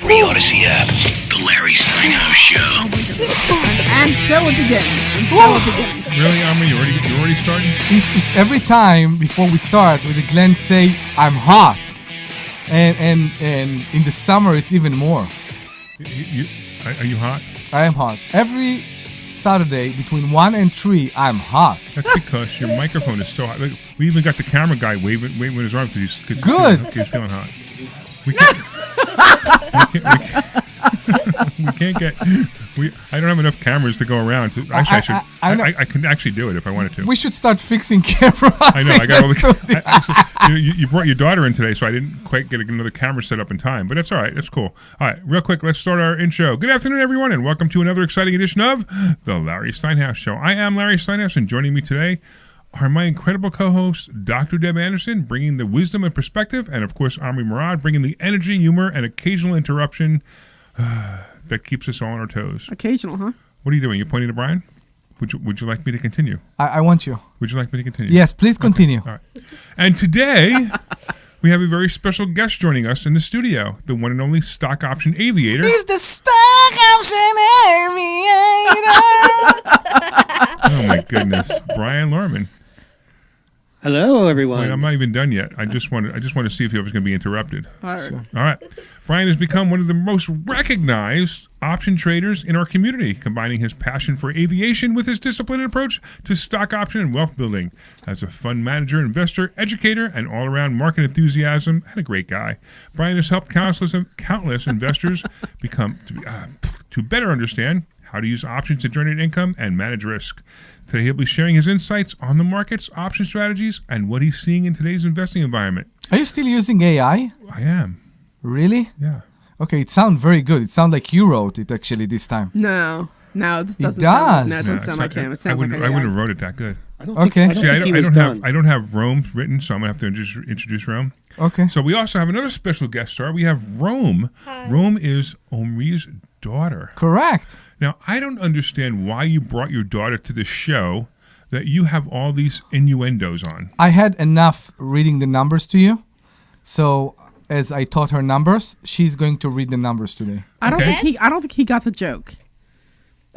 the Odyssey app. The Larry Steinhouse Show. And so it begins. Really, Omri? You already starting? It's every time before we start with the Glenn say, I'm hot. And in the summer, it's even more. Are you hot? I am hot. Every Saturday between 1 and 3, I'm hot. That's because your microphone is so hot. Like, we even got the camera guy waving his arms because he's feeling hot. I don't have enough cameras to go around. I can actually do it if I wanted to. We should start fixing cameras. I know. I got all the. You brought your daughter in today, so I didn't quite get another camera set up in time. But that's all right. That's cool. All right, real quick, let's start our intro. Good afternoon, everyone, and welcome to another exciting edition of the Larry Steinhouse Show. I am Larry Steinhouse, and joining me today are my incredible co-hosts, Dr. Deb Anderson, bringing the wisdom and perspective, and of course, Omri Morad, bringing the energy, humor, and occasional interruption that keeps us all on our toes. Occasional, huh? What are you doing? You're pointing to Brian? Would you like me to continue? I want you. Would you like me to continue? Yes, please continue. Okay. All right. And today, we have a very special guest joining us in the studio, the one and only stock option aviator. He's the stock option aviator. Oh my goodness, Brian Lorman. Hello, everyone. Wait, I'm not even done yet. I just want to see if he was going to be interrupted. All right. Sure. All right. Brian has become one of the most recognized option traders in our community, combining his passion for aviation with his disciplined approach to stock option and wealth building. As a fund manager, investor, educator, and all-around market enthusiasm, and a great guy, Brian has helped countless investors to better understand how to use options to generate income and manage risk. Today he'll be sharing his insights on the markets, option strategies, and what he's seeing in today's investing environment. Are you still using AI? I am. Really? Yeah. Okay, it sounds very good. It sounds like you wrote it actually this time. No, this doesn't. It does. Doesn't sound like him. It sounds like I wouldn't have wrote it that good. I don't Okay. think he was done. I don't have Rome written, so I'm gonna have to introduce Rome. Okay. So we also have another special guest star. We have Rome. Hi. Rome is Omri's daughter. Correct. Now I don't understand why you brought your daughter to the show that you have all these innuendos on. I had enough reading the numbers to you. So as I taught her numbers, she's going to read the numbers today. I don't think he got the joke.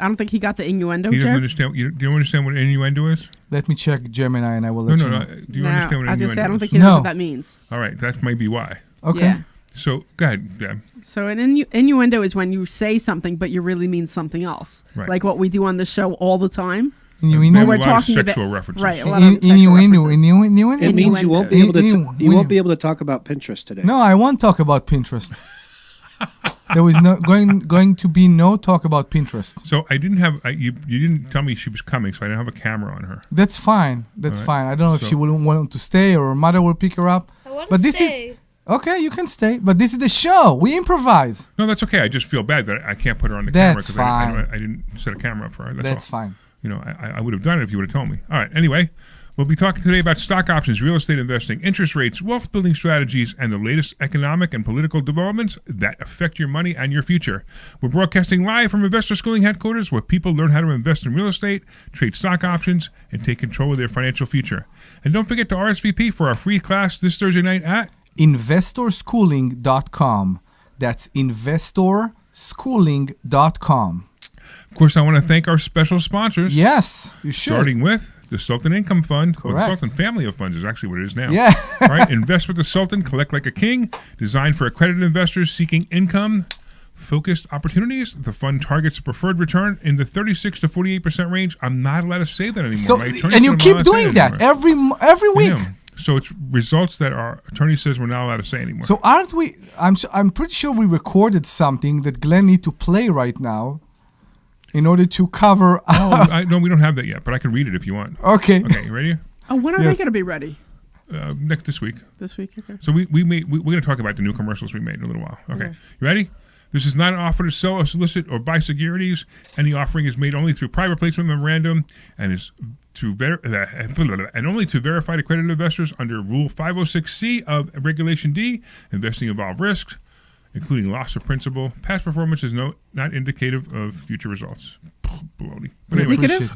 I don't think he got the innuendo You don't joke. understand. You don't understand what innuendo is? Let me check Gemini and I will let you know. No. Do you understand what I was innuendo gonna say I don't is? think he knows what that means. All right, that might be why. Okay. Yeah. So go ahead, Deb. So an innuendo is when you say something but you really mean something else, Right. like what we do on the show all the time. Innuendo. We're a lot talking of sexual about references. right. A lot of sexual Innuendo. references. It means you won't be able to. You won't be able to talk about Pinterest today. No, I won't talk about Pinterest. There was no going to be no talk about Pinterest. So I didn't have you didn't tell me she was coming, so I didn't have a camera on her. That's fine. That's All right. fine. I don't know if she will want to stay or her mother will pick her up. I want But to this stay. is okay. You can stay, but this is the show. We improvise. No, that's okay. I just feel bad that I can't put her on the That's camera fine. I didn't set a camera up for her. That's all. fine. You know, I would have done it if you would have told me. All right. Anyway, we'll be talking today about stock options, real estate investing, interest rates, wealth building strategies, and the latest economic and political developments that affect your money and your future. We're broadcasting live from Investor Schooling headquarters, where people learn how to invest in real estate, trade stock options, and take control of their financial future. And don't forget to RSVP for our free class this Thursday night at investorschooling.com. That's investorschooling.com. Of course, I want to thank our special sponsors. Yes, you should. Starting with the Sultan Income Fund. Or the Correct. Sultan Family of Funds is actually what it is now. Yeah. All right. Invest with the Sultan, collect like a king. Designed for accredited investors seeking income-focused opportunities. The fund targets a preferred return in the 36 to 48% range. I'm not allowed to say that anymore. So My attorney and you said I'm keep not allowed to say doing it that anymore. every week. Yeah. So it's results that our attorney says we're not allowed to say anymore. So aren't we? I'm pretty sure we recorded something that Glenn need to play right now, in order to cover. No, we don't have that yet, but I can read it if you want. Okay. Okay, you ready? Oh, when are they going to be ready? This week. This week, okay. So we're going to talk about the new commercials we made in a little while. Okay. You ready? This is not an offer to sell or solicit or buy securities. Any offering is made only through private placement memorandum and is and only to verified accredited investors under Rule 506C of Regulation D. Investing involves risks, including loss of principal. Past performance is not indicative of future results. Baloney. But anyway, Indicative?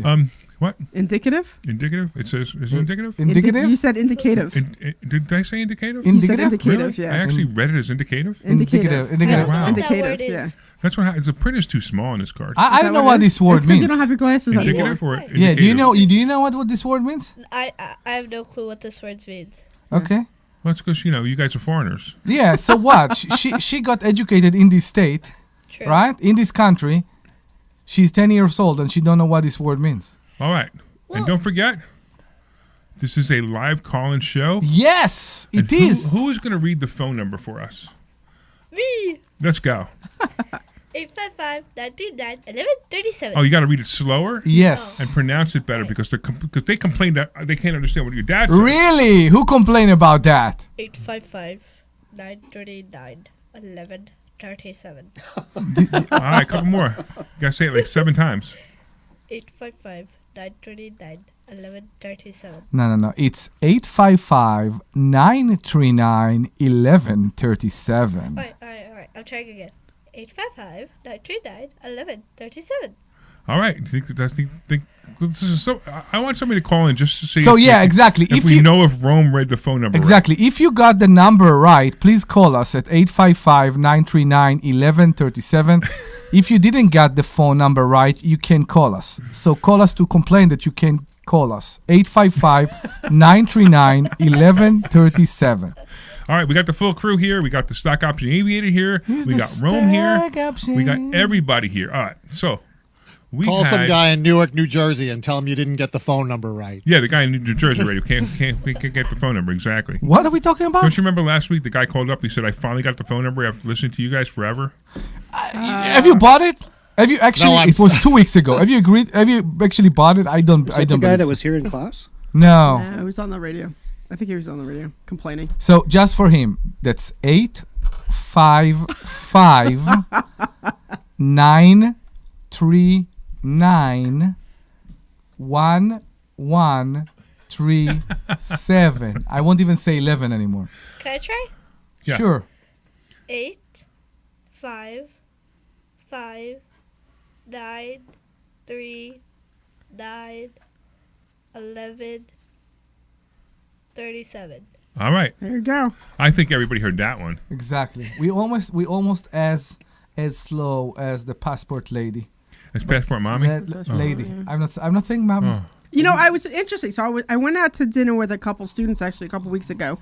What? Indicative? Indicative? It says, is it indicative? Indicative? You said indicative. Did I say indicative? You said Indicative? indicative, Really? yeah. I actually read it as indicative. Indicative. Yeah, Wow. Indicative, That word yeah. is. That's what happens. The print is too small on this card. I don't know it what is? this word It's 'cause means. you don't have your glasses anymore. Indicative or Yeah, do you indicative? know what this word means? I have no clue what this word means. Okay. Well, that's because, you guys are foreigners. Yeah, so what? She got educated in this state, True. right? In this country. She's 10 years old and she don't know what this word means. All right. And don't forget, this is a live call-in show. Yes, And it is. Who is going to read the phone number for us? Me. Let's go. 855-939-1137. Oh, you got to read it slower Yes. and pronounce it better because they complain that they can't understand what your dad says. Really? Who complained about that? 855-939-1137. All right, a couple more. You got to say it like 7 times. 855-939-1137. No. It's 855-939-1137. All right. I'm trying again. 855-939-1137. All right. Think this is so. I want somebody to call in just to see. So yeah, exactly. If we know if Rome read the phone number. Exactly. If you got the number right, please call us at 855-939-1137. If you didn't get the phone number right, you can call us. So call us to complain that you can call us. 855-939-1137. All right, we got the full crew here. We got the stock option aviator here. He's we the got Rome here. stock option. We got everybody here. All right, so we Call some had- guy in Newark, New Jersey, and tell him you didn't get the phone number right. Yeah, the guy in New Jersey radio can't get the phone number exactly. What are we talking about? Don't you remember last week the guy called up? He said, "I finally got the phone number after listening to you guys forever." Have you bought it? Have you actually? No, it was 2 weeks ago. Have you agreed? Have you actually bought it? I don't. Is I that the don't. guy believe that so. was here in class? No. Yeah, it was on the radio. I think he was on the radio complaining. So just for him, that's 855-939-1137. I won't even say 11 anymore. Can I try? Yeah. Sure. 855-939-1137. All right, There you go. I think everybody heard that one. Exactly. We almost as slow as the passport lady. It's passport mommy. That lady. I'm not saying mommy. Oh. You know, I was interesting. So I went out to dinner with a couple students actually a couple weeks ago,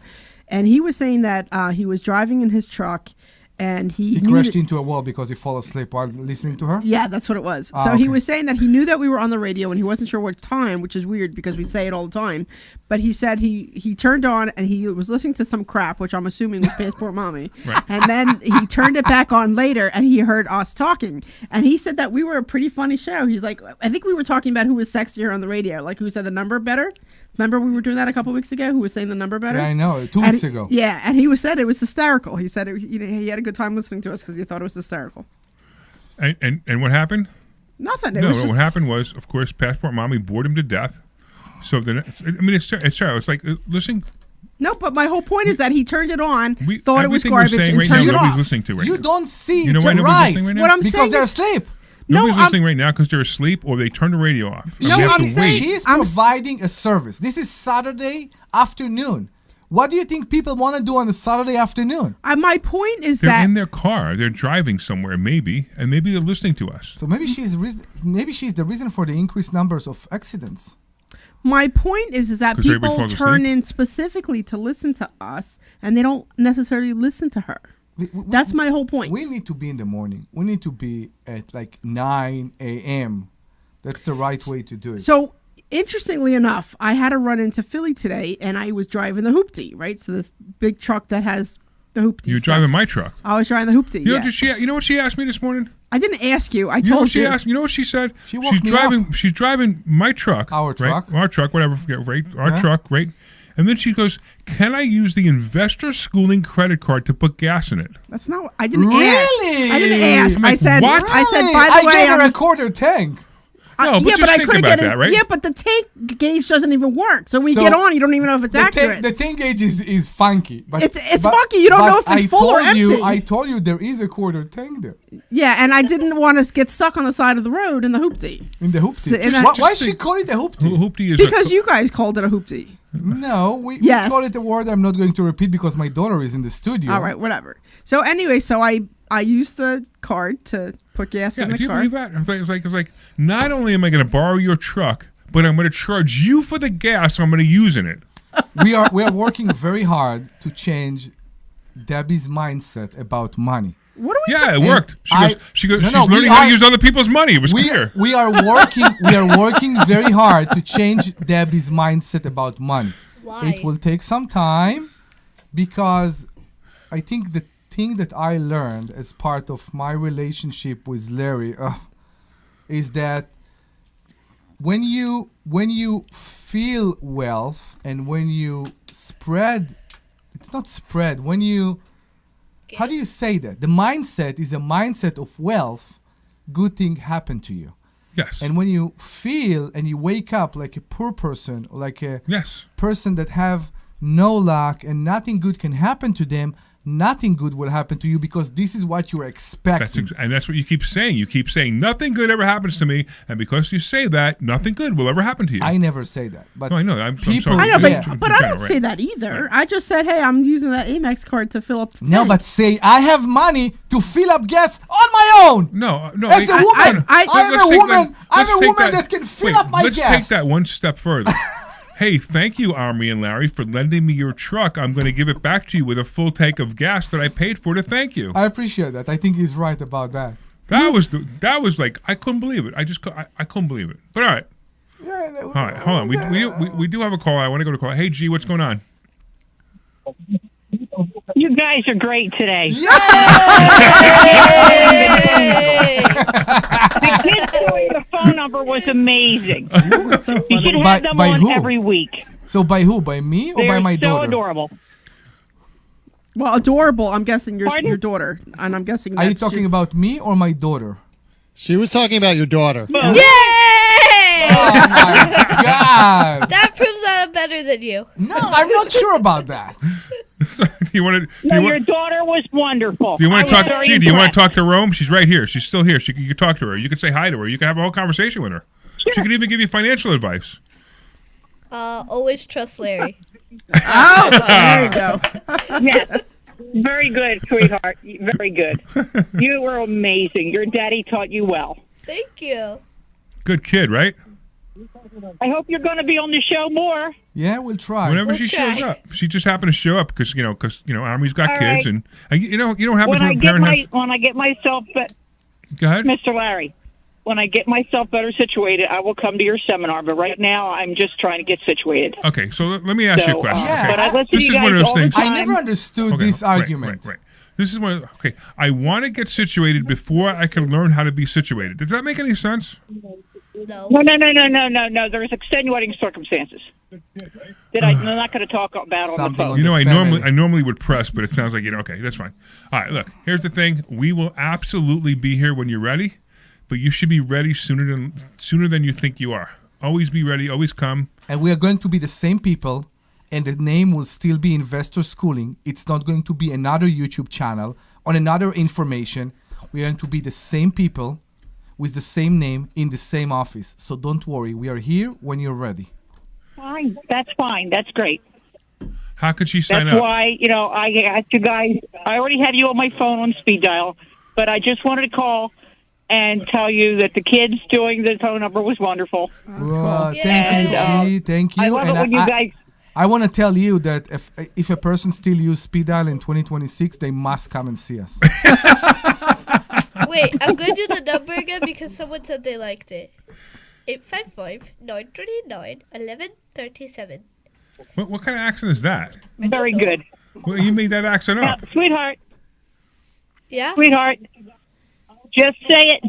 and he was saying that he was driving in his truck, and He knew crashed that- into a wall because he fell asleep while listening to her. Yeah, that's what it was. Ah, So he okay. was saying that he knew that we were on the radio and he wasn't sure what time, which is weird because we say it all the time. But he said he turned on and he was listening to some crap, which I'm assuming was Passport Mommy. Right. And then he turned it back on later and he heard us talking. And he said that we were a pretty funny show. He's like, I think we were talking about who was sexier on the radio, like who said the number better. Remember we were doing that a couple weeks ago? Who was saying the number better? Yeah, I know. 2 And weeks ago. Yeah, and he said it was hysterical. He said he had a good time listening to us because he thought it was hysterical. And what happened? Nothing. It No, was just, what happened was, of course, passport mommy bored him to death. So then, it's terrible. It's like listening. No, but my whole point is that he turned it on, We, thought it was everything we're garbage, saying and right now, turned it nobody's off. listening to right You now. don't see You know it why nobody's right listening right now? What I'm because saying they're is- asleep. Nobody's I'm- listening right now because they're asleep or they turn the radio off. So No, we have I'm to saying- wait. She's I'm providing a service. This is Saturday afternoon. What do you think people want to do on a Saturday afternoon? My point is They're that in their car. They're driving somewhere, maybe, and maybe they're listening to us. So maybe she's the reason for the increased numbers of accidents. my point is that 'Cause everybody people falls turn asleep? in specifically to listen to us, and they don't necessarily listen to her. That's my whole point. We need to be in the morning. We need to be at like 9 a.m. That's the right way to do it. So, interestingly enough, I had to run into Philly today, and I was driving the hoopty, right? So this big truck that has the hoopty. You're stuff. driving my truck. I was driving the hoopty. You know, Yeah. you know what she asked me this morning? I didn't ask you. I You know what told she you. asked? You know what she said? She woke me driving. up. She's driving my truck. Our right? truck. Our truck. Whatever. Forget. Right. Our Yeah. truck. Right. And then she goes, "Can I use the investor schooling credit card to put gas in it?" That's not. I didn't Really? ask. I didn't ask. I'm I like, said. what? I said. By the I way, gave her I'm- a quarter tank. No, but just I think couldn't about get it. that, right? Yeah, but the tank gauge doesn't even work. So when you So, get on, you don't even know if it's accurate. The tank gauge is funky. But It's funky. You don't know if it's full or empty. I told you there is a quarter tank there. Yeah, and I didn't want to get stuck on the side of the road in the hoopty. In the hoopty. So- and I- Why she call it a hoopty? Hoopty is Because you guys called it a hoopty. No, we Yes. call it a word I'm not going to repeat because my daughter is in the studio. All right, whatever. So anyway, so I used the card to put gas in do the you car. believe that? It's like, not only am I going to borrow your truck, but I'm going to charge you for the gas I'm going to use in it. We are working very hard to change Debbie's mindset about money. What are we Yeah, talking? it worked. She goes. No, She's no, we learning how to are- use other people's money. It was We clear. are working very hard to change Debbie's mindset about money. Why? It will take some time because I think the thing that I learned as part of my relationship with Larry is that when you feel wealth and when you spread, it's not spread, when you, how do you say that? The mindset is a mindset of wealth, good thing happen to you. Yes. And when you feel and you wake up like a poor person or like a Yes. person that have no luck and nothing good can happen to them, nothing good will happen to you because this is what you're expecting. And that's what you keep saying. You keep saying nothing good ever happens to me, and because you say that, nothing good will ever happen to you. I never say that. But No, I know. I'm people, sorry. I know, Yeah. but I don't say that either. I just said, hey, I'm using that Amex card to fill up the tank. No, but say I have money to fill up gas on my own. No. As a woman, I I'm a woman. I'm a woman that can fill up my let's gas. take that one step further. Hey, thank you, Omri and Larry, for lending me your truck. I'm going to give it back to you with a full tank of gas that I paid for to thank you. I appreciate that. I think he's right about that. That was like, I couldn't believe it. I couldn't believe it. But all right. Yeah, All right, hold on. We do have a call. I want to go to call. Hey, G, what's going on? You guys are great today. The kids doing the phone number was amazing. You should have them By on who? every week. So by who? By me or They're by my so daughter? adorable. Well, adorable. I'm guessing Pardon? your daughter, and I'm guessing. Are you that's talking about me or my daughter? She was talking about your daughter. Yay! Oh my God! That proves that I'm better than you. No, I'm not sure about that. Do you want to? No, your daughter was wonderful. Do you want to I was talk? very Gee, do you want to impressed. talk to Rome? She's right here. She's still here. You can talk to her. You can say hi to her. You can have a whole conversation with her. She can even give you financial advice. Always trust Larry. Oh, there you go. Yes. Very good, sweetheart. Very good. You were amazing. Your daddy taught you well. Thank you. Good kid, right? I hope you're going to be on the show more. Yeah, we'll try. Whenever We'll she shows try. up, she just happened to show up because Omri's got All kids, right. and you don't happen When to I a get parent has. when I get myself, Go ahead. Mr. Larry, when I get myself better situated, I will come to your seminar. But right now, I'm just trying to get situated. Okay, so let me ask you a So, question. Yeah. okay? But I listen This to you is guys one of those all the things. time. I never understood Okay, this right, argument. Right. This is one. Okay, I want to get situated before I can learn how to be situated. Does that make any sense? No. No. There's extenuating circumstances that I'm not going to talk about on the Something phone. on You know, the family. I normally would press, but it sounds like okay, that's fine. All right, look, here's the thing: we will absolutely be here when you're ready, but you should be ready sooner than you think you are. Always be ready. Always come. And we are going to be the same people, and the name will still be Investor Schooling. It's not going to be another YouTube channel on another information. We are going to be the same people with the same name in the same office. So don't worry. We are here when you're ready. Fine. That's fine. That's great. How could she sign That's up? why, I asked you guys. I already have you on my phone on speed dial, but I just wanted to call and tell you that the kids doing the phone number was wonderful. Thank you, And, G. Thank you. I love And it when you guys. I want to tell you that if a person still use speed dial in 2026, they must come and see us. Wait, I'm going to do the number again because someone said they liked it. 855-939-1137. What kind of accent is that? Very good. Well, you made that accent Now, up. sweetheart, Yeah? just say it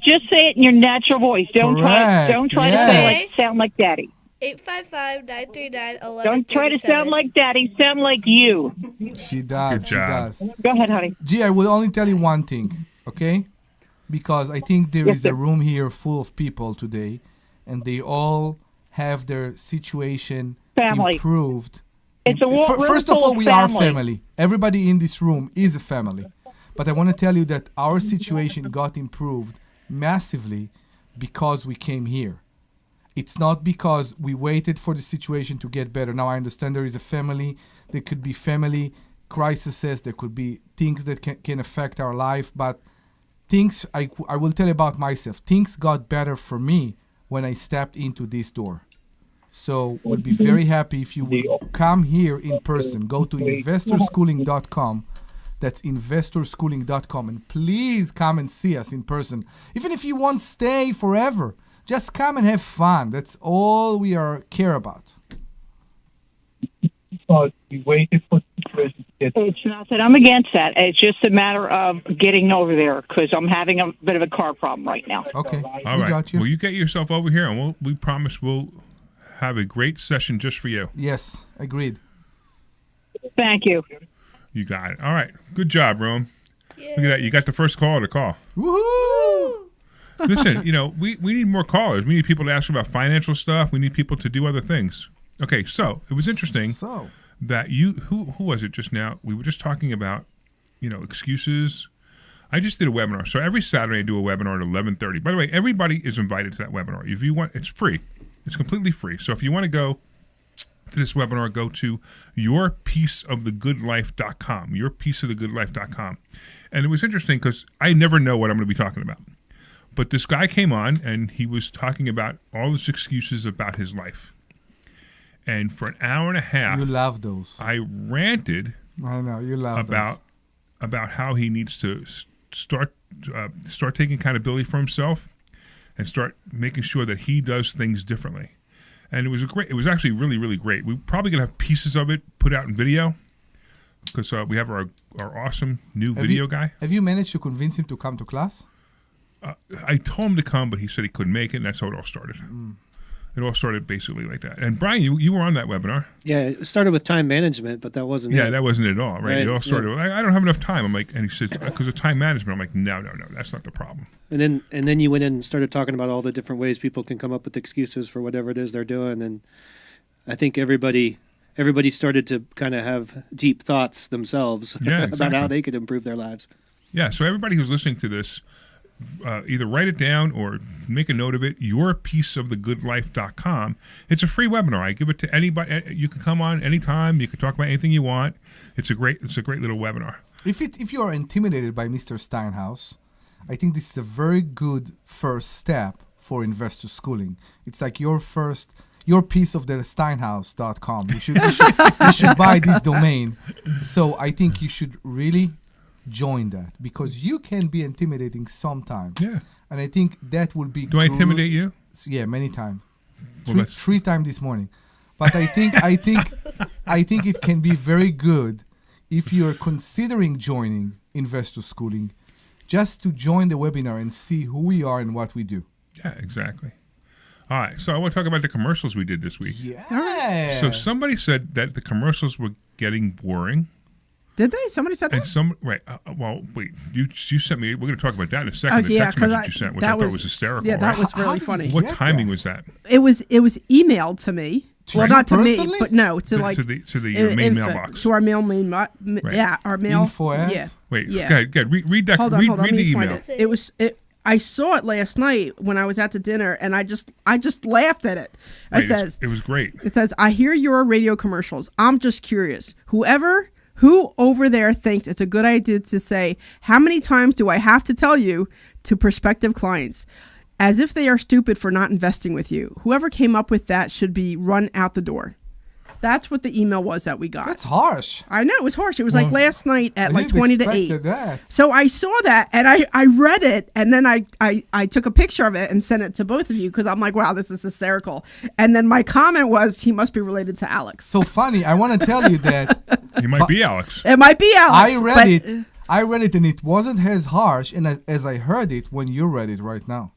in your natural voice. Don't Correct, try yes. to sound like daddy. 855-939-1137. Don't try to sound like daddy. Sound like you. She does. Good She job. does. Go ahead, honey. G, I will only tell you one thing, okay? Because I think there Yes, is a sir. room here full of people today and they all have their situation Family. improved. It's a room First of full all, of we are family. family. Everybody in this room is a family. But I want to tell you that our situation got improved massively because we came here. It's not because we waited for the situation to get better. Now I understand there is a family. There could be family crises. There could be things that can affect our life. But things, I will tell you about myself. Things got better for me when I stepped into this door. So we'll be very happy if you will come here in person. Go to investorschooling.com. That's investorschooling.com. And please come and see us in person. Even if you won't stay forever, just come and have fun. That's all we care about. We waited for it's not that I'm against that. It's just a matter of getting over there because I'm having a bit of a car problem right now. Okay, All we right. got you. Well, you get yourself over here, and we promise we'll have a great session just for you. Yes, agreed. Thank you. You got it. All right. Good job, Rome. Yeah. Look at that. You got the first caller to call. Woohoo! Listen, we need more callers. We need people to ask about financial stuff. We need people to do other things. Okay, so it was interesting So, that who was it just now? We were just talking about, excuses. I just did a webinar. So every Saturday I do a webinar at 11:30. By the way, everybody is invited to that webinar. If you want, it's free. It's completely free. So if you want to go to this webinar, go to yourpieceofthegoodlife.com, yourpieceofthegoodlife.com. And it was interesting because I never know what I'm going to be talking about. But this guy came on and he was talking about all his excuses about his life. And for an hour and a half, you love those. I ranted I know, you love about how he needs to start taking accountability for himself and start making sure that he does things differently. And it was actually really, really great. We're probably going to have pieces of it put out in video because we have our awesome new video guy. Have you managed to convince him to come to class? I told him to come, but he said he couldn't make it, and that's how it all started. It all started basically like that. And Brian, you were on that webinar. Yeah, it started with time management, but that wasn't Yeah, it. that wasn't it at all, right? It all Right, started with, I don't have enough time. I'm like, and he says, because of time management. I'm like, no, that's not the problem. And then you went in and started talking about all the different ways people can come up with excuses for whatever it is they're doing. And I think everybody started to kind of have deep thoughts themselves Yeah, about exactly. how they could improve their lives. Yeah, so everybody who's listening to this, either write it down or make a note of it, yourpieceofthegoodlife.com. It's a free webinar. I give it to anybody. You can come on anytime. You can talk about anything you want. It's a great little webinar. If you are intimidated by Mr. Steinhouse, I think this is a very good first step for investor schooling. It's like your piece of the Steinhouse.com. You should buy this domain. So I think you should really join that because you can be intimidating sometimes. Yeah. And I think that will be Do I intimidate you? Yeah, many times. Well, Three times this morning. But I think it can be very good if you're considering joining investor schooling, just to join the webinar and see who we are and what we do. Yeah, exactly. All right, so I want to talk about the commercials we did this week. Yeah. So somebody said that the commercials were getting boring. Did they? Somebody said that? And wait. You sent me. We're going to talk about that in a second. The yeah, text because message you sent, which I thought was hysterical. Yeah, that right? was How really did funny. you What get timing that? was that? It was emailed to me. To Well, you not to me, personally? but no, to the main info, mailbox. to our main yeah, our mail. Info at? Yeah. Wait, Yeah. go ahead. Read that. Hold on, read let the me find email. it. I saw it last night when I was at the dinner, and I just laughed at it. It was great. It says, "I hear your radio commercials. I'm just curious. Who over there thinks it's a good idea to say, how many times do I have to tell you to prospective clients? As if they are stupid for not investing with you. Whoever came up with that should be run out the door." That's what the email was that we got. That's harsh. I know, it was harsh. It was like last night at like didn't 20 to expect 8. that. So I saw that and I read it, and then I took a picture of it and sent it to both of you because I'm like, wow, this is hysterical. And then my comment was, he must be related to Alex. So funny. I want to tell you that He might be Alex. It might be Alex. I read it and it wasn't as harsh and as I heard it when you read it right now.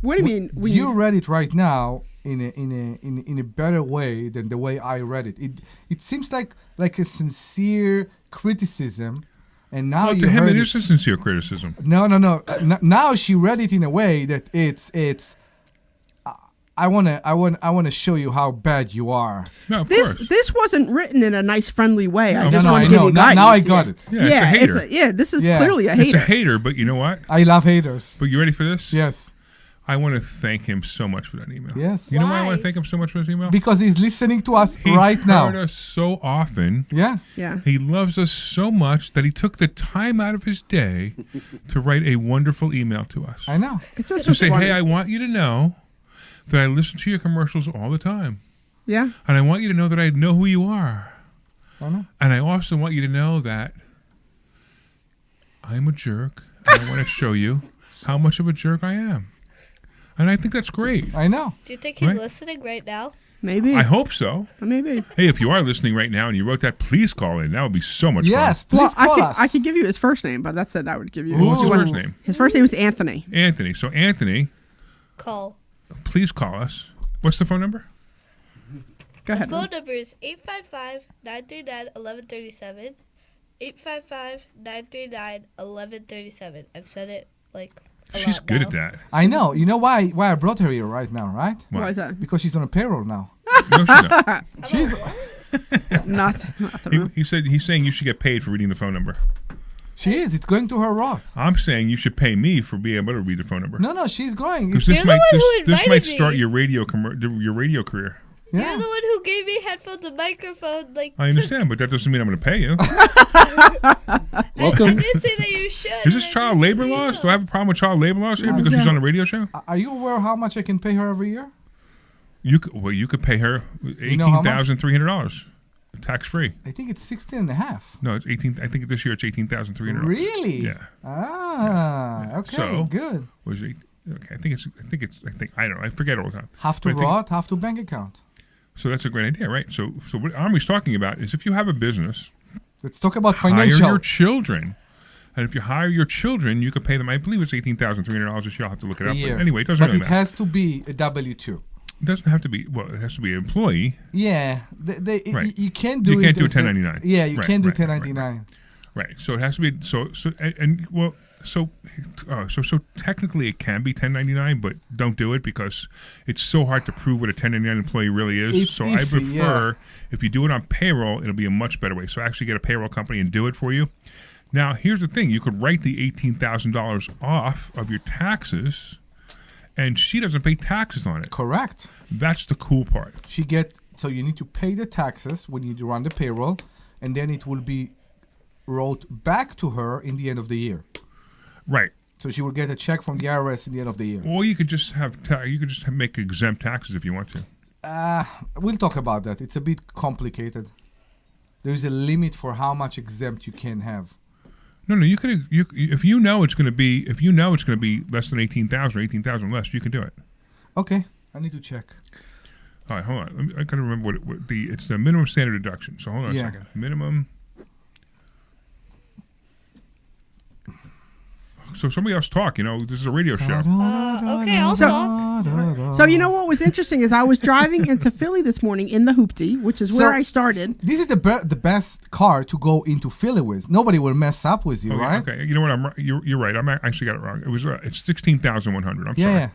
What do you mean? You read it right now in a better way than the way I read it. It seems like a sincere criticism, and now Well, you to him, heard it is a sincere criticism. No. Now she read it in a way that it's I wanna show you how bad you are. No, of course. This wasn't written in a nice, friendly way. I just no, want I to give know. you Now guidance. I got it. Yeah, it's a hater. This is Yeah. clearly a It's hater. a hater, but you know what? I love haters. But you ready for this? Yes. I want to thank him so much for that email. Yes. You know why I Why? want to thank him so much for this email? Because he's listening to us He right now. heard us so often. Yeah. Yeah. He loves us so much that he took the time out of his day to write a wonderful email to us. I know. It's just To say, funny. hey, I want you to know that I listen to your commercials all the time. Yeah. And I want you to know that I know who you are. I know. And I also want you to know that I'm a jerk. And I want to show you how much of a jerk I am. And I think that's great. I know. Do you think he's Right. listening right now? Maybe. I hope so. Maybe. Hey, if you are listening right now and you wrote that, please call in. That would be so much Yes, fun. please call us. I could give you his first name, but that's it. I would give you. What's his Ooh. first name? His first name is Anthony. Anthony. So, Anthony, Call. please call us. What's the phone number? Go ahead. Phone number is 855-939-1137. 855-939-1137. I've said it like a She's lot good now. at that. I know. You know why I brought her here right now, right? Why is that? Because she's on a payroll now. No, she's not. She's Nothing. He's saying you should get paid for reading the phone number. she is. It's going to her Roth. I'm saying you should pay me for being able to read the phone number. No, she's going. Because You're this the might one who this might invited start me. your radio career. Yeah. You're the one who gave me headphones and microphone. Like I understand, but that doesn't mean I'm going to pay you. I Welcome. did say that you should. Is this and I child didn't labor say laws? no. Do I have a problem with child labor laws here because she's on a radio show? Are you aware how much I can pay her every year? You could pay her know how much? $18,300 tax free. I think it's 16 and a half. No, it's 18. I think this year it's $18,300. Really? Yeah. Okay, So- good. Was it? Okay, I don't know. I forget all the time. Half to But I think- Roth, half to bank account. So that's a great idea, right? So what Omri's talking about is if you have a business, Let's talk about hire financial. your children. And if you hire your children, you could pay them. I believe it's $18,300 this year. I'll have to look it a up. year. But anyway, it doesn't But really it matter. has to be a W-2. It doesn't have to be. Well, it has to be an employee. Yeah, Right. you can't do it. You can't do as a- 1099. Yeah, you Right, can't do right, right, 1099. Right. So it has to be. So technically it can be 1099, but don't do it because it's so hard to prove what a 1099 employee really is. It's so I iffy, prefer if you do it on payroll, it'll be a much better way. So actually get a payroll company and do it for you. Now here's the thing: you could write the $18,000 off of your taxes, and she doesn't pay taxes on it. Correct. That's the cool part. So you need to pay the taxes when you run the payroll, and then it will be wrote back to her in the end of the year. Right. So she will get a check from the IRS in the end of the year. Or you could just make exempt taxes if you want to. We'll talk about that. It's a bit complicated. There is a limit for how much exempt you can have. No, you could. If you know it's going to be less than 18,000 or 18,000 less, you can do it. Okay, I need to check. All right, hold on. I got to remember it's the minimum standard deduction. So hold on Yeah. a second. Minimum. So somebody else talk. This is a radio show. Okay, I'll talk. So you know what was interesting is I was driving into Philly this morning in the Hoopty, which is where So- I started. This is the best car to go into Philly with. Nobody will mess up with you, Okay, right? okay. You know what? You're right. I actually got it wrong. It was it's 16,100. I'm Yeah, sorry.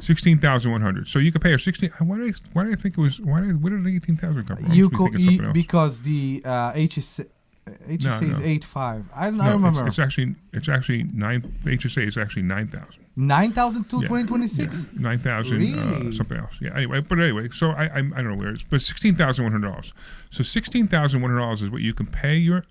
16,100. So you could pay her 16. Why did I think it was? Where did the 18,000 come from? I must be thinking something else. Because the HSA is no. 8.5. I No, remember. It's actually 9. HSA is actually 9,000. 9,000 to Yeah. 2026. 9,000 Really? something else. Yeah. Anyway, so I don't know where it is, but $16,100. So $16,100 is what you can pay your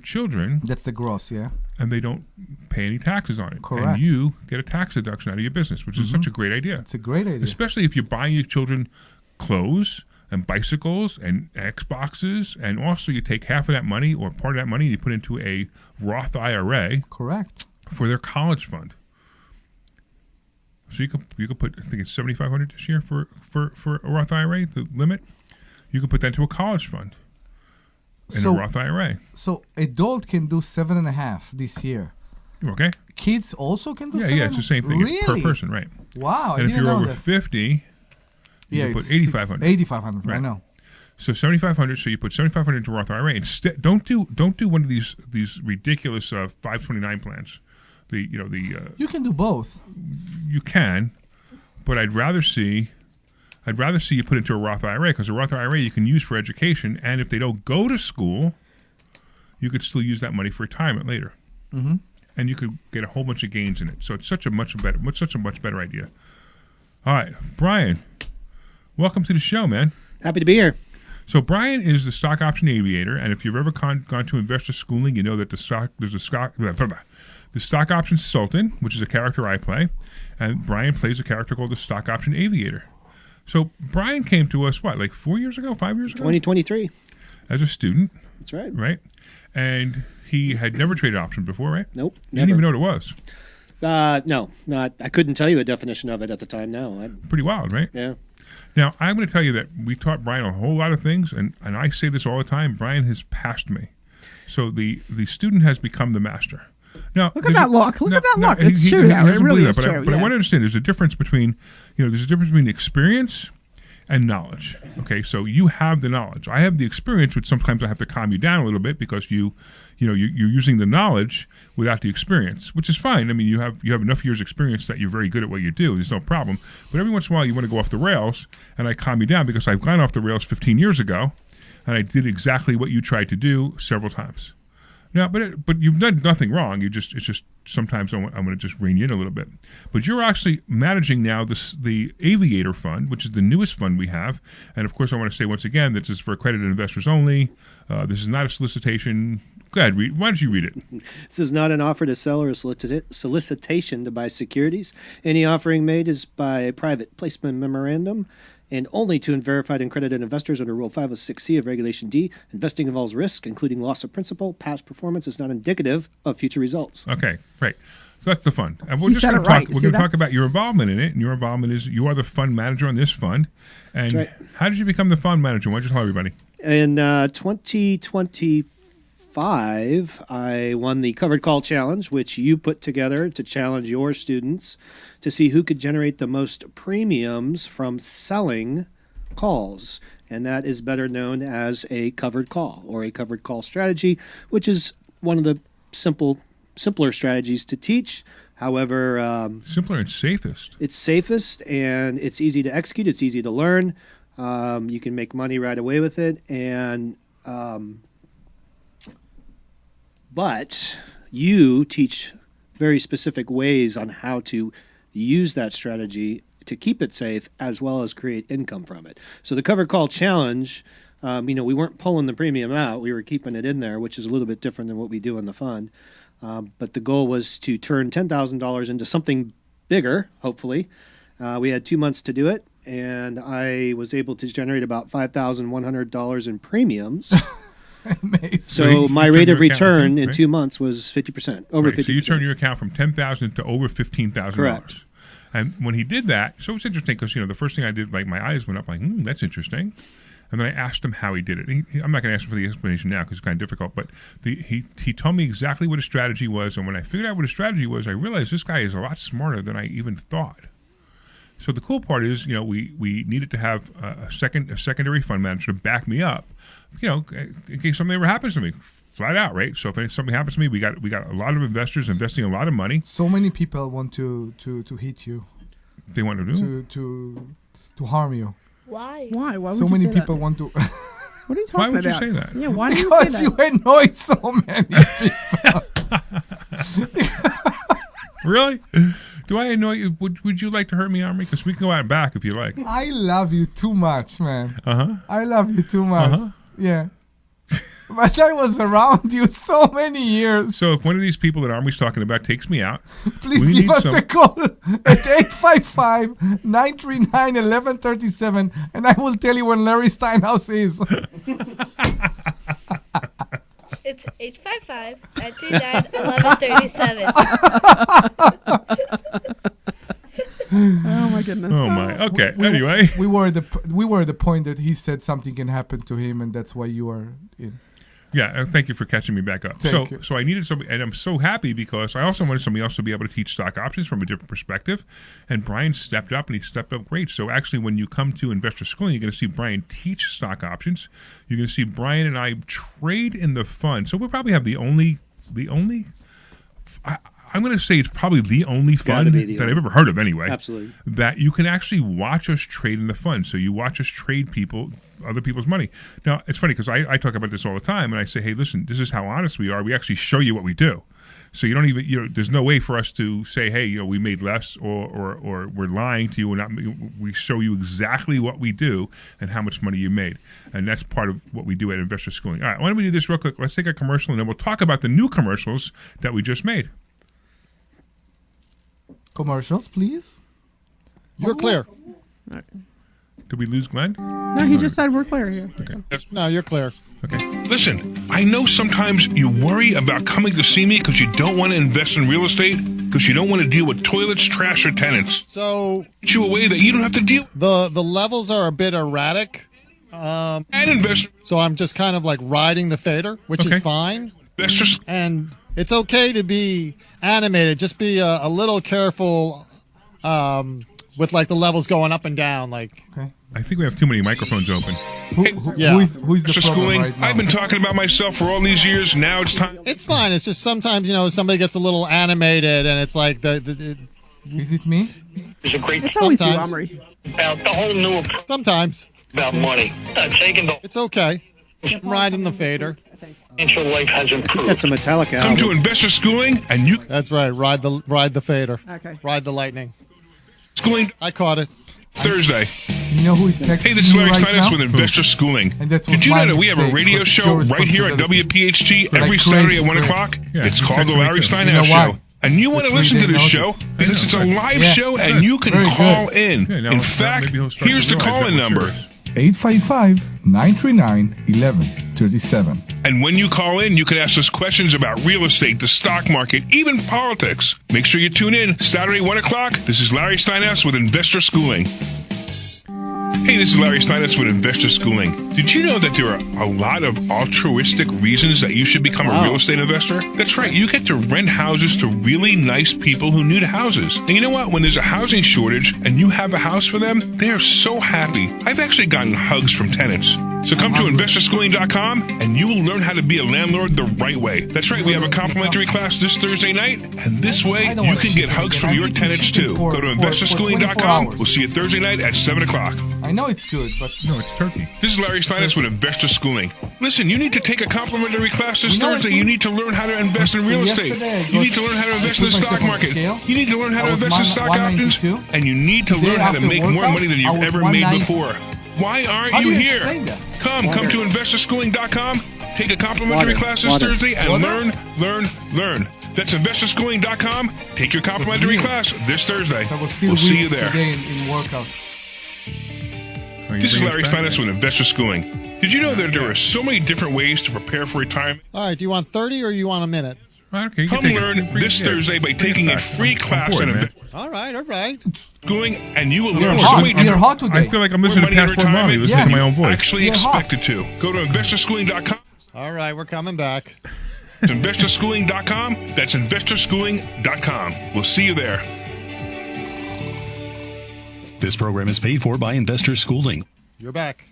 children, That's the gross, yeah. and they don't pay any taxes on it. Correct. And you get a tax deduction out of your business, which is such a great idea. It's a great idea. Especially if you're buying your children clothes and bicycles and Xboxes, and also you take half of that money or part of that money and you put into a Roth IRA Correct. for their college fund. So you could put, I think it's $7,500 this year for a Roth IRA, the limit. You could put that into a college fund in a Roth IRA. So adult can do 7.5 this year. Okay. Kids also can do Yeah, 7. yeah, it's the same thing. It's Really? per person, right? Wow, I And if didn't you're know over that. 50, you can put it's 8,500. 8,500. I Right. know. So 7,500. So you put 7,500 into Roth IRA. Instead, don't do one of these ridiculous 529 plans. You can do both. You can, but I'd rather see I'd rather see you put into a Roth IRA, because a Roth IRA you can use for education, and if they don't go to school, you could still use that money for retirement later. Mm-hmm. And you could get a whole bunch of gains in it. So it's such a much better idea. All right, Brian, welcome to the show, man. Happy to be here. So Brian is the stock option aviator, and if you've ever gone to investor schooling, you know that there's a stock option consultant, which is a character I play, and Brian plays a character called the stock option aviator. So Brian came to us, like 4 years ago, 5 years ago? 2023. As a student. That's right. Right? And he had never traded options before, right? Nope. He didn't even know what it was. No, not. I couldn't tell you a definition of it at the time. No. Pretty wild, right? Yeah. Now, I'm going to tell you that we taught Brian a whole lot of things, and I say this all the time, Brian has passed me. So the student has become the master. Now, Look at that luck. Look at that luck. It's he true now. It doesn't really believe is that, true. But I yeah. want to understand there's a difference between, experience and knowledge. Okay, so you have the knowledge. I have the experience, which sometimes I have to calm you down a little bit because you're using the knowledge without the experience, which is fine. I mean, you have enough years experience that you're very good at what you do. There's no problem. But every once in a while, you want to go off the rails, and I calm you down because I've gone off the rails 15 years ago, and I did exactly what you tried to do several times. Now, but you've done nothing wrong. It's just sometimes I'm going to just rein you in a little bit. But you're actually managing now the Aviator Fund, which is the newest fund we have. And of course, I want to say once again that this is for accredited investors only. This is not a solicitation. Go ahead, why don't you read it? This is not an offer to sell or a solicitation to buy securities. Any offering made is by a private placement memorandum and only to verified and accredited investors under Rule 506C of Regulation D. Investing involves risk, including loss of principal. Past performance is not indicative of future results. Okay, great. So that's the fund. And we're He just said going it to right. talk. We're See going to that? talk about your involvement in it, and your involvement is you are the fund manager on this fund. And That's right. how did you become the fund manager? Why don't you tell everybody? In 2025, I won the Covered Call Challenge, which you put together to challenge your students to see who could generate the most premiums from selling calls. And that is better known as a covered call or a covered call strategy, which is one of the simpler strategies to teach. However, Simpler and safest. it's safest and it's easy to execute. It's easy to learn. You can make money right away with it. And but you teach very specific ways on how to use that strategy to keep it safe as well as create income from it. So the Covered Call Challenge, we weren't pulling the premium out. We were keeping it in there, which is a little bit different than what we do in the fund. But the goal was to turn $10,000 into something bigger, hopefully. We had 2 months to do it, and I was able to generate about $5,100 in premiums. Amazing. So my you rate turn of your account, return in right? 2 months was 50%, over Right, 50%. so you turn your account from $10,000 to over $15,000. Correct. And when he did that, so it's interesting because the first thing I did, like my eyes went up, like, that's interesting. And then I asked him how he did it. I'm not going to ask him for the explanation now because it's kind of difficult. But he told me exactly what his strategy was, and when I figured out what his strategy was, I realized this guy is a lot smarter than I even thought. So the cool part is, we needed to have a secondary fund manager to back me up, in case something ever happens to me, flat out, right? So if something happens to me, we got a lot of investors investing a lot of money. So many people want to hit you, They want to do to harm you. Why? Why? Why would So you many say people that? want to What are you Why talking would you about? say that? Yeah, why do you because say you that? annoy so many people. Really? Do I annoy you? Would you like to hurt me, Omri? Because we can go out back if you like. I love you too much, man. Uh-huh. I love you too much. Uh-huh. Yeah. But I was around you so many years. So if one of these people that Omri's talking about takes me out, Please we give need us some- a call at 855-939-1137, and I will tell you when Larry Steinhouse is. It's 855-939-1137. Oh my goodness. Oh my. Okay. Anyway. We were at the point that he said something can happen to him, and that's why you are in. Yeah, thank you for catching me back up. Thank you. So I needed somebody, and I'm so happy because I also wanted somebody else to be able to teach stock options from a different perspective. And Brian stepped up, and he stepped up great. So actually, when you come to investor schooling, you're going to see Brian teach stock options. You're going to see Brian and I trade in the fund. So we'll probably have the only. I'm going to say it's probably the only gotta fund be the that only- I've ever heard of anyway. Absolutely. That you can actually watch us trade in the fund. So you watch us trade other people's money. Now, it's funny because I talk about this all the time, and I say, hey, listen, this is how honest we are. We actually show you what we do. So you don't even, there's no way for us to say, hey, we made less or we're lying to you. We show you exactly what we do and how much money you made. And that's part of what we do at Investor Schooling. All right, why don't we do this real quick? Let's take a commercial, and then we'll talk about the new commercials that we just made. Commercials, please. You're clear. Did we lose Glenn? No, he just said we're clear here. No, you're clear. Okay. Listen, I know sometimes you worry about coming to see me because you don't want to invest in real estate, because you don't want to deal with toilets, trash, or tenants. So Get you a way that you don't have to deal the levels are a bit erratic. and invest. So I'm just kind of like riding the fader, which Okay. is fine. Investors. And it's okay to be animated. Just be a little careful with like the levels going up and down. Like, Okay. I think we have too many microphones open. Yeah. Who is the Investor problem schooling. right now? I've been talking about myself for all these years. Now it's time. it's fine. It's just sometimes, somebody gets a little animated and it's like Is it me? It's a great It's always you, Sometimes. Omri. about the whole new approach sometimes about money. Taking the it's okay. I'm riding the fader. financial life has improved. That's a Metallica Come to album. Investor Schooling and you That's right. Ride the fader. Okay. Ride the lightning. schooling I caught it. Thursday. You know who is texting Hey, this is me Larry right Steinhouse now? with Investor Schooling. And that's Did you my know that we have a mistake, radio because it's show your right here at responsibility. WPHT But every like Saturday crazy, at 1 Chris. o'clock? Yeah, It's you called the texted me Larry too. Steinhouse You know why? Show. And you want to The listen to 3-day this show notice. because it's a live Yeah. show and you can Very good. call in. Yeah, now In it's- now fact, maybe he'll start here's to the realize call-in that we're number. serious. 855-939-1137. And when you call in, you can ask us questions about real estate, the stock market, even politics. Make sure you tune in Saturday, 1 o'clock. This is Larry Steinhouse with Investor Schooling. Hey, this is Larry Steinhouse with Investor Schooling. Did you know that there are a lot of altruistic reasons that you should become a real estate investor? That's right. You get to rent houses to really nice people who need houses. And you know what? When there's a housing shortage and you have a house for them, they are so happy. I've actually gotten hugs from tenants. So come to investorschooling.com and you will learn how to be a landlord the right way. That's right. We have a complimentary class this Thursday night. And this way, I don't you want can get chicken hugs again. from I your need tenants chicken too. for- Go to for 24 investorschooling.com. hours. We'll see you Thursday night at 7 o'clock. I know it's good, but No, it's turkey. This is Larry Steinhouse with Investor Schooling. Listen, you need to take a complimentary class this You know, I Thursday. think- You need to learn how to invest in real estate. Yesterday, I You need to learn how to I invest in the put stock myself on market. scale. You need to learn how I to was invest in stock options. 192. And you need to The day learn how to after make more workout, money than I you've was ever made 190. before. Why aren't How do you you here? explain that? Come to investorschooling.com. Take a complimentary Water. class this Water. Thursday and Water? learn. That's investorschooling.com. Take your complimentary new. class this Thursday. I was still We'll see weak you there. today in workout. Are you This is bringing Larry us back? Steinhouse with Investor Schooling. Did you know that there are so many different ways to prepare for retirement? All right. Do you want 30 or you want a minute? Okay, you Come can take it. learn Bring- this yeah, Thursday by bring it taking a back. free I'm class bored, on man. Investor All right. All right. Schooling, and you will learn You're so hot. many You're different hot today. I feel like I'm where listening to money in Passport Mommy, retirement listening to my own voice. actually You're hot. expected to. Go to investorschooling.com. All right. We're coming back. It's investorschooling.com. That's investorschooling.com. We'll see you there. This program is paid for by Investor Schooling. You're back.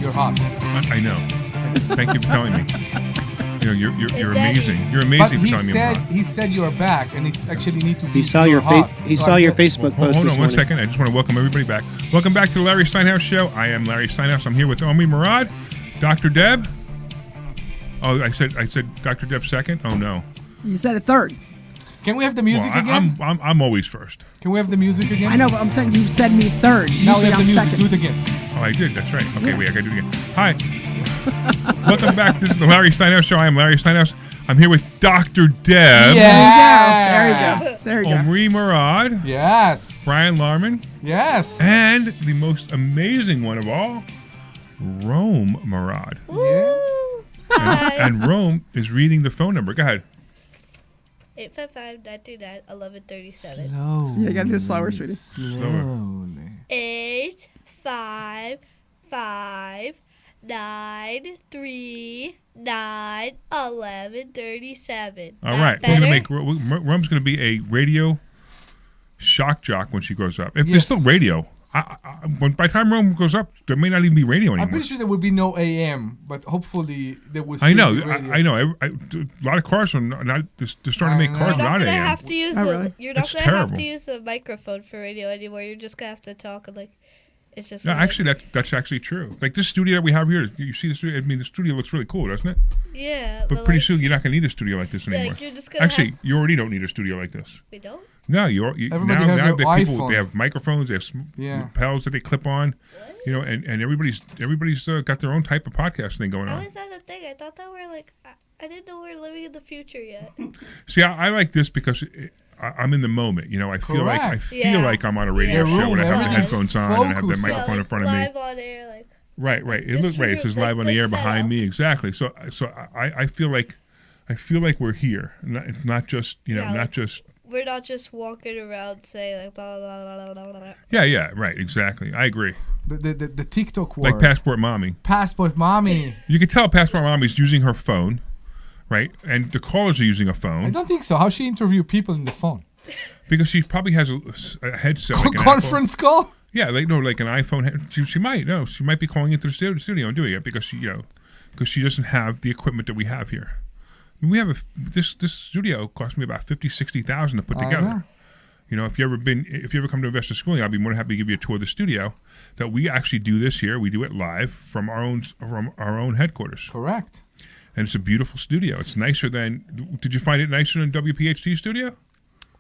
You're hot. I know. Thank you for telling me. You're Exactly. amazing. You're But amazing he for telling me I'm said hot. he said you're back, and it's actually need to be. He saw you're your hot. he So saw I your get- Facebook post Hold this on one morning. second. I just want to welcome everybody back. Welcome back to the Larry Steinhouse Show. I am Larry Steinhouse. I'm here with Omri Morad, Dr. Deb. Oh, I said Dr. Deb second. Oh no. You said it third. Can we have the music Well, again? I'm always first. Can we have the music again? I know, but I'm saying you said me third. Now we Usually have the I'm music. second. Do it again. Oh, I did. That's right. Okay, wait. I gotta do it again. Hi. Welcome back. This is the Larry Steinhouse Show. I am Larry Steinhouse. I'm here with Dr. Deb. Yeah. There you go. There you go. Omri Morad. Yes. Brian Larman. Yes. And the most amazing one of all, Rome Morad. Yeah. Hi. And Rome is reading the phone number. Go ahead. 855-939-1137. Slowly. Yeah, you gotta do it slower, sweetie. Slowly. 855-939-1137. All right. We're gonna make Rome's gonna be a radio shock jock when she grows up. If there's Yes. still radio, by the time Rome goes up, there may not even be radio anymore. I'm pretty sure there will be no AM, but hopefully there will. I Still know. be radio. I know. A lot of cars are not. They're starting to make cars You're not without gonna AM. have to use You're not That's gonna have terrible. to use a microphone for radio anymore. You're just gonna have to talk and it's just. No, like, actually, that's actually true. Like this studio that we have here, you see the studio. I mean, the studio looks really cool, doesn't it? Yeah, But pretty soon, you're not gonna need a studio like this anymore. you're just gonna Actually, you already don't need a studio like this. We don't. No, you Everybody now has now their that people iPhone. they have microphones, they have lapels that they clip on, and everybody's got their own type of podcast thing going How on. is that a thing? I thought that we're I didn't know we were living in the future yet. See, I like this because I'm in the moment. I feel like I'm on a radio show when I have the headphones on and I have the microphone in front of me. Live on air, Right. It looks right. It says live on the air behind me. Exactly. So I feel like we're here. It's not just not just. We're not just walking around saying blah blah blah blah blah. Yeah. Right. Exactly. I agree. The TikTok word. Like Passport Mommy. Passport Mommy. You can tell Passport Mommy's using her phone, right? And the callers are using a phone. I don't think so. How she interview people in the phone? Because she probably has a headset. Like Conference call? Yeah, like an iPhone. She might be calling into the studio and doing it because she doesn't have the equipment that we have here. I mean, we have this studio cost me about $50,000-$60,000 to put together. If you ever come to Investor Schooling, I'll be more than happy to give you a tour of the studio. That we actually do this here. We do it live from our own headquarters. Correct. And it's a beautiful studio. It's nicer than. Did you find it nicer than WPHT studio?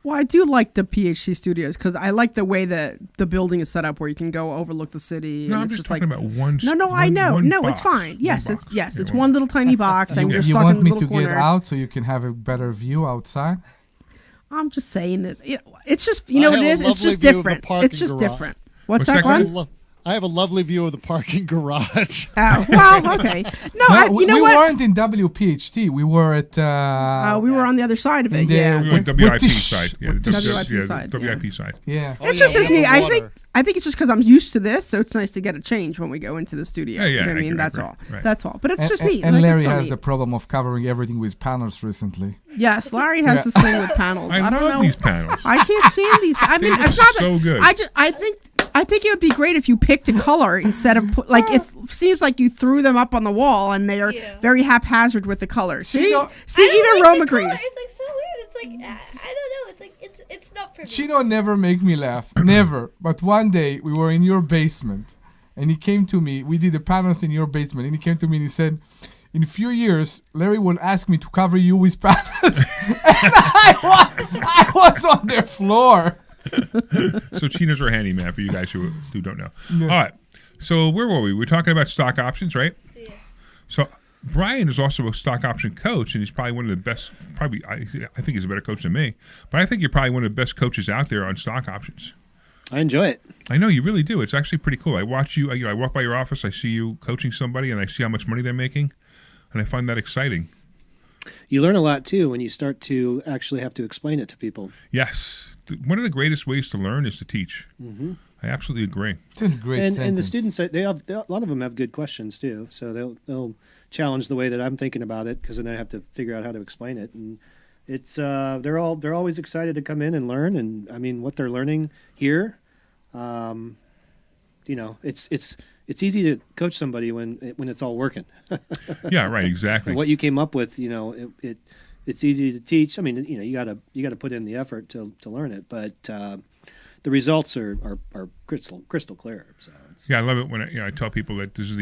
Well, I do like the PhD studios because I like the way that the building is set up, where you can go overlook the city. No, and I'm it's just like talking about one. I know. No, box. it's fine. Yes, One it's box. it's one little tiny box, and you're You stuck want in me a to little corner. get out so you can have a better view outside? I'm just saying that it's just I have it a is. It's lovely just view of the different. parking It's just garage. different. What's that, that, Glenn? Glenn? I have a lovely view of the parking garage. Oh, well, okay. No, we what? weren't in WPHT. We were at. We were on the other side of it. the- Yeah. We went With WIP the side. Yeah, with the WIP side, WIP side. Yeah. Oh, It's yeah, just we as have neat. the water. I think it's just because I'm used to this, so it's nice to get a change when we go into the studio. Yeah, You know what I I mean? agree, That's right, all. right. That's all. But it's just neat. And Like, it's Larry so has neat. the problem of covering everything with panels recently. Yes, Larry has this thing with panels. I don't love know. these panels. I can't stand these. I mean, They it's look not so that, good. I think it would be great if you picked a color instead of it seems like you threw them up on the wall and they are very haphazard with the colors. See, Chino- even Rome agrees. It's so weird. It's I don't know. It's it's not for me. Chino never make me laugh. Never. But one day we were in your basement and he came to me. We did the panels in your basement and he came to me and he said, in a few years, Larry will ask me to cover you with panels. And I was on the floor. So Chino's our handyman for you guys who don't know. All right. So where were we? We're talking about stock options, right? Yeah. So Brian is also a stock option coach, and he's probably one of the best. Probably, I think he's a better coach than me. But I think you're probably one of the best coaches out there on stock options. I enjoy it. I know you really do. It's actually pretty cool. I watch you. I walk by your office. I see you coaching somebody, and I see how much money they're making, and I find that exciting. You learn a lot too when you start to actually have to explain it to people. Yes. One of the greatest ways to learn is to teach. Mm-hmm. I absolutely agree. It's a great And sentence. the students, a lot of them have good questions too. So they'll challenge the way that I'm thinking about it because then I have to figure out how to explain it. And it's they're always excited to come in and learn. And I mean, what they're learning here, it's easy to coach somebody when it's all working. Yeah, right. Exactly. And what you came up with, it's easy to teach. I mean, you gotta put in the effort to learn it, but the results are crystal clear. So Yeah, I love it when I tell people that this is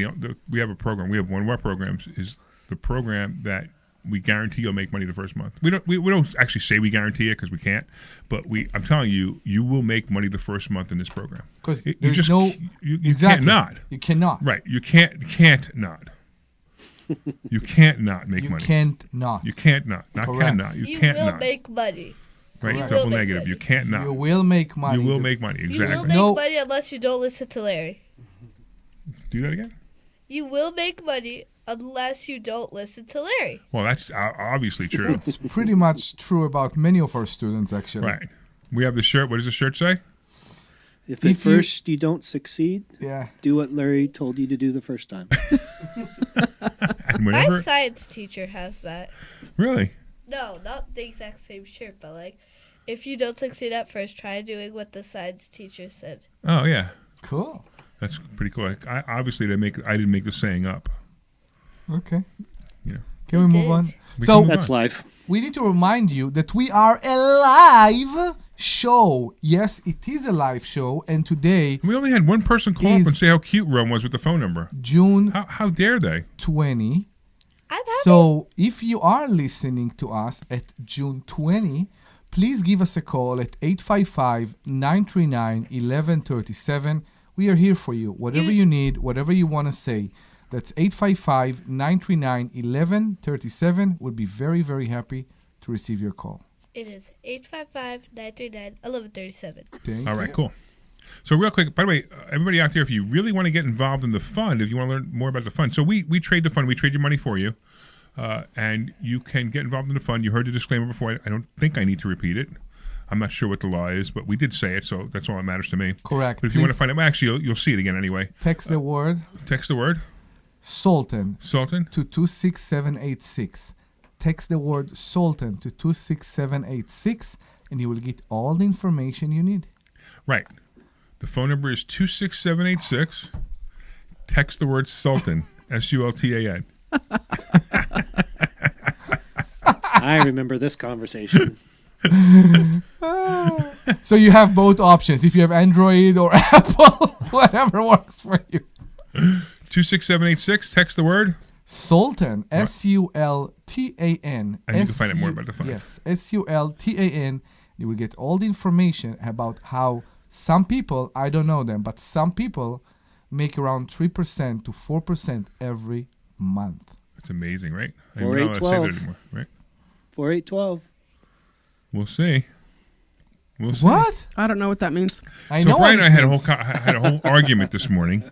we have a program. We have one of our programs is the program that we guarantee you'll make money the first month. We don't actually say we guarantee it because we can't, but I'm telling you, you will make money the first month in this program. Because you there's just no you exactly. can't not. You cannot. Right, you can't not. You can't not make money. You can't not. You can't not. Not Correct. can not. You You can't will not. make money. Right, Correct. double You will make negative. money. You can't not. You will make money. You will make money. You will Exactly. make No- money unless you don't listen to Larry. Do that again. You will make money unless you don't listen to Larry. Well, that's obviously true. It's pretty much true about many of our students, actually. Right. We have the shirt. What does the shirt say? if at If you- first you don't succeed, Yeah. do what Larry told you to do the first time. And My whenever, science teacher has that. really? No, not the exact same shirt, but if you don't succeed at first, try doing what the science teacher said. Oh yeah. Cool. That's pretty cool. Obviously, I didn't make the saying up. Okay. You know. Can we move on? We So can move That's on. life. we need to remind you that we are a live show. Yes, it is a live show, and today, We only had one person call up Is- and say how cute Rome was with the phone number. June How dare they? 20. I'm happy. So if you are listening to us at June 20, please give us a call at 855-939-1137. We are here for you. Whatever you need, whatever you want to say. That's 855-939-1137. We'll be very, very happy to receive your call. It is 855-939-1137. Thank All right, you. cool. So real quick, by the way, everybody out there, if you really want to get involved in the fund, if you want to learn more about the fund, so we trade the fund, we trade your money for you, and you can get involved in the fund. You heard the disclaimer before. I don't think I need to repeat it. I'm not sure what the law is, but we did say it, so that's all that matters to me. Correct. But if you want to Please find out, well, actually, you'll see it again anyway. text the word Text the word Sultan Sultan. to 26786. Text the word Sultan to 26786, and you will get all the information you need. Right. The phone number is 26786. Text the word Sultan, Sultan. I remember this conversation. So you have both options. If you have Android or Apple, whatever works for you. 26786. Text the word. Sultan, Sultan. And you can find out more about the fund. Yes, Sultan. You will get all the information about how some people, I don't know them, but some people make around 3% to 4% every month. It's amazing, right? I Four, don't eight, know how to say 12. that anymore, right? 4812. We'll see. We'll see. What? I don't know what that means. I So know Brian what and I it had means. had a whole argument this morning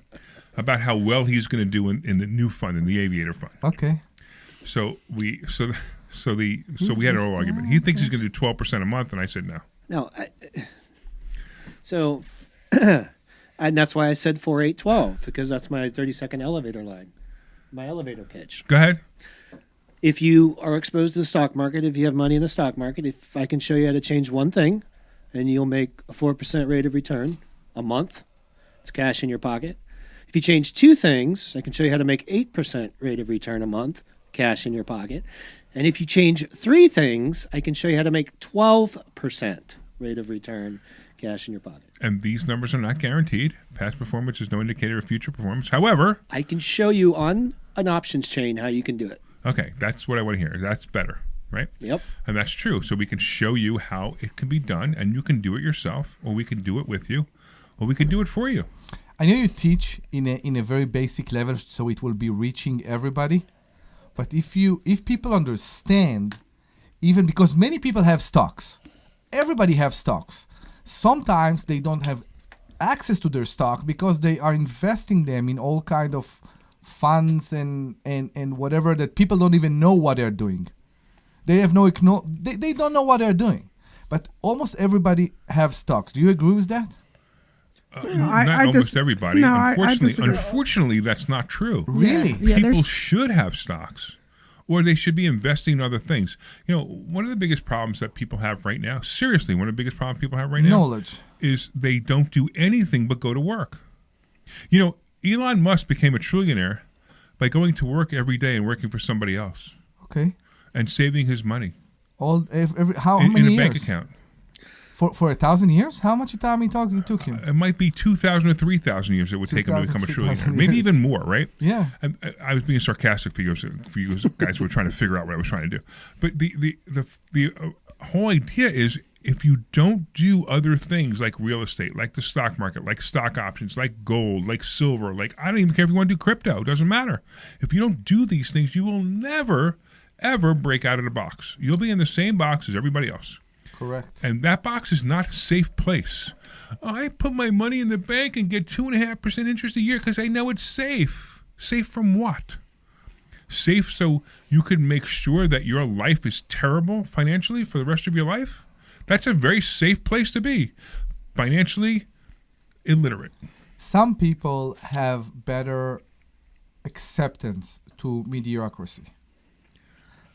about how well he's going to do in the new fund, in the aviator fund. Okay. So we had a whole argument. He thinks he's going to do 12% a month, and I said no. No. So, and that's why I said 4812, because that's my 30-second elevator line, my elevator pitch. Go ahead. If you are exposed to the stock market, if you have money in the stock market, if I can show you how to change one thing, and you'll make a 4% rate of return a month, it's cash in your pocket. If you change two things, I can show you how to make 8% rate of return a month, cash in your pocket. And if you change three things, I can show you how to make 12% rate of return, cash in your pocket. And these numbers are not guaranteed. Past performance is no indicator of future performance. However, I can show you on an options chain how you can do it. okay, that's what I want to hear. That's better, right? Yep. And that's true. So we can show you how it can be done, and you can do it yourself, or we can do it with you, or we can do it for you. I know you teach in a very basic level, so it will be reaching everybody. But if people understand, even because many people have stocks, everybody have stocks. Sometimes they don't have access to their stock because they are investing them in all kind of funds and whatever that people don't even know what they're doing. They have they don't know what they're doing. But almost everybody have stocks. Do you agree with that? Not I almost dis- everybody. no, I Unfortunately, disagree. that's not true. Really? Yeah, People there's- should have stocks, or they should be investing in other things. You know, one of the biggest problems that people have right now, seriously, one of the biggest problems people have right now, Knowledge. is they don't do anything but go to work. You know, Elon Musk became a trillionaire by going to work every day and working for somebody else Okay. and saving his money How in many a years? bank account. For 1,000 years? How much time it took him? It might be 2,000 or 3,000 years it would take him to 2,000, become a 3,000 trillionaire. Maybe years. even more, right? Yeah. And I was being sarcastic for you guys who were trying to figure out what I was trying to do. But the whole idea is, if you don't do other things like real estate, like the stock market, like stock options, like gold, like silver, like I don't even care if you want to do crypto, it doesn't matter. If you don't do these things, you will never, ever break out of the box. You'll be in the same box as everybody else. Correct. And that box is not a safe place. I put my money in the bank and get 2.5% interest a year because I know it's safe. Safe from what? Safe so you can make sure that your life is terrible financially for the rest of your life? That's a very safe place to be. Financially illiterate. Some people have better acceptance to mediocrity.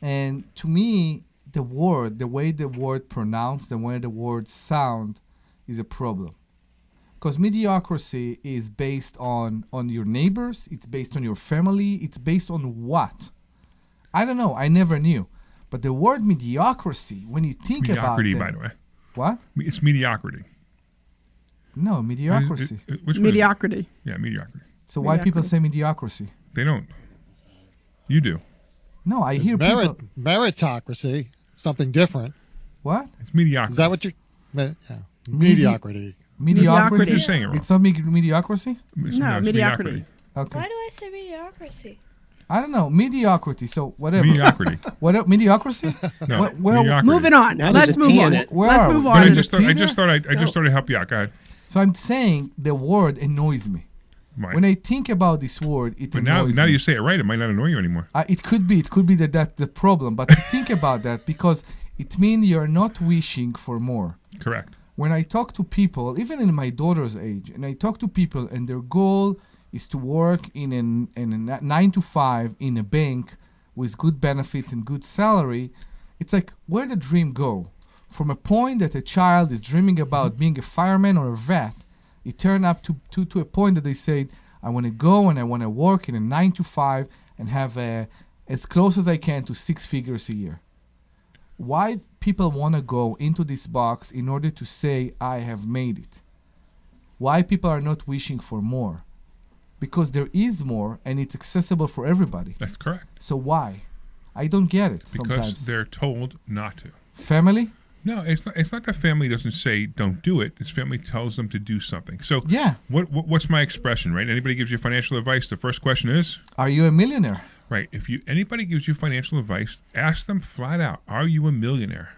And to me, the way the word pronounced, the way the word sound is a problem. Because mediocrity is based on your neighbors. It's based on your family. It's based on what? I don't know. I never knew. But the word mediocrity, when you think about it. Mediocrity, by the way. What? It's mediocrity. No, mediocrity. Which one is it? Mediocrity. Yeah, mediocrity. So why people say mediocrity? They don't. You do. No, I hear people. Meritocracy, something different. What? It's mediocrity. Is that what you're? Yeah. Mediocrity. Mediocrity. You're saying it wrong. It's not mediocrity? It's mediocrity. Okay. Why do I say mediocrity? I don't know. Mediocrity. So whatever. Mediocrity. What? Mediocrity? No. Well, mediocrity. Moving on. Now Let's there's a move T on. in it. Where Let's are move we? on. There is a I T just there? thought I'd help you out. Go ahead. So I'm saying the word annoys me. Right. When I think about this word, it But now annoys you me. say it right, it might not annoy you anymore. It could be that that's the problem. But think about that because it means you're not wishing for more. Correct. When I talk to people, even in my daughter's age, and I talk to people and their goal is to work in a 9 to 5 in a bank with good benefits and good salary, it's like, where the dream go? From a point that a child is dreaming about being a fireman or a vet, it turned up to a point that they say, I want to go and I want to work in a 9 to 5 and have as close as I can to 6 figures a year. Why people want to go into this box in order to say, I have made it? Why people are not wishing for more? Because there is more and it's accessible for everybody. That's correct. So why? I don't get it Because sometimes. they're told not to. Family? No, it's not that family doesn't say don't do it. It's family tells them to do something. So Yeah. what's my expression, right? Anybody gives you financial advice, the first question is, Are you a millionaire? right, if anybody gives you financial advice, ask them flat out, are you a millionaire?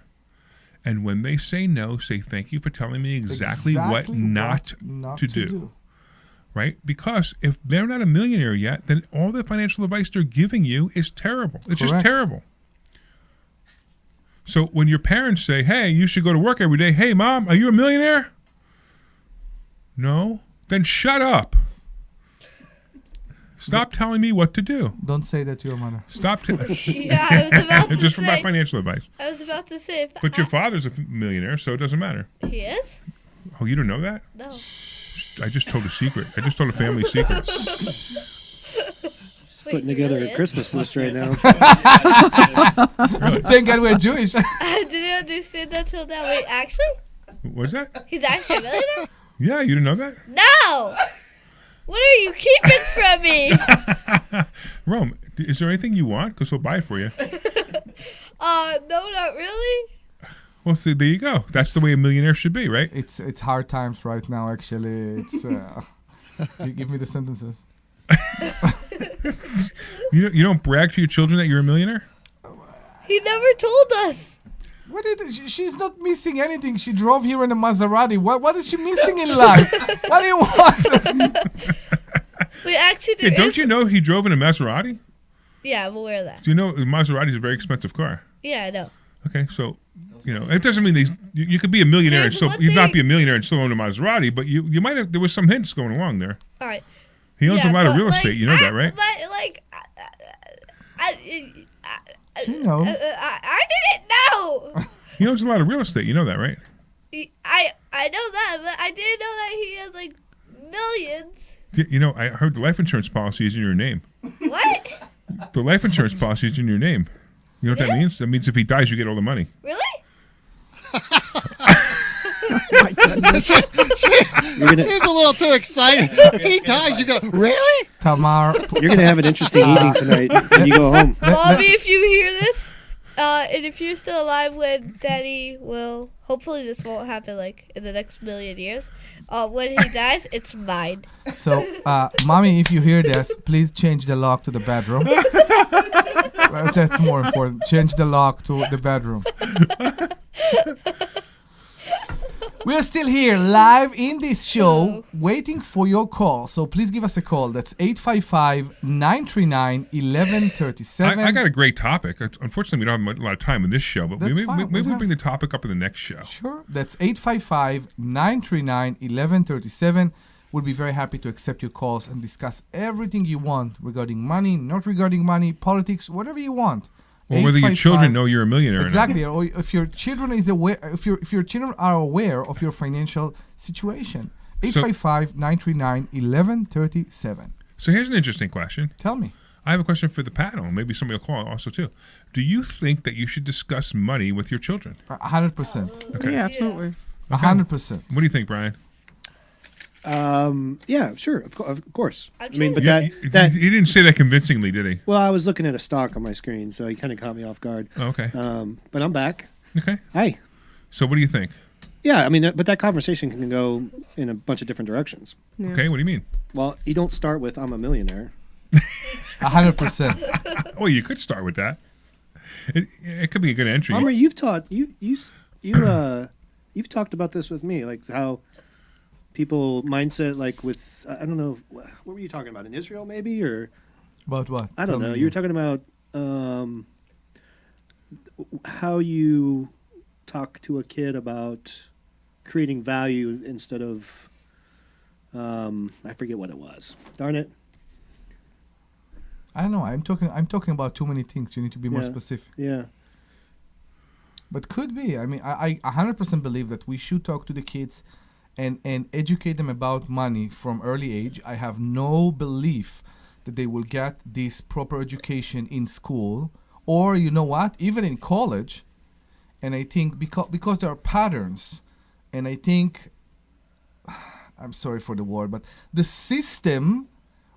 And when they say no, say thank you for telling me exactly what not to do. Right? Because if they're not a millionaire yet, then all the financial advice they're giving you is terrible. It's just Correct. terrible. So when your parents say, hey, you should go to work every day. Hey, Mom, are you a millionaire? No? Then shut up. Stop telling me what to do. Don't say that to your mother. Stop. Yeah, I was about to Just say. about financial advice. I was about to say. But your father's a millionaire, so it doesn't matter. He is? Oh, you don't know that? No. I just told a secret. I just told a family secret. Wait, Putting he together really a is? Christmas list right now. Thank God we're Jewish. I didn't understand that till now. Wait, actually? What's that? He's actually a millionaire? Yeah, you didn't know that? No! What are you keeping from me? Rome, is there anything you want? Because we'll buy it for you. No, not really. Well, see, there you go. That's the way a millionaire should be, right? It's hard times right now, actually. It's you give me the sentences. You don't brag to your children that you're a millionaire? He never told us. What she's not missing anything. She drove here in a Maserati. What is she missing in life? What do you want? Wait, actually, Hey, there don't is. you know he drove in a Maserati? Yeah, I'm aware of that. Do you know a Maserati is a very expensive car? Yeah, I know. Okay, so it doesn't mean you could be a millionaire and There's still one you not thing- be a millionaire and still own a Maserati, but you might have. There was some hints going along there. All right. He owns a lot of but, real estate. You know that, right? But like, She knows. I didn't know. He owns a lot of real estate. You know that, right? I know that, but I didn't know that he has like millions. You know, I heard the life insurance policy is in your name. What? The life insurance policy is in your name. You know what that Yes? means? That means if he dies, you get all the money. Really? She's a little too excited. If he dies, you go, really? Tamar. You're going to have an interesting evening tonight when you go home. Mommy, if you hear this, and if you're still alive when Daddy will, hopefully this won't happen like in the next million years. When he dies, it's mine. So, mommy, if you hear this, please change the lock to the bedroom. That's more important. Change the lock to the bedroom. We're still here live in this show waiting for your call. So please give us a call. That's 855-939-1137. I got a great topic. Unfortunately, we don't have a lot of time in this show, but That's maybe fine. we We'll bring the topic up in the next show. Sure. That's 855-939-1137. We'll be very happy to accept your calls and discuss everything you want regarding money, not regarding money, politics, whatever you want. Or whether your children know you're a millionaire Exactly. or not. Or if your children is aware, if your children are aware of your financial situation. 855-939-1137. So here's an interesting question. Tell me. I have a question for the panel. Maybe somebody will call also too. Do you think that you should discuss money with your children? 100%. Okay. Yeah, absolutely. 100%. What do you think, Brian? Yeah, sure, of course. I I'm mean, but sure. He didn't say that convincingly, did he? well, I was looking at a stock on my screen, so he kind of caught me off guard. Oh, okay. But I'm back. Okay. Hi. So what do you think? Yeah, I mean, but that conversation can go in a bunch of different directions. Yeah. Okay. What do you mean? Well, you don't start with "I'm a millionaire." 100%. Well, you could start with that. It could be a good entry. Omri, you've talked about this with me, like how people mindset, like with I don't know, what were you talking about in Israel, maybe, or About what? I don't Tell know. me You were again. talking about how you talk to a kid about creating value instead of I forget what it was. Darn it. I don't know. I'm talking about too many things. You need to be more Yeah. specific. Yeah. But could be. I mean, I 100% believe that we should talk to the kids and educate them about money from early age. I have no belief that they will get this proper education in school or, you know what, even in college. And I think because there are patterns, and I think, I'm sorry for the word, but the system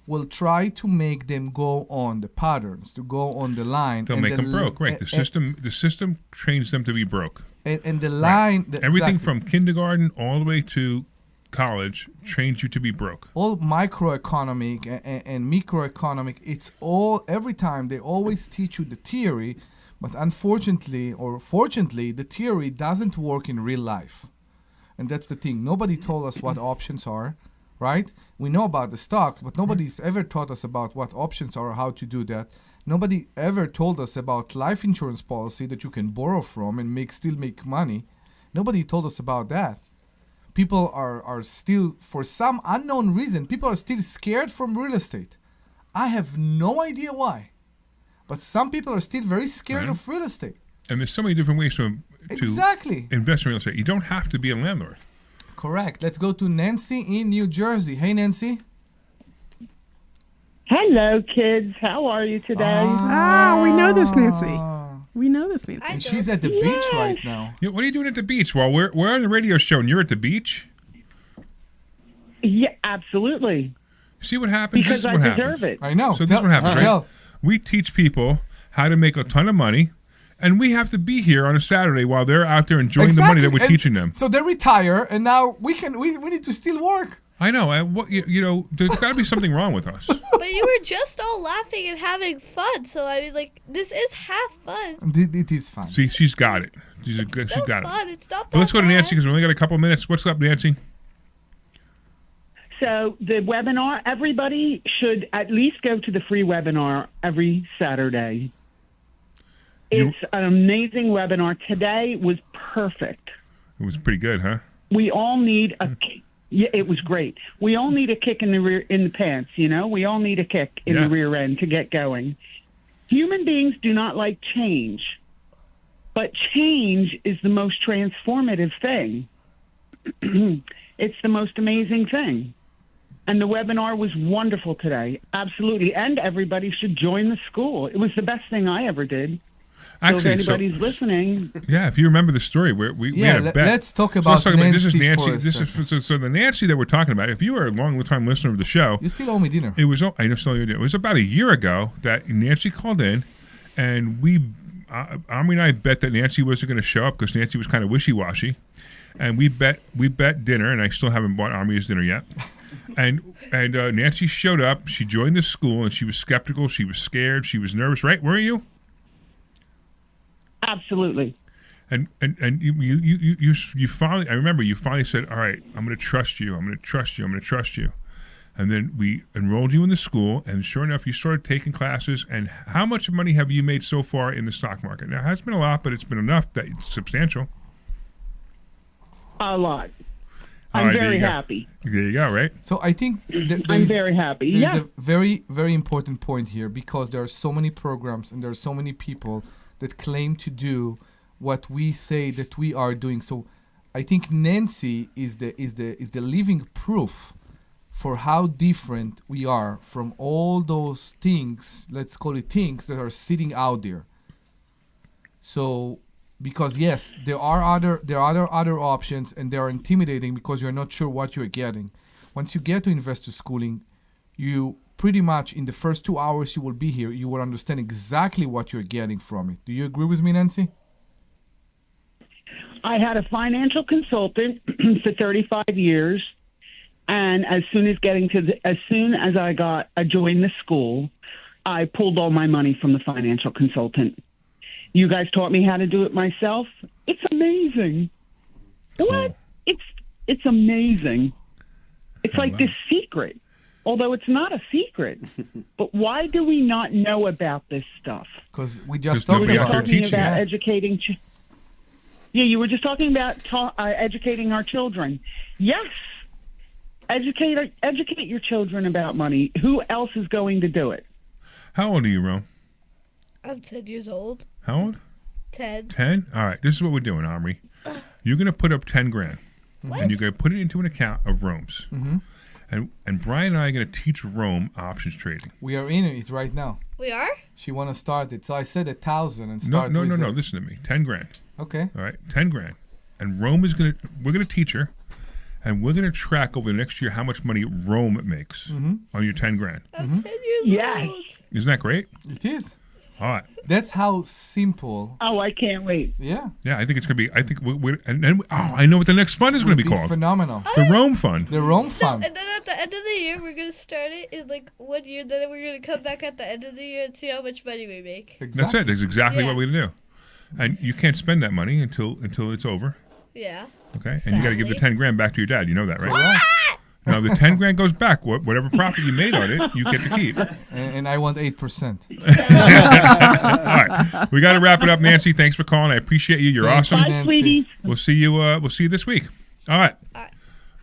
will try to make them go on the patterns, to go on the line. They'll and make them broke, right? The system trains them to be broke. And the line, Everything exactly. from kindergarten all the way to college trains you to be broke. all microeconomic and microeconomic, it's all, every time they always teach you the theory, but unfortunately or fortunately, the theory doesn't work in real life. And that's the thing. Nobody told us what options are, right? We know about the stocks, but nobody's ever taught us about what options are or how to do that. Nobody ever told us about life insurance policy that you can borrow from and still make money. Nobody told us about that. People are still, for some unknown reason, people are still scared from real estate. I have no idea why. But some people are still very scared Right. of real estate. And there's so many different ways to Exactly. invest in real estate. You don't have to be a landlord. Correct. Let's go to Nancy in New Jersey. Hey, Nancy. Hello, kids. How are you today? Ah, we know this, Nancy. We know this, Nancy. And she's at the beach right now. Yeah, what are you doing at the beach? Well, we're on the radio show and you're at the beach. Yeah, absolutely. See what happens? Because This is I what deserve happens. it. I know. So this is what happens, right? Tell. We teach people how to make a ton of money, and we have to be here on a Saturday while they're out there enjoying the money that we're And teaching them. So they retire, and now we need to still work. I know. There's got to be something wrong with us. But you were just all laughing and having fun, so I mean, like, this is half fun. It is fun. See, she's got it. She's It's got still it. fun. It's not But let's go to that Nancy bad. because we only got a couple minutes. What's up, Nancy? So the webinar, everybody should at least go to the free webinar every Saturday. It's an amazing webinar. Today was perfect. It was pretty good, huh? We all need a yeah, it was great. We all need a kick in the pants, you know? We all need a kick in Yeah. the rear end to get going. Human beings do not like change. But change is the most transformative thing. It's the most amazing thing. And the webinar was wonderful today. Absolutely. And everybody should join the school. It was the best thing I ever did. Actually, so if anybody's listening, yeah, if you remember the story, we Yeah, had a bet. let's talk So about this is Nancy Nancy. for a This second. is so the Nancy that we're talking about. If you are a long-time listener of the show, You still owe me dinner. it was I know still you do. It was about a year ago that Nancy called in, and Omri and I bet that Nancy wasn't going to show up because Nancy was kind of wishy-washy, and we bet dinner, and I still haven't bought Omri his dinner yet. And Nancy showed up. She joined the school, and she was skeptical. She was scared. She was nervous. Right? Were you? absolutely. And you finally, I remember you finally said, all right, I'm going to trust you. I'm going to trust you. I'm going to trust you. And then we enrolled you in the school, and sure enough, you started taking classes. And how much money have you made so far in the stock market? Now, it hasn't been a lot, but it's been enough that it's substantial. A lot. All I'm right, there very you go. happy. There you go, right? So I think I'm very happy. There's Yeah. a very, very important point here because there are so many programs and there are so many people that claim to do what we say that we are doing. So I think Nancy is the living proof for how different we are from all those things, let's call it things, that are sitting out there. So, because yes, there are other options, and they are intimidating because you're not sure what you're getting. Once you get to investor schooling, you pretty much in the first 2 hours you will be here, you will understand exactly what you're getting from it. Do you agree with me, Nancy? I had a financial consultant for 35 years, and as soon as I joined the school, I pulled all my money from the financial consultant. You guys taught me how to do it myself. It's amazing. Cool. What? It's amazing. It's like this secret, although it's not a secret. But why do we not know about this stuff? Because we just Because talked nobody about out there it. Talking teaching about it. educating. Yeah, you were just talking about educating our children. Yes, educate your children about money. Who else is going to do it? How old are you, Rome? I'm 10 years old. How old? 10. 10? All right, this is what we're doing, Omri. You're going to put up 10 grand, and you're going to put it into an account of Rome's. And Brian and I are going to teach Rome options trading. We are in it right now. We are? She want to start it. So I said 1,000 and No, start no, with no, it. no. Listen to me. 10 grand. Okay. All right, 10 grand. And Rome is we're going to teach her, and we're going to track over the next year how much money Rome makes on your 10 grand. I'm 10 years Yes. old. Isn't that great? It is. All right. That's how simple. Oh, I can't wait. Yeah. Yeah, I think it's going to be, and then, I know what the next fund is going to be called. Phenomenal. The Rome Fund. The Rome Fund. And then at the end of the year, we're going to start it in like 1 year. Then we're going to come back at the end of the year and see how much money we make. That's it. That's exactly Yeah. what we're going to do. And you can't spend that money until it's over. Yeah. Okay? And you got to give the 10 grand back to your dad. You know that, right? Correct. Now, the 10 grand goes back. Whatever profit you made on it, you get to keep. And I want 8%. All right. We got to wrap it up, Nancy. Thanks for calling. I appreciate you. You're Thank awesome. you, Bye, Nancy. sweeties. We'll see you this week. All right.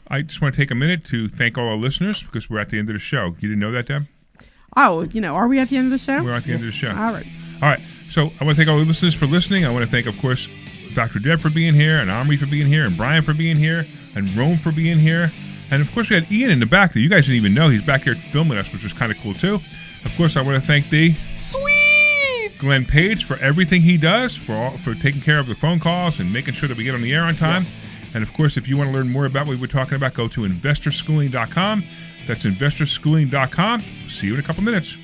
I just want to take a minute to thank all our listeners because we're at the end of the show. You didn't know that, Deb? Oh, are we at the end of the show? We're at the end of the show. All right. All right. So I want to thank all the listeners for listening. I want to thank, of course, Dr. Deb for being here, and Omri for being here, and Brian for being here, and Rome for being here. And, of course, we had Ian in the back that you guys didn't even know. He's back here filming us, which was kind of cool, too. Of course, I want to thank Sweet! Glenn Page for everything he does, for taking care of the phone calls and making sure that we get on the air on time. Yes. And, of course, if you want to learn more about what we're talking about, go to investorschooling.com. That's investorschooling.com. See you in a couple minutes.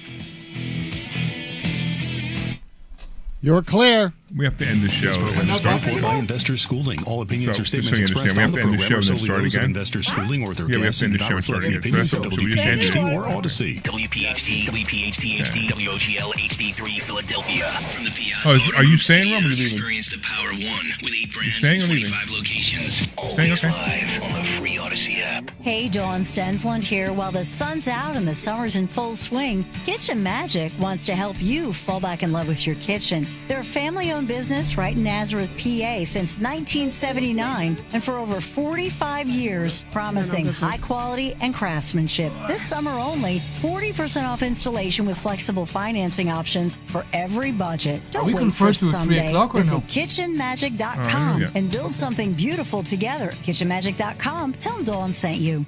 You're clear. We have to end the show. This program is paid for by Investor Schooling. All opinions So, or statements just so you expressed understand, on we the have to end the program show are and then solely start those of again. Investor Schooling or their Yeah, we have guests to end and the not show and start reflect the again. opinions So of that's- so we just end it. WPHT or Odyssey. WPHT, WPHT-HD, WOGL HD3 Philadelphia. From the Piazza Oh, Auto are you Group staying, Ron, or are you Studios, leaving? experience the Power of One with 8 brands staying and or leaving? 25 locations. Staying, Always okay. live on the free Odyssey app. Hey, Dawn Stensland here. While the sun's out and the summer's in full swing, Kitchen Magic wants to help you fall back in love with your kitchen. They're a family-owned business right in Nazareth, PA since 1979, and for over 45 years, promising high quality and craftsmanship. This summer only, 40% off installation with flexible financing options for every budget. Don't we wait conferred for to 3 someday. o'clock or Visit no? kitchenmagic.com yeah. and build something beautiful together. Kitchenmagic.com. Tell them Dawn sent you.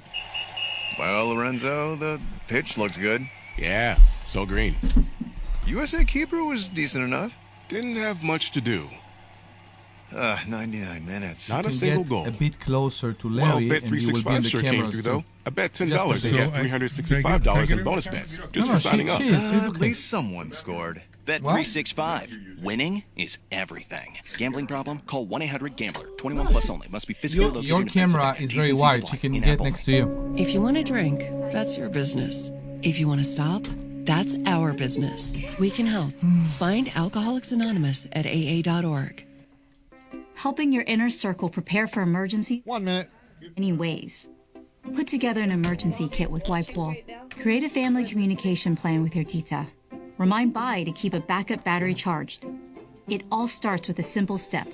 Well, Lorenzo, the pitch looked good. Yeah, so green. USA keeper was decent enough. Didn't have much to do. 99 minutes. Not a You single get goal. a bit closer to Well, Larry, Bet and you will be in 365 the sure came cameras through, too. though. I bet $10 Just a and bit. get So, $365 can I in get bonus it? bets just No, for no, signing up. she's At okay. least someone scored. Bet365. Winning is everything. Gambling problem? Call 1-800-GAMBLER. 21 plus only. Must be physically located Your in camera Pennsylvania. is very T's and C's wide. apply. She can In get Apple. next to you. If you want to drink, that's your business. If you want to stop, that's our business. We can help. Find Alcoholics Anonymous at AA.org. Helping your inner circle prepare for emergency. 1 minute. Many ways. Put together an emergency kit with Wipewall. Create a family communication plan with your tita. Remind Bai to keep a backup battery charged. It all starts with a simple step,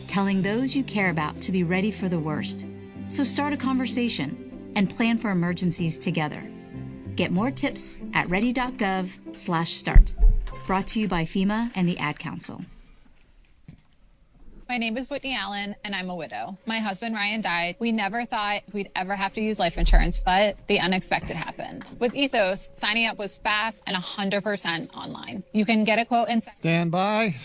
telling those you care about to be ready for the worst. So start a conversation and plan for emergencies together. Get more tips at ready.gov/start. Brought to you by FEMA and the Ad Council. My name is Whitney Allen, and I'm a widow. My husband, Ryan, died. We never thought we'd ever have to use life insurance, but the unexpected happened. With Ethos, signing up was fast and 100% online. You can get a quote in Stand by.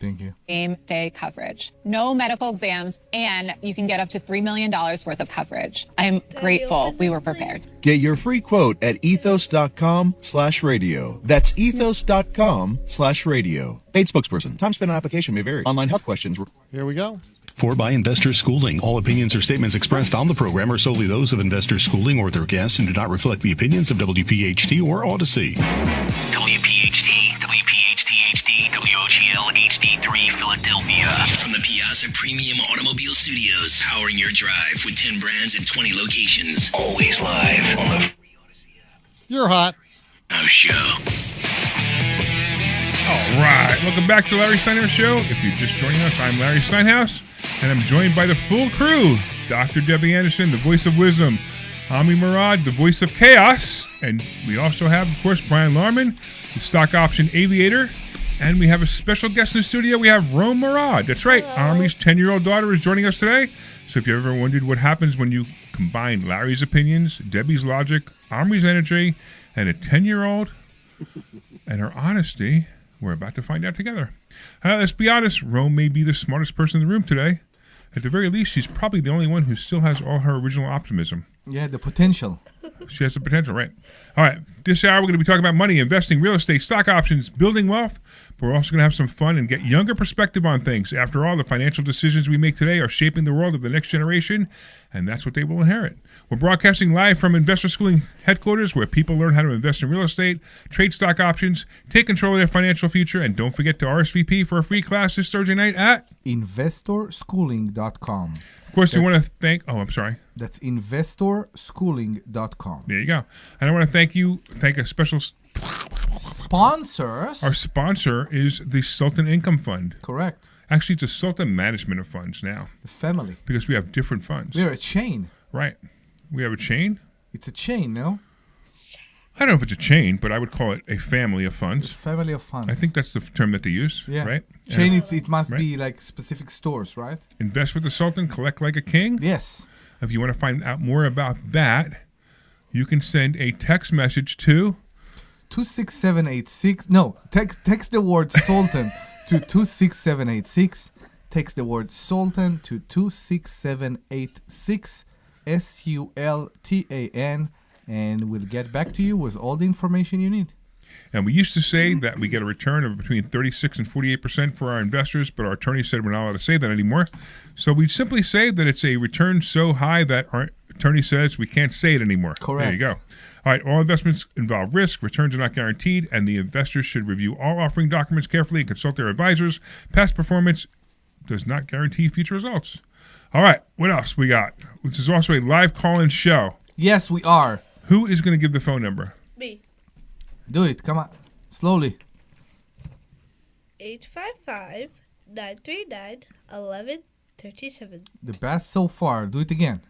Thank you. same day coverage. No medical exams, and you can get up to $3 million worth of coverage. I'm grateful we were prepared. Get your free quote at ethos.com/radio. That's ethos.com/radio. Paid spokesperson. Time spent on application may vary. Online health questions. Here we go. For by Investor Schooling, all opinions or statements expressed on the program are solely those of Investor Schooling or their guests and do not reflect the opinions of WPHT or Odyssey. WPHT, WPHT-HD, WOGL HD3 Philadelphia. From the Piazza Premium Automobile Studios, powering your drive with 10 brands and 20 locations. Always live on the You're hot. Show. All right. Welcome back to Larry Steinhouse Show. If you're just joining us, I'm Larry Steinhouse, and I'm joined by the full crew. Dr. Debbie Anderson, the voice of wisdom. Omri Morad, the voice of chaos. And we also have, of course, Brian Larman, the stock option aviator. And we have a special guest in the studio. We have Rome Morad. That's right. Omri's 10-year-old daughter is joining us today. So if you ever wondered what happens when you combine Larry's opinions, Debbie's logic, Omri's energy, and a 10-year-old and her honesty, we're about to find out together. Let's be honest, Rome may be the smartest person in the room today. At the very least, she's probably the only one who still has all her original optimism. Yeah, the potential. She has the potential, right? All right, this hour we're going to be talking about money, investing, real estate, stock options, building wealth. But we're also going to have some fun and get younger perspective on things. After all, the financial decisions we make today are shaping the world of the next generation, and that's what they will inherit. We're broadcasting live from Investor Schooling headquarters, where people learn how to invest in real estate, trade stock options, take control of their financial future, and don't forget to RSVP for a free class this Thursday night at investorschooling.com. Of course, we want to thank... Oh, I'm sorry. That's investorschooling.com. There you go. And I want to thank a special... Sponsors. Our sponsor is the Sultan Income Fund. Correct. Actually, it's a Sultan Management of Funds now. The family. Because we have different funds. We're a chain. Right. We have a chain? It's a chain, no? I don't know if it's a chain, but I would call it a family of funds. A family of funds. I think that's the term that they use, yeah. Right? Chain, it must be like specific stores, right? Invest with the Sultan, collect like a king? Yes. If you want to find out more about that, you can send a text message to... 26786. No, text the word Sultan to 26786. Text the word Sultan to 26786. SULTAN, and we'll get back to you with all the information you need. And we used to say that we get a return of between 36 and 48% for our investors, but our attorney said we're not allowed to say that anymore. So we simply say that it's a return so high that our attorney says we can't say it anymore. Correct. There you go. All right, all investments involve risk, returns are not guaranteed, and the investors should review all offering documents carefully and consult their advisors. Past performance does not guarantee future results. All right, what else we got? This is also a live call-in show. Yes, we are. Who is going to give the phone number? Me. Do it, come on. Slowly. 855-939-1137. The best so far. Do it again.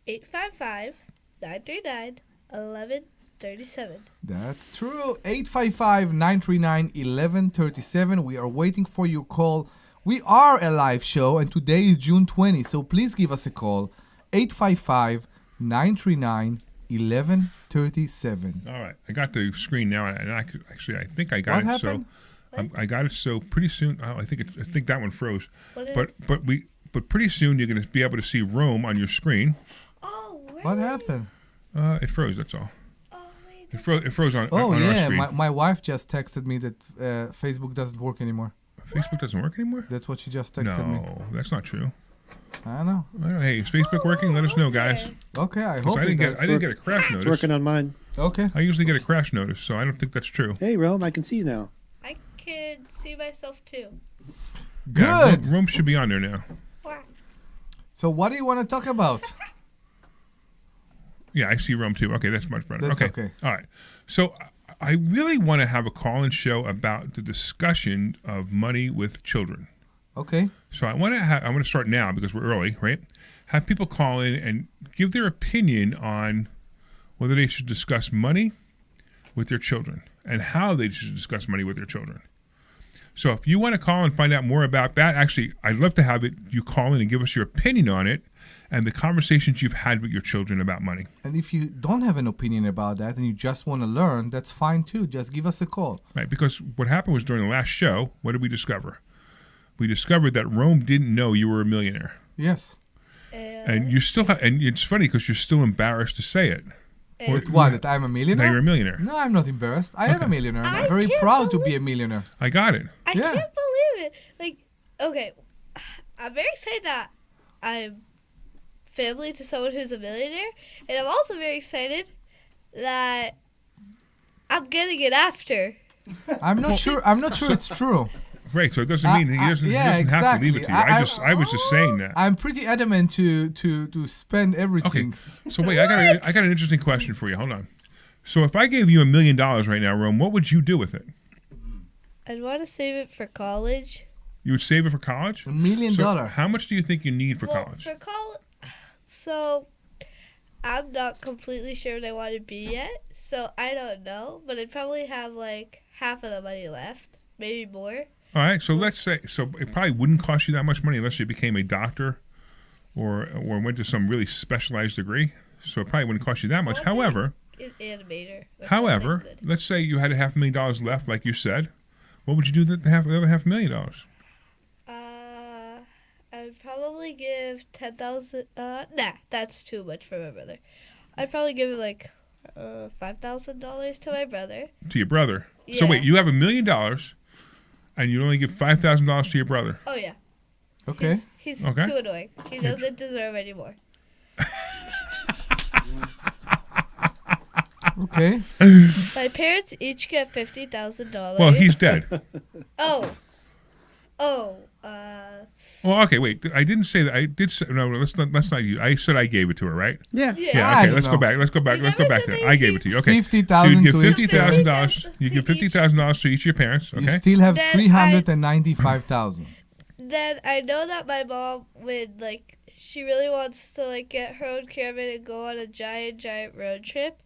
855-939-1137. That's true. 855-939-1137. We are waiting for your call. We are a live show, and today is June 20, so please give us a call. 855-939-1137. All right, I got the screen now, and I think I got what it. Happened? So I got it. So pretty soon, I think that one froze. What But pretty soon you're going to be able to see Rome on your screen. Oh, what happened? It froze. That's all. It froze on. Oh on our yeah, screen. my wife just texted me that Facebook doesn't work anymore. Facebook doesn't work anymore? That's what she just texted me. No, that's not true. I know. Hey, is Facebook working? Let us know, guys. Okay, I hope I didn't get a crash notice. It's working on mine. Okay. I usually get a crash notice, so I don't think that's true. Hey, Rome, I can see you now. I can see myself too. Good. Yeah, Rome should be on there now. So what do you want to talk about? Yeah, I see Rome too. Okay, that's much better. That's okay. All right. So I really want to have a call-in show about the discussion of money with children. Okay. So I want to start now because we're early, right? Have people call in and give their opinion on whether they should discuss money with their children and how they should discuss money with their children. So if you want to call and find out more about that, actually, I'd love to have you call in and give us your opinion on it and the conversations you've had with your children about money. And if you don't have an opinion about that and you just want to learn, that's fine too. Just give us a call. Right, because what happened was during the last show, what did we discover? We discovered that Rome didn't know you were a millionaire. Yes. And you still have, and it's funny because you're still embarrassed to say it. With what? That I'm a millionaire? That you're a millionaire. No, I'm not embarrassed. I am a millionaire. And I'm very proud to be a millionaire. I got it. I can't believe it. Like, okay, I'm very excited that I'm family to someone who's a millionaire, and I'm also very excited that I'm getting it after. I'm not sure. I'm not sure it's true. Right, so it doesn't mean he doesn't have to leave it to you. I was just saying that. I'm pretty adamant to spend everything. Okay, so wait, I got an interesting question for you. Hold on. So if I gave you $1 million right now, Rome, what would you do with it? I'd want to save it for college. You would save it for college? $1 million. How much do you think you need for college? For college, so I'm not completely sure what I want to be yet, so I don't know. But I'd probably have like half of the money left, maybe more. All right, so let's say, so it probably wouldn't cost you that much money unless you became a doctor or went to some really specialized degree. So it probably wouldn't cost you that much. However, An animator. However, let's say you had $500,000 left, like you said. What would you do with the other $500,000? I'd probably give 10,000. Nah, that's too much for my brother. I'd probably give like $5,000 to my brother. To your brother. Yeah. So wait, you have $1 million, and you only give $5,000 to your brother. Oh yeah. Okay. He's Okay. too annoying. He doesn't deserve any more. Okay. My parents each get $50,000. Well, he's dead. Oh. Well, okay, wait. I didn't say that. I did say, no, that's not you. I said I gave it to her, right? Yeah. Yeah, okay, let's go back. Let's go back to that. I gave it to you. Okay. $50,000 So you to give each $50,000. You give $50,000 to each of your parents, okay? You still have Then $395,000. Then I know that my mom would like. She really wants to like get her own caravan and go on a giant road trip.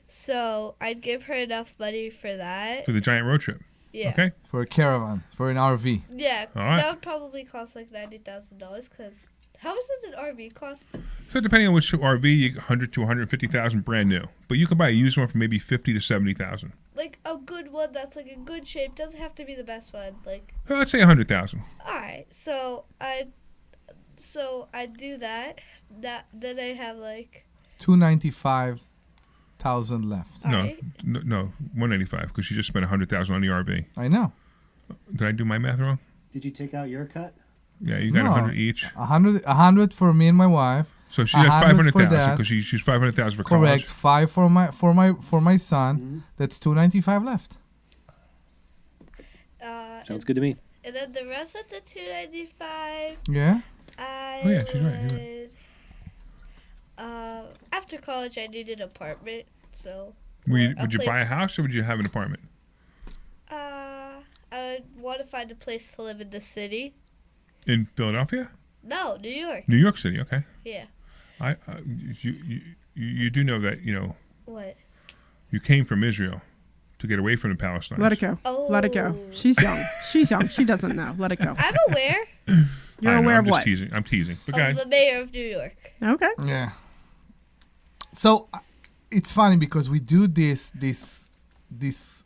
So I'd give her enough money for that. For the giant road trip. Yeah. Okay. For a caravan, for an RV. Yeah. All right. That would probably cost like $90,000 because how much does an RV cost? So depending on which RV, you get 100 to 150,000 brand new, but you could buy a used one for maybe 50 to 70,000. Like a good one that's like in good shape. Doesn't have to be the best one. Like. Well, let's say 100,000. All right. So I do that. Then I have like. $295,000 left. No, 185 because you just spent 100,000 on the RV. I know. Did I do my math wrong? Did you take out your cut? Yeah, you got 100 each. 100 for me and my wife. So she got 500,000 that. because she's 500,000 for college. Correct. 5 for my son. That's 295 left. Sounds good to me. And then the rest of the 295. Yeah. Oh yeah, she's right. You're right. After college, I needed an apartment, so. Would you buy a house or would you have an apartment? I would want to find a place to live in the city. In Philadelphia? No, New York. New York City. Okay. Yeah. You do know that What? you came from Israel to get away from the Palestinians. Let it go. Let it go. She's young. She's young. She doesn't know. Let it go. I'm aware. You're aware of I'm what? just teasing. I'm teasing. But Of the mayor of New York. Okay. Yeah. So it's funny because we do this.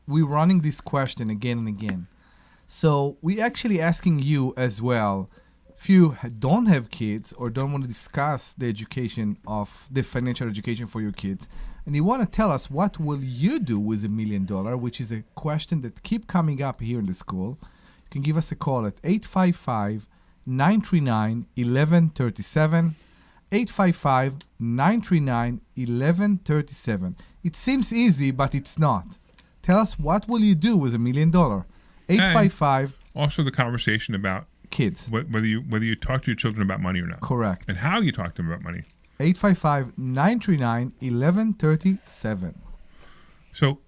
We're running this question again and again. So we actually asking you as well. If you don't have kids or don't want to discuss the education of the financial education for your kids, and you want to tell us what will you do with $1 million, which is a question that keep coming up here in the school, you can give us a call at 855-939-1137. 855-939-1137. It seems easy, but it's not. Tell us what will you do with $1 million. 855. Also, the conversation about kids, whether you talk to your children about money or not. Correct. And how you talk to them about money. 855-939-1137. So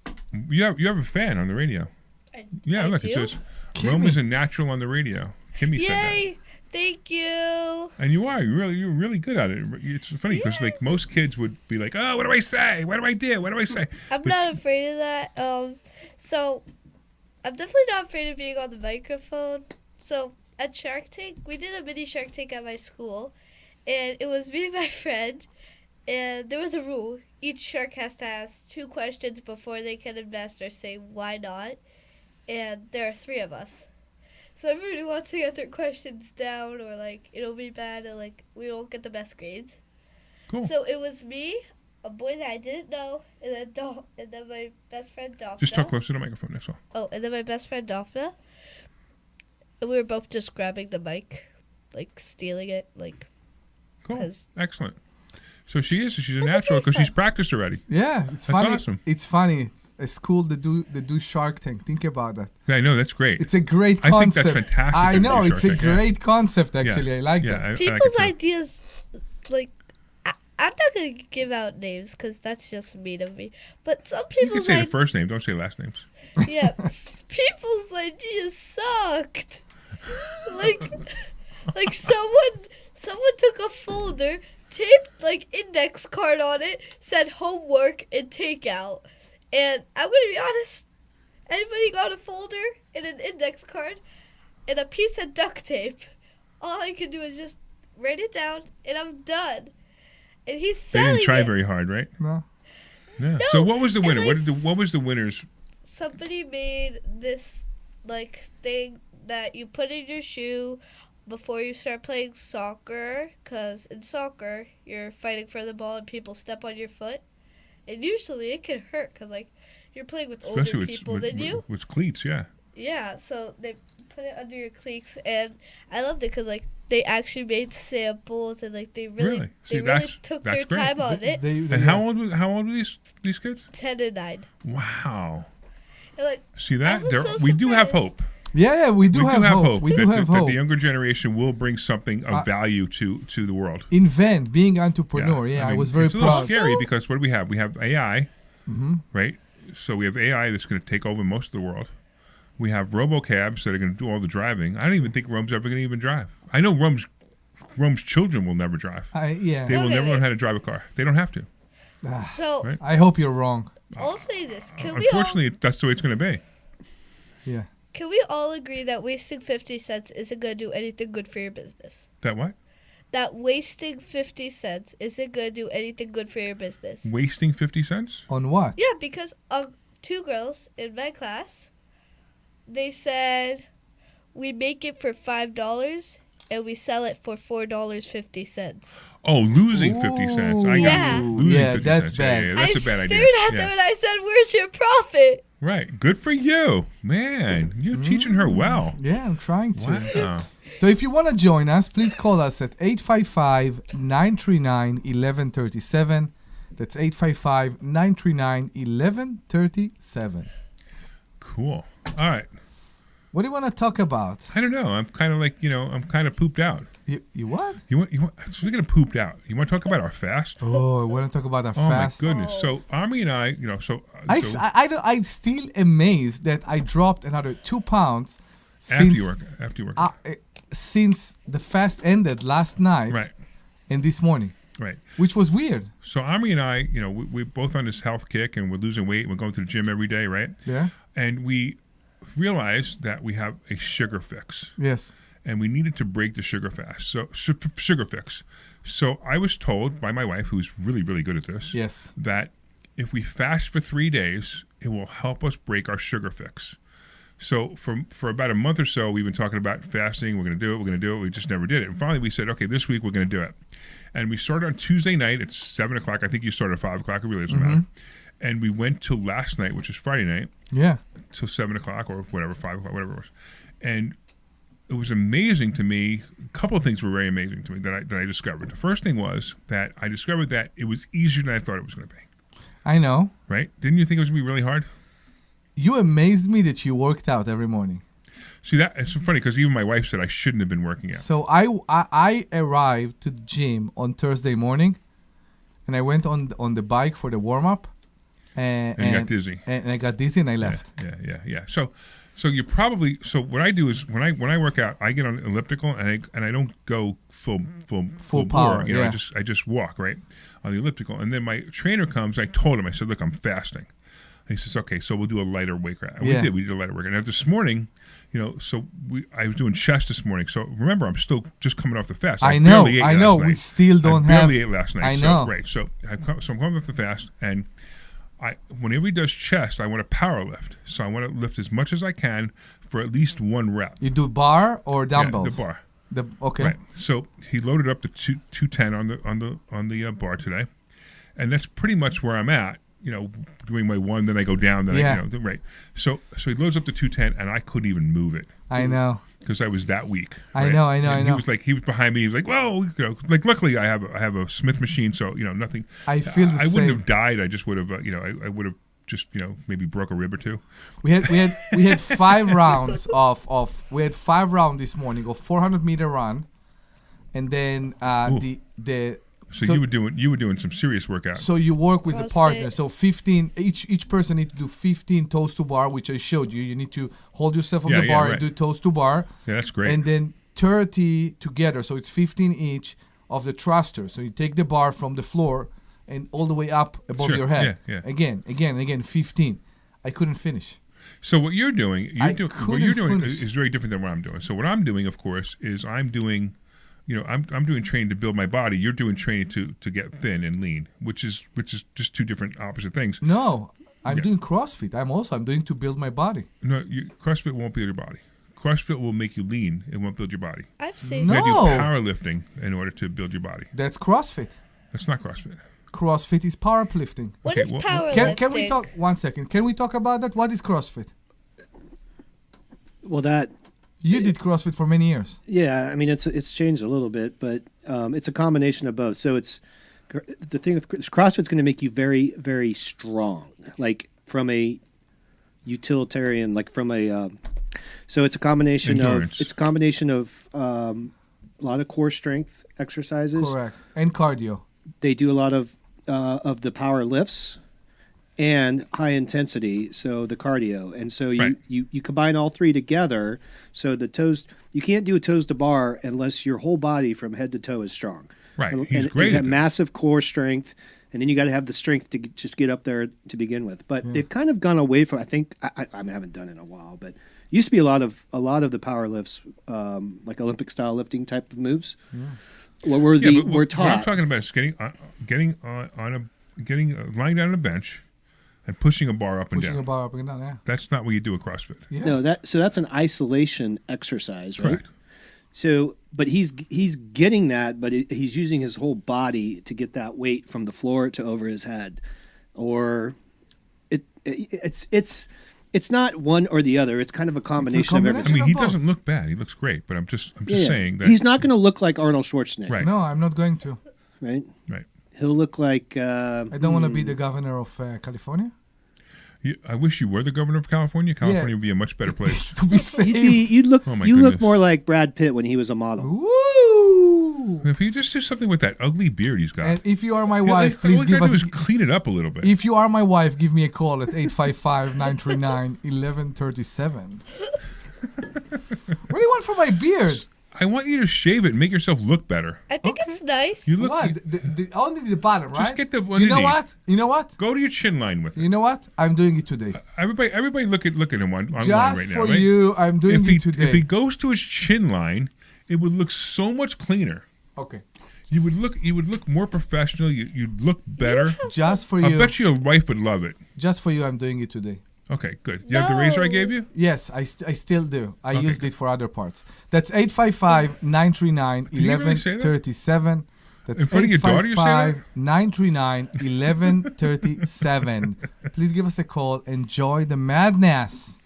you have a fan on the radio. I Look, it do? says Rome is a natural on the radio. Kimmy said that. Yay! Thank you. And you're really good at it. It's funny because like most kids would be like, oh, what do I say? What do I do? What do I say? I'm not afraid of that. So I'm definitely not afraid of being on the microphone. So at Shark Tank, we did a mini Shark Tank at my school, and it was me and my friend, and there was a rule. Each shark has to ask 2 questions before they can invest or say why not, and there are 3 of us. So everybody wants to get their questions down, or like it'll be bad, and like we won't get the best grades. Cool. So it was me, a boy that I didn't know, and then my best friend Daphne. Just talk close to the microphone, that's all. Oh, and then my best friend Daphne. And we were both just grabbing the mic, like stealing it, like. Cool. Excellent. So she's a natural because she's practiced already. Yeah, it's That's funny. awesome. It's funny. A school that do Shark Tank. Think about that. Yeah, I know, that's great. It's a great I concept. think that's fantastic. I that know, they do it's a Shark Tank, great concept actually. I like that. I like People's it too. ideas, like, I'm not going to give out names because that's just mean of me. But some You people's can say the first name, don't say last names. yeah, people's ideas sucked. like someone took a folder, taped like index card on it, said homework and takeout. And I'm gonna be honest, anybody got a folder and an index card and a piece of duct tape, all I can do is just write it down and I'm done. And he's They selling didn't try it. very hard, right? No. Yeah. No, So what was the and, winner? like- What was the winners? Somebody made this like thing that you put in your shoe before you start playing soccer, because in soccer you're fighting for the ball and people step on your foot, and usually it can hurt because like you're playing with older Especially people than you. with cleats, yeah. Yeah, so they put it under your cleats, and I loved it because like they actually made samples and like they really took their great. time on it. And how old were these kids? 10 and 9. Wow. And, like, See that? I was so we do have surprised. hope. Yeah, we do have hope. We that, do have that hope. the younger generation will bring something of value to the world. Invent, being entrepreneur. Yeah, I mean, was very it's a little proud. scary because what do we have? We have AI, Mhm. right? So we have AI that's going to take over most of the world. We have robocabs that are going to do all the driving. I don't even think Rome's ever going to even drive. I know Rome's children will never drive. Yeah. They will Okay. never learn how to drive a car. They don't have to. So Right? I hope you're wrong. I'll say this: can we all Unfortunately, that's the way it's going to be. Yeah. Can we all agree that wasting 50 cents isn't going to do anything good for your business? That what? That wasting 50 cents isn't going to do anything good for your business. Wasting 50 cents? On what? Yeah, because 2 girls in my class, they said we make it for $5 and we sell it for $4.50. Oh, losing 50 cents. I got Yeah. you. Losing Yeah, 50 that's cents. bad. Yeah, that's a bad I idea. stared at Yeah. them and I said, "Where's your profit?" Right. Good for you. Man, you're teaching her well. Yeah, I'm trying to. Wow. So if you want to join us, please call us at 855-939-1137. That's 855-939-1137. Cool. All right. What do you want to talk about? I don't know. I'm kind of like, I'm kind of pooped out. You what? You want speaking of pooped out, you want to talk about our fast? Oh, I want to talk about our fast. Oh my goodness. So Omri and I, I'm still amazed that I dropped another 2 pounds after since you work. since the fast ended last night, Right. and this morning, Right. which was weird. So Omri and I, we're both on this health kick and we're losing weight. We're going to the gym every day, right? Yeah. And we realized that we have a sugar fix. Yes. And we needed to break the sugar fast. So sugar fix. So I was told by my wife, who's really, really good at this, Yes. that if we fast for 3 days, it will help us break our sugar fix. So for about a month or so, we've been talking about fasting. We're going to do it. We're going to do it. We just never did it. And finally, we said, okay, this week we're going to do it. And we started on Tuesday night at 7 o'clock. I think you started at 5 o'clock. It really doesn't matter. And we went till last night, which is Friday night. Yeah. Till 7 o'clock or whatever, 5 o'clock, whatever it was. And it was amazing to me. A couple of things were very amazing to me that I discovered. The first thing was that I discovered that it was easier than I thought it was going to be. I know. Right? Didn't you think it was going to be really hard? You amazed me that you worked out every morning. See, it's so funny because even my wife said I shouldn't have been working out. So I arrived to the gym on Thursday morning, and I went on the bike for the warm up, And you got dizzy. And I got dizzy and I left. Yeah. So you probably what I do is when I work out, I get on elliptical and I don't go full power. bore, I just walk right on the elliptical. And then my trainer comes. I told him, I said, look, I'm fasting. And he says, okay, so we'll do a lighter weight workout. And Yeah. we did a lighter workout. Now this morning, I was doing chest this morning. So remember, I'm still just coming off the fast. I know. barely ate last We night. still don't I barely have. ate last night. I know. So, right. So I'm coming off the fast, and whenever he does chest, I want to power lift. So I want to lift as much as I can for at least one rep. You do bar or dumbbells? Yeah, the bar. Okay. Right. So he loaded up to 210 on the bar today, and that's pretty much where I'm at. Doing my one, then I go down, then right. So he loads up to 210, and I couldn't even move it. I know. Because I was that weak. I right? know. And he was behind me. He was like, "Whoa!" Luckily I have a Smith machine, so nothing. I feel the I wouldn't same. have died. I just would have. I would have just maybe broke a rib or two. We had 5 rounds we had 5 rounds this morning of 400-meter run, and then So you were doing some serious workouts. So you work with a partner. So 15 each person need to do 15 toes to bar, which I showed you. You need to hold yourself on the bar and do toes to bar. Yeah, that's great. And then 30 together. So it's 15 each of the thrusters. So you take the bar from the floor and all the way up above your head. Yeah. Again, 15. I couldn't finish. So what you're doing, what you're doing finish. is very different than what I'm doing. So what I'm doing, of course, is I'm doing training to build my body. You're doing training to get thin and lean, which is just two different opposite things. No, I'm doing CrossFit. I'm doing to build my body. No, CrossFit won't build your body. CrossFit will make you lean. It won't build your body. I've seen. No. You gotta do powerlifting in order to build your body. That's CrossFit. That's not CrossFit. CrossFit is powerlifting. What is powerlifting? Can we talk 1 second? Can we talk about that? What is CrossFit? Well, you did CrossFit for many years. Yeah, I mean it's changed a little bit, but it's a combination of both. So it's the thing with CrossFit's going to make you very, very strong, like from a utilitarian, like from a. So it's a combination of a lot of core strength exercises. Correct, and cardio. They do a lot of the power lifts and high intensity, so the cardio. And so you combine all three together. So the toes, you can't do a toes to bar unless your whole body from head to toe is strong. Right. He's great. You have massive core strength, and then you got to have the strength to just get up there to begin with. But they've kind of gone away from. I think I haven't done it in a while, but used to be a lot of the power lifts, like Olympic style lifting type of moves. Yeah. We're taught. What I'm talking about is lying down on a bench and pushing a bar up and down. Pushing a bar up and down, yeah. That's not what you do at CrossFit. Yeah. No, that's an isolation exercise, right? Correct. So, but he's getting that, but he's using his whole body to get that weight from the floor to over his head, or it's not one or the other. It's kind of a combination of everything. I mean, he doesn't look bad. He looks great, but I'm just saying that he's not going to look like Arnold Schwarzenegger. Right. No, I'm not going to. Right. Right. He'll look like. I don't want to be the governor of California. I wish you were the governor of California. California would be a much better place. To be safe. You look goodness. more like Brad Pitt when he was a model. Woo! If you just do something with that ugly beard he's got. And if you are my wife, please all give us. Clean it up a little bit. If you are my wife, give me a call at 855-939-1137. What do you want for my beard? I want you to shave it and make yourself look better. I think it's nice. You look. What? Only the bottom, right? Just get the You know what? You know what? Go to your chin line with it. You know what? I'm doing it today. Everybody, look at him online Just right now. for Right? you, I'm doing it today. If he goes to his chin line, it would look so much cleaner. Okay. You would look more professional. You'd look better. Just for I you. bet your wife would love it. Just for you, I'm doing it today. Okay, good. You have the razor I gave you? Yes, I still do. I used it for other parts. That's 855-939-1137. That's In front of your daughter, you say that? 855-939-1137. Please give us a call. Enjoy the madness.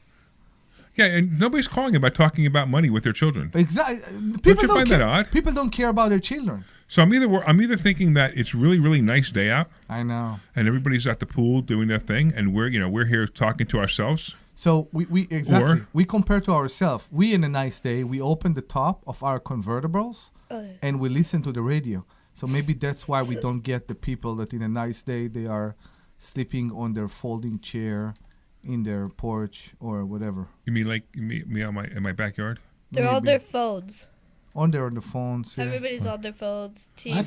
Yeah, and nobody's calling about talking about money with their children. Exactly. Don't you find that odd? People don't care about their children. So I'm either thinking that it's really, really nice day out. I know. And everybody's at the pool doing their thing, and we're here talking to ourselves. So we compare to ourselves. We in a nice day, we open the top of our convertibles and we listen to the radio. So maybe that's why we don't get the people that in a nice day they are sleeping on their folding chair in their porch or whatever. You mean like me in my backyard? They're on their phones. On the phones. Yeah. Everybody's on their phones. TV. I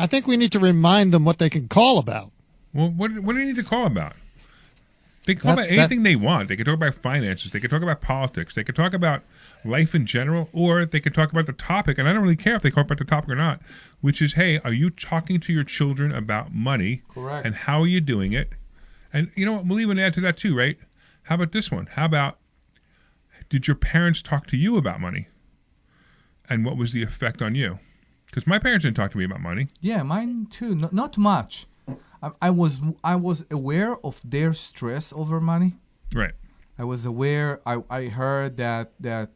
think we need to remind them what they can call about. Well, what do you need to call about? They can talk about anything they want. They can talk about finances. They can talk about politics. They can talk about life in general, or they can talk about the topic. And I don't really care if they talk about the topic or not, which is, hey, are you talking to your children about money? Correct. And how are you doing it? And you know what? We'll even add to that too, right? How about this one? How about, did your parents talk to you about money? And what was the effect on you? Because my parents didn't talk to me about money. Yeah, mine too. Not much. I was aware of their stress over money. Right. I was aware. I heard that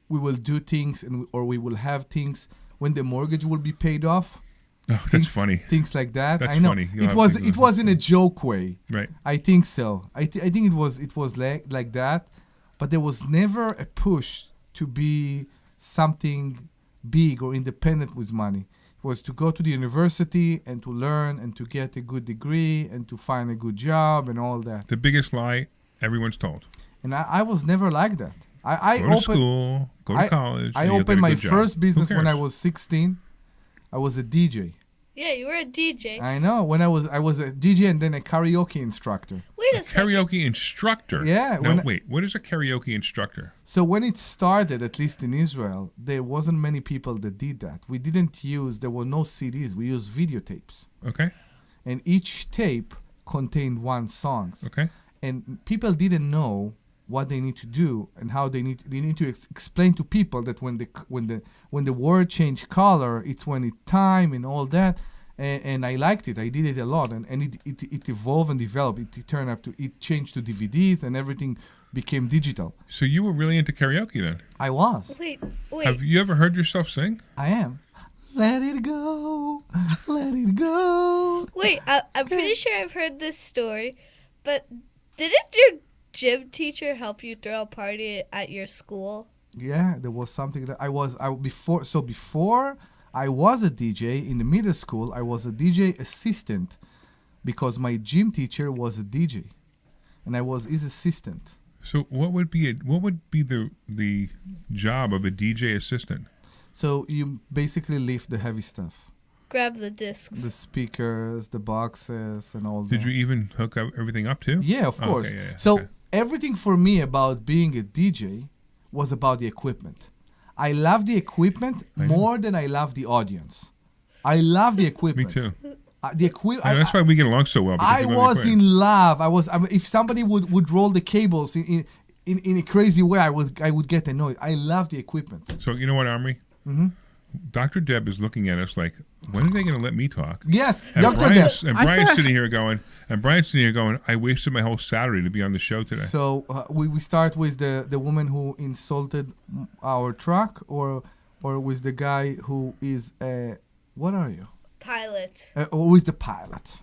we will do things or we will have things when the mortgage will be paid off. Oh, that's funny. Things like that. That's I know. funny. It was in a joke way. Right. I think so. I think it was like that, but there was never a push to be something big or independent with money. It was to go to the university and to learn and to get a good degree and to find a good job and all that. The biggest lie everyone's told. And I was never like that. Go to school, go to college. I opened my first business when I was 16. I was a DJ. Yeah, you were a DJ. I know. When I was a DJ and then a karaoke instructor. Wait a second. Karaoke instructor? Yeah. No, wait. What is a karaoke instructor? So when it started, at least in Israel, there wasn't many people that did that. There were no CDs. We used videotapes. Okay. And each tape contained one song. Okay. And people didn't know what they need to do and how they need to explain to people that when the word change color, it's when it's time and all that. And I liked it. I did it a lot, and it evolved and developed. It changed to DVDs, and everything became digital. So you were really into karaoke then? I was. Wait. Have you ever heard yourself sing? I am. Let it go, let it go. Wait, I'm pretty sure I've heard this story, but didn't your gym teacher help you throw a party at your school? Yeah, there was something that before I was a DJ in the middle school. I was a DJ assistant because my gym teacher was a DJ, and I was his assistant. So what would be the job of a DJ assistant? So you basically lift the heavy stuff. Grab the discs. The speakers, the boxes, and all that. Did you even hook everything up too? Yeah, of course. Okay, yeah, so everything for me about being a DJ was about the equipment. I love the equipment more than I love the audience. I love the equipment. Me too. That's why we get along so well. I was in love. If somebody would roll the cables in a crazy way, I would get annoyed. I love the equipment. So you know what, Omri? Mm-hmm. Dr. Deb is looking at us like, when are they going to let me talk? Yes, and Dr. Deb. And Brian's sitting here going, I wasted my whole Saturday to be on the show today. So we start with the woman who insulted our truck, or with the guy who is what are you? Pilot. Or with the pilot?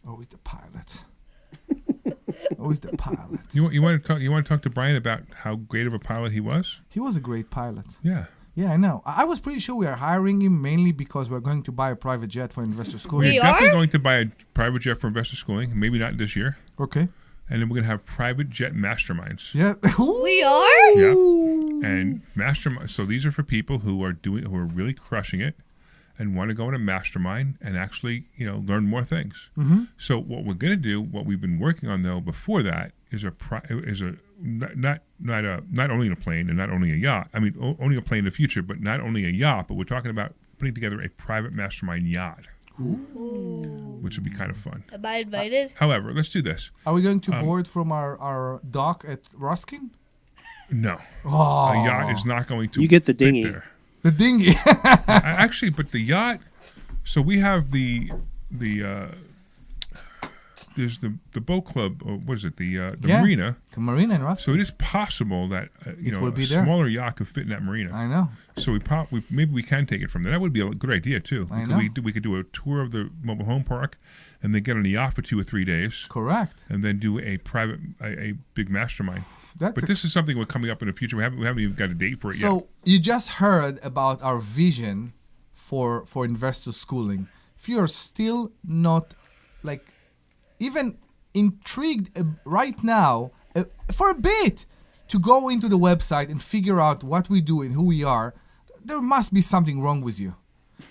Always the pilot. Always the pilot. You want to talk to Brian about how great of a pilot he was? He was a great pilot. Yeah. Yeah, I know. I was pretty sure we are hiring him mainly because we're going to buy a private jet for investor schooling. We're definitely going to buy a private jet for investor schooling. Maybe not this year. Okay. And then we're going to have private jet masterminds. Yeah. We are? Yeah. And mastermind. So these are for people who are really crushing it and want to go in a mastermind and actually, learn more things. Mm-hmm. So what we're going to do, what we've been working on though before that, is not only a plane and not only a yacht. I mean, only a plane in the future, but not only a yacht. But we're talking about putting together a private mastermind yacht, which would be kind of fun. Am I invited? However, let's do this. Are we going to board from our dock at Ruskin? No. Oh. A yacht is not going to. You get the dinghy. There. The dinghy. Actually, but the yacht. So we have there's the boat club, or what is it? The marina. The marina in Ruskin. So it is possible that will be a there. smaller yacht could fit in that marina. I know. So maybe we can take it from there. That would be a good idea too. I know. We could do a tour of the mobile home park, and then get on the yacht for 2 or 3 days. Correct. And then do a big mastermind. But this is something we're coming up in the future. We haven't even got a date for it yet. So you just heard about our vision for investor schooling. If you are still not even intrigued right now for a bit to go into the website and figure out what we do and who we are, there must be something wrong with you.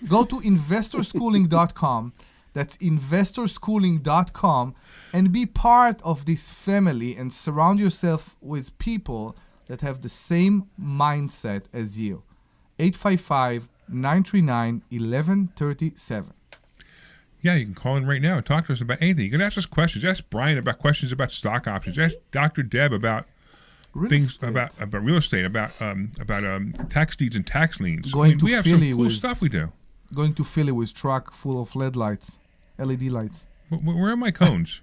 Go to investorschooling.com. That's investorschooling.com. and be part of this family and surround yourself with people that have the same mindset as you. 855-939-1137. Yeah, you can call in right now and talk to us about anything. You can ask us questions. Ask Brian about questions about stock options. Ask Dr. Deb about things about real estate, about tax deeds and tax liens. Going to we have Philly some cool with stuff we do. Going to Philly with truck full of LED lights, LED lights. Where are my cones?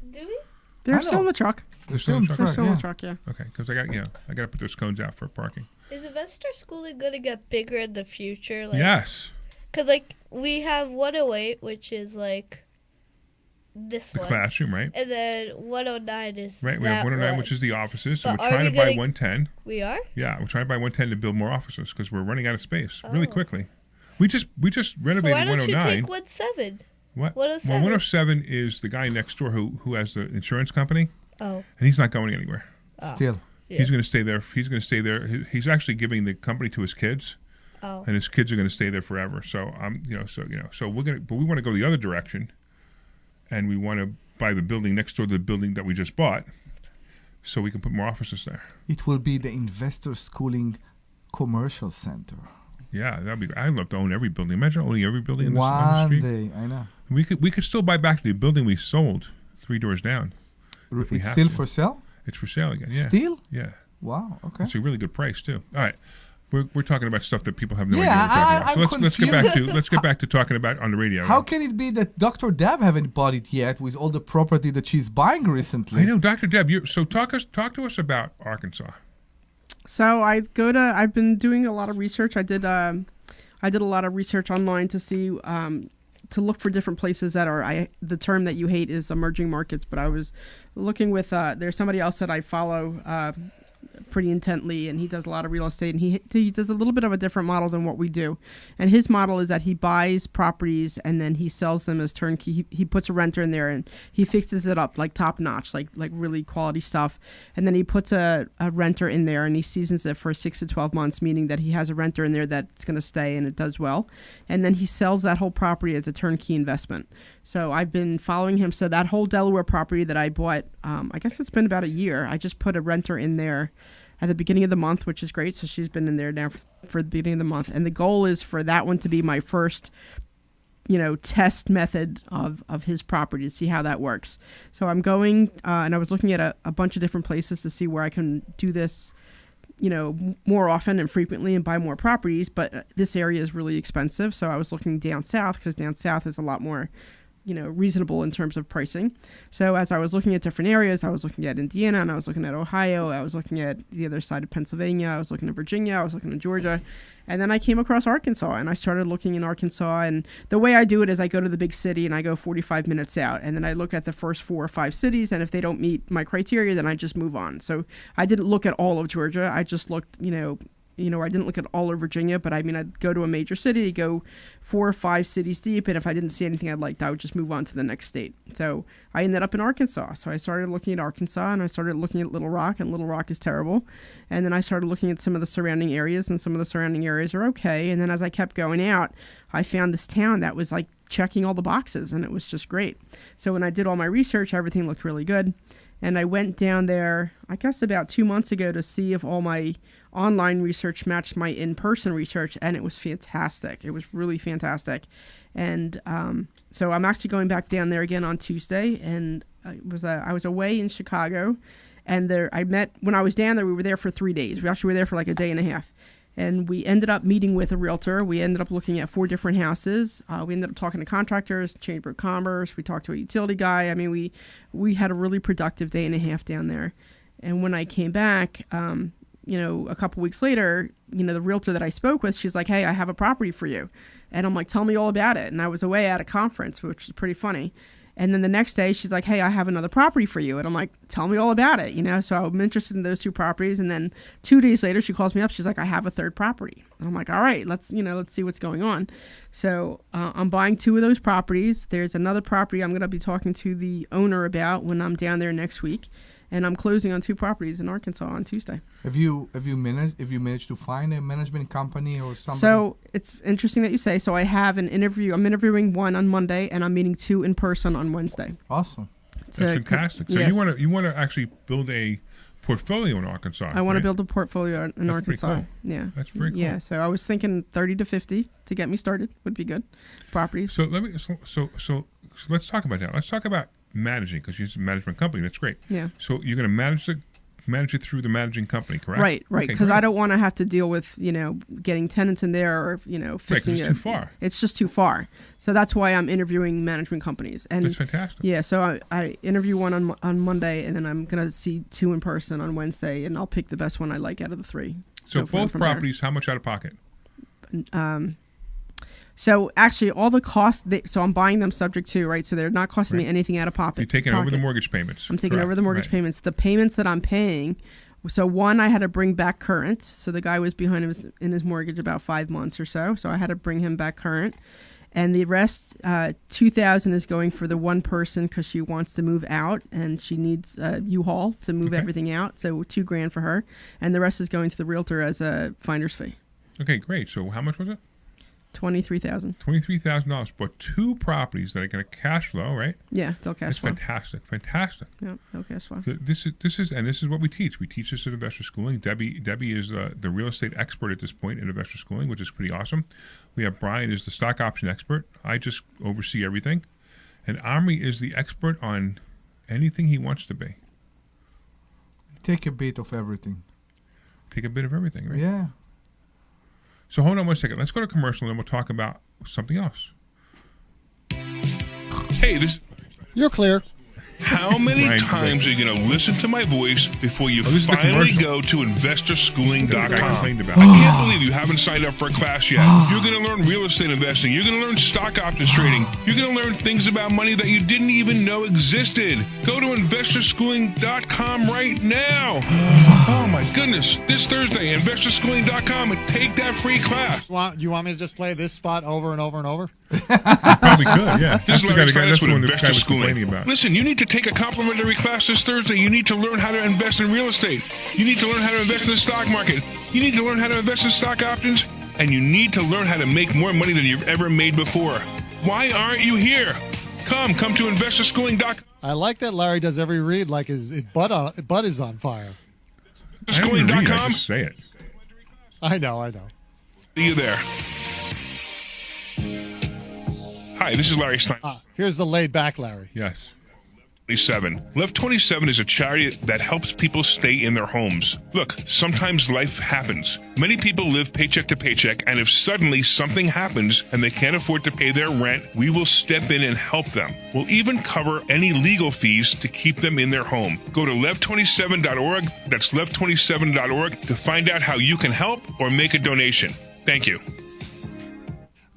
They're still in the truck. They're still in the truck. They're still in the truck, yeah. Okay, because I got to put those cones out for parking. Is investor schooling going to get bigger in the future? Yes. Because, like, we have 108, which is, like, this The one. classroom, right? And then 109 is Right, we that have 109, one. which is the offices. So But we're are trying we to buy getting- 110. We are? Yeah, we're trying to buy 110 to build more offices because we're running out of space really Oh. quickly. We just renovated So why don't 109. you take 17? What? 107. Well, 107 is the guy next door who has the insurance company. Oh. And he's not going anywhere. Still. He's going to stay there. He's going to stay there. He's actually giving the company to his kids. Oh. And his kids are going to stay there forever. So so we're going to, but we want to go the other direction, and we want to buy the building next door to the building that we just bought, so we can put more offices there. It will be the investor schooling commercial center. Yeah, that'd be. I'd love to own every building. Imagine owning every building in this, on the One street. day, I know. We could still buy back the building we sold 3 doors down. if we It's have still to. for sale? It's for sale again. Yeah. Still? Yeah. Wow. Okay. It's a really good price too. All right. We're talking about stuff that people have no Yeah, idea what we're talking about. I'm So confused. let's get back to talking about on the radio. How can it be that Dr. Deb haven't bought it yet with all the property that she's buying recently? I know, Dr. Deb. Talk to us about Arkansas. So I've been doing a lot of research. I did a lot of research online to see to look for different places that are the term that you hate is emerging markets, but I was looking with there's somebody else that I follow pretty intently, and he does a lot of real estate, and he does a little bit of a different model than what we do. And his model is that he buys properties and then he sells them as turnkey. He puts a renter in there and he fixes it up like top notch, like really quality stuff. And then he puts a renter in there and he seasons it for 6 to 12 months, meaning that he has a renter in there that's going to stay and it does well. And then he sells that whole property as a turnkey investment. So I've been following him. So that whole Delaware property that I bought, I guess it's been about a year. I just put a renter in there at the beginning of the month, which is great. So she's been in there now for the beginning of the month. And the goal is for that one to be my first, test method of his property to see how that works. So I'm going, and I was looking at a bunch of different places to see where I can do this, more often and frequently and buy more properties. But this area is really expensive. So I was looking down south because down south is a lot more reasonable in terms of pricing. So as I was looking at different areas, I was looking at Indiana and I was looking at Ohio, I was looking at the other side of Pennsylvania, I was looking at Virginia, I was looking at Georgia, and then I came across Arkansas and I started looking in Arkansas. And the way I do it is I go to the big city and I go 45 minutes out, and then I look at the first 4 or 5 cities, and if they don't meet my criteria, then I just move on. So I didn't look at all of Georgia. I just looked, I didn't look at all of Virginia, but I mean, I'd go to a major city, go 4 or 5 cities deep, and if I didn't see anything I liked, I would just move on to the next state. So I ended up in Arkansas. So I started looking at Arkansas, and I started looking at Little Rock, and Little Rock is terrible. And then I started looking at some of the surrounding areas, and some of the surrounding areas are okay. And then as I kept going out, I found this town that was like checking all the boxes, and it was just great. So when I did all my research, everything looked really good. And I went down there, I guess about 2 months ago, to see if all my online research matched my in-person research, and it was fantastic. It was really fantastic. And so I'm actually going back down there again on Tuesday, and I was away in Chicago, and when I was down there, we were there for 3 days. We actually were there for like a day and a half. And we ended up meeting with a realtor. We ended up looking at 4 different houses. We ended up talking to contractors, Chamber of Commerce. We talked to a utility guy. I mean, we had a really productive day and a half down there. And when I came back, a couple weeks later, the realtor that I spoke with, she's like, "Hey, I have a property for you." And I'm like, "Tell me all about it." And I was away at a conference, which is pretty funny. And then the next day, she's like, "Hey, I have another property for you." And I'm like, "Tell me all about it." So I'm interested in those 2 properties. And then 2 days later, she calls me up. She's like, "I have a 3rd property." And I'm like, "All right, let's see what's going on." So I'm buying 2 of those properties. There's another property I'm going to be talking to the owner about when I'm down there next week. And I'm closing on 2 properties in Arkansas on Tuesday. Have you managed to find a management company or something? So it's interesting that you say. So I have an interview. I'm interviewing 1 on Monday, and I'm meeting 2 in person on Wednesday. Awesome. That's fantastic. So yes. you want to actually build a portfolio in Arkansas. I want to right? build a portfolio in That's Arkansas. pretty cool. Yeah, That's very cool. Yeah, so I was thinking 30 to 50 to get me started would be good. Properties. So let's talk about that. Let's talk about managing, because it's a management company. That's great. Yeah. So you're going to manage it through the managing company, correct? Right, Okay, because great. I don't want to have to deal with getting tenants in there or fixing it's it. too far. It's just too far. So that's why I'm interviewing management companies. And That's fantastic. Yeah, so I interview one on Monday, and then I'm gonna see 2 in person on Wednesday, and I'll pick the best one I like out of the 3. So Go from both there. properties, how much out of pocket? So actually, all the costs. So I'm buying them subject to, right? So they're not costing me anything out of pocket. You're taking over the mortgage payments. I'm taking correct, over the mortgage right. payments. The payments that I'm paying. So one, I had to bring back current. So the guy was behind in his mortgage about 5 months or so. So I had to bring him back current. And the rest, $2,000 is going for the one person because she wants to move out and she needs a U-Haul to move everything out. So $2,000 for her, and the rest is going to the realtor as a finder's fee. Okay, great. So how much was it? $23,000. $23,000 for 2 properties that are going to cash flow, right? Yeah, they'll cash flow. That's fantastic. Yeah, they'll cash flow. So this is what we teach. We teach this at Investor Schooling. Debbie is the real estate expert at this point in Investor Schooling, which is pretty awesome. We have Brian is the stock option expert. I just oversee everything, and Omri is the expert on anything he wants to be. Take a bit of everything. Take a bit of everything, right? Yeah. So hold on 1 second. Let's go to commercial, and then we'll talk about something else. Hey, You're clear. How many Right. times are you going to listen to my voice before you this is the finally commercial. go to investorschooling.com? Like I complained about. I can't believe you haven't signed up for a class yet. You're going to learn real estate investing. You're going to learn stock options trading. You're going to learn things about money that you didn't even know existed. Go to investorschooling.com right now. Oh my goodness. This Thursday, investorschooling.com, and take that free class. You want me to just play this spot over and over and over? Probably could, yeah. This is Larry Steinhouse with one Investor was Schooling. complaining about. Listen, you need to take a complimentary class this Thursday. You need to learn how to invest in real estate. You need to learn how to invest in the stock market. You need to learn how to invest in stock options. And you need to learn how to make more money than you've ever made before. Why aren't you here? Come to investorschooling.com. I like that Larry does every read like his butt is on fire. I don't even read, I Investorschooling.com. just say it. I know. See you there. Hi, this is Larry Stein. Here's the laid back Larry. Yes. 27. Love 27 is a charity that helps people stay in their homes. Look, sometimes life happens. Many people live paycheck to paycheck, and if suddenly something happens and they can't afford to pay their rent, we will step in and help them. We'll even cover any legal fees to keep them in their home. Go to lev27.org, that's lev27.org, to find out how you can help or make a donation. Thank you.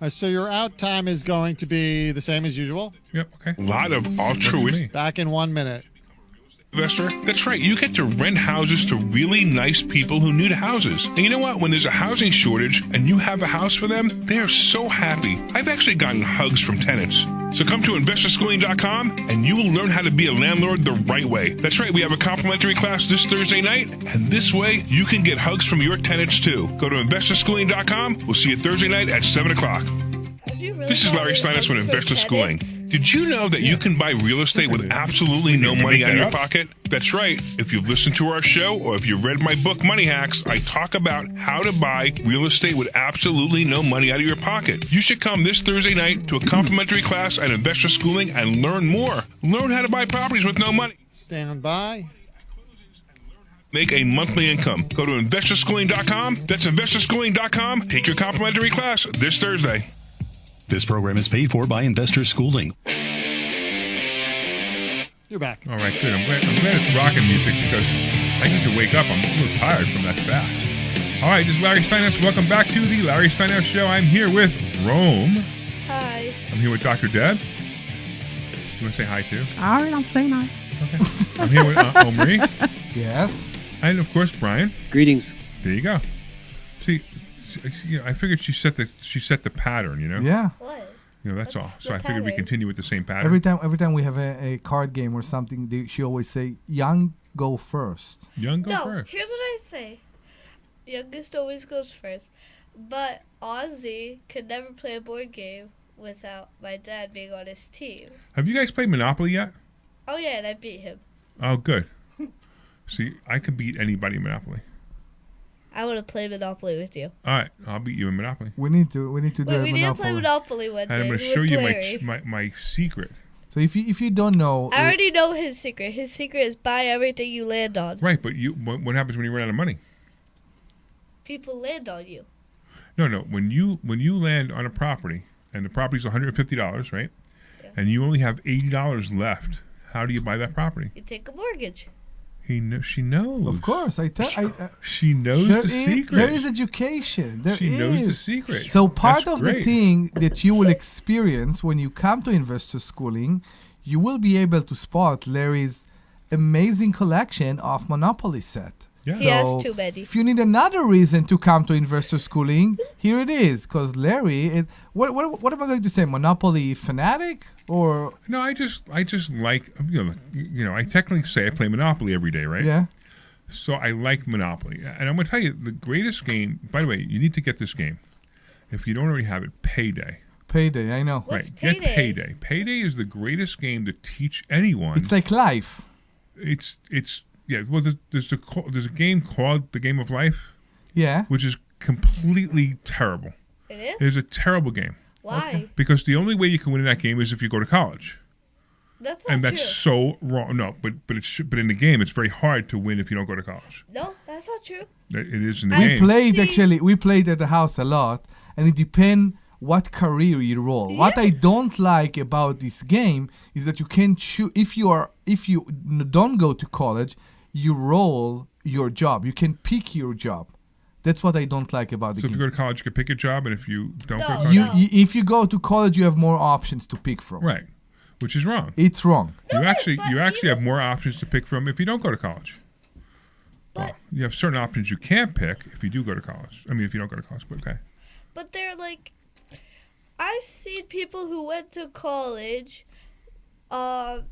So your out time is going to be the same as usual? Yep, okay. A lot of altruism. Back in 1 minute. Investor? That's right. You get to rent houses to really nice people who need houses. And you know what? When there's a housing shortage and you have a house for them, they are so happy. I've actually gotten hugs from tenants. So come to investorschooling.com and you will learn how to be a landlord the right way. That's right. We have a complimentary class this Thursday night, and this way you can get hugs from your tenants too. Go to investorschooling.com. We'll see you Thursday night at 7 o'clock. This is Larry Steinhouse with Investor Schooling. Did you know that you can buy real estate with absolutely no money out of your pocket? That's right. If you've listened to our show or if you've read my book, Money Hacks, I talk about how to buy real estate with absolutely no money out of your pocket. You should come this Thursday night to a complimentary class at Investor Schooling and learn more. Learn how to buy properties with no money. Stand by. Make a monthly income. Go to investorschooling.com. That's investorschooling.com. Take your complimentary class this Thursday. This program is paid for by Investor Schooling. You're back. All right, good. I'm glad it's rocking music because I need to wake up. I'm a little tired from that fast. All right, this is Larry Steinhouse. Welcome back to the Larry Steinhouse Show. I'm here with Rome. Hi. I'm here with Dr. Deb. You want to say hi too? All right, I'm saying hi. Okay. I'm here with Omri. Yes. And of course, Brian. Greetings. There you go. See, I figured she set the pattern. You know. Yeah. That's all. So I figured we continue with the same pattern. Every time we have a card game or something, she always say, "Young go first." Young go No, first. here's what I say. Youngest always goes first. But Ozzy could never play a board game without my dad being on his team. Have you guys played Monopoly yet? Oh yeah, and I beat him. Oh, good. See, I could beat anybody in Monopoly. I want to play Monopoly with you. All right, I'll beat you in Monopoly. We need to do Wait, we need to play Monopoly one day. And I'm going to show with you Larry. my secret. So if you don't know, I already know his secret. His secret is buy everything you land on. Right, but what happens when you run out of money? People land on you. No. When you land on a property and the property's $150, right? Yeah. And you only have $80 left, how do you buy that property? You take a mortgage. She knows. Of course, she knows the secret. There is education. She knows the secret. So part That's of great. the thing that you will experience when you come to investor schooling, you will be able to spot Larry's amazing collection of Monopoly set. Yeah. He has too many. If you need another reason to come to investor schooling, here it is. Because Larry is what am I going to say? Monopoly fanatic or no? I just like I technically say I play Monopoly every day, right? Yeah. So I like Monopoly, and I'm going to tell you the greatest game. By the way, you need to get this game. If you don't already have it, Payday. Payday, I know. What's Get Payday? Payday. Payday is the greatest game to teach anyone. It's like life. It's yeah. Well, there's a game called The Game of Life. Yeah. Which is completely terrible. It is? It's a terrible game. Why? Okay. Because the only way you can win in that game is if you go to college. That's not And that's so wrong. No, but in the game, it's very hard to win if you don't go to college. No, that's not true. It is in the game. We played at the house a lot, and it depends what career you roll. Yeah. What I don't like about this game is that you can choose if you don't go to college, you roll your job. You can pick your job. That's what I don't like about the game. So if you go to college, you can pick a job, and if you don't go to college, if you go to college, you have more options to pick from. Right, which is wrong. It's wrong. You actually have more options to pick from if you don't go to college. Well, you have certain options you can't pick if you do go to college. I mean, if you don't go to college, but okay. But they're like, I've seen people who went to college, and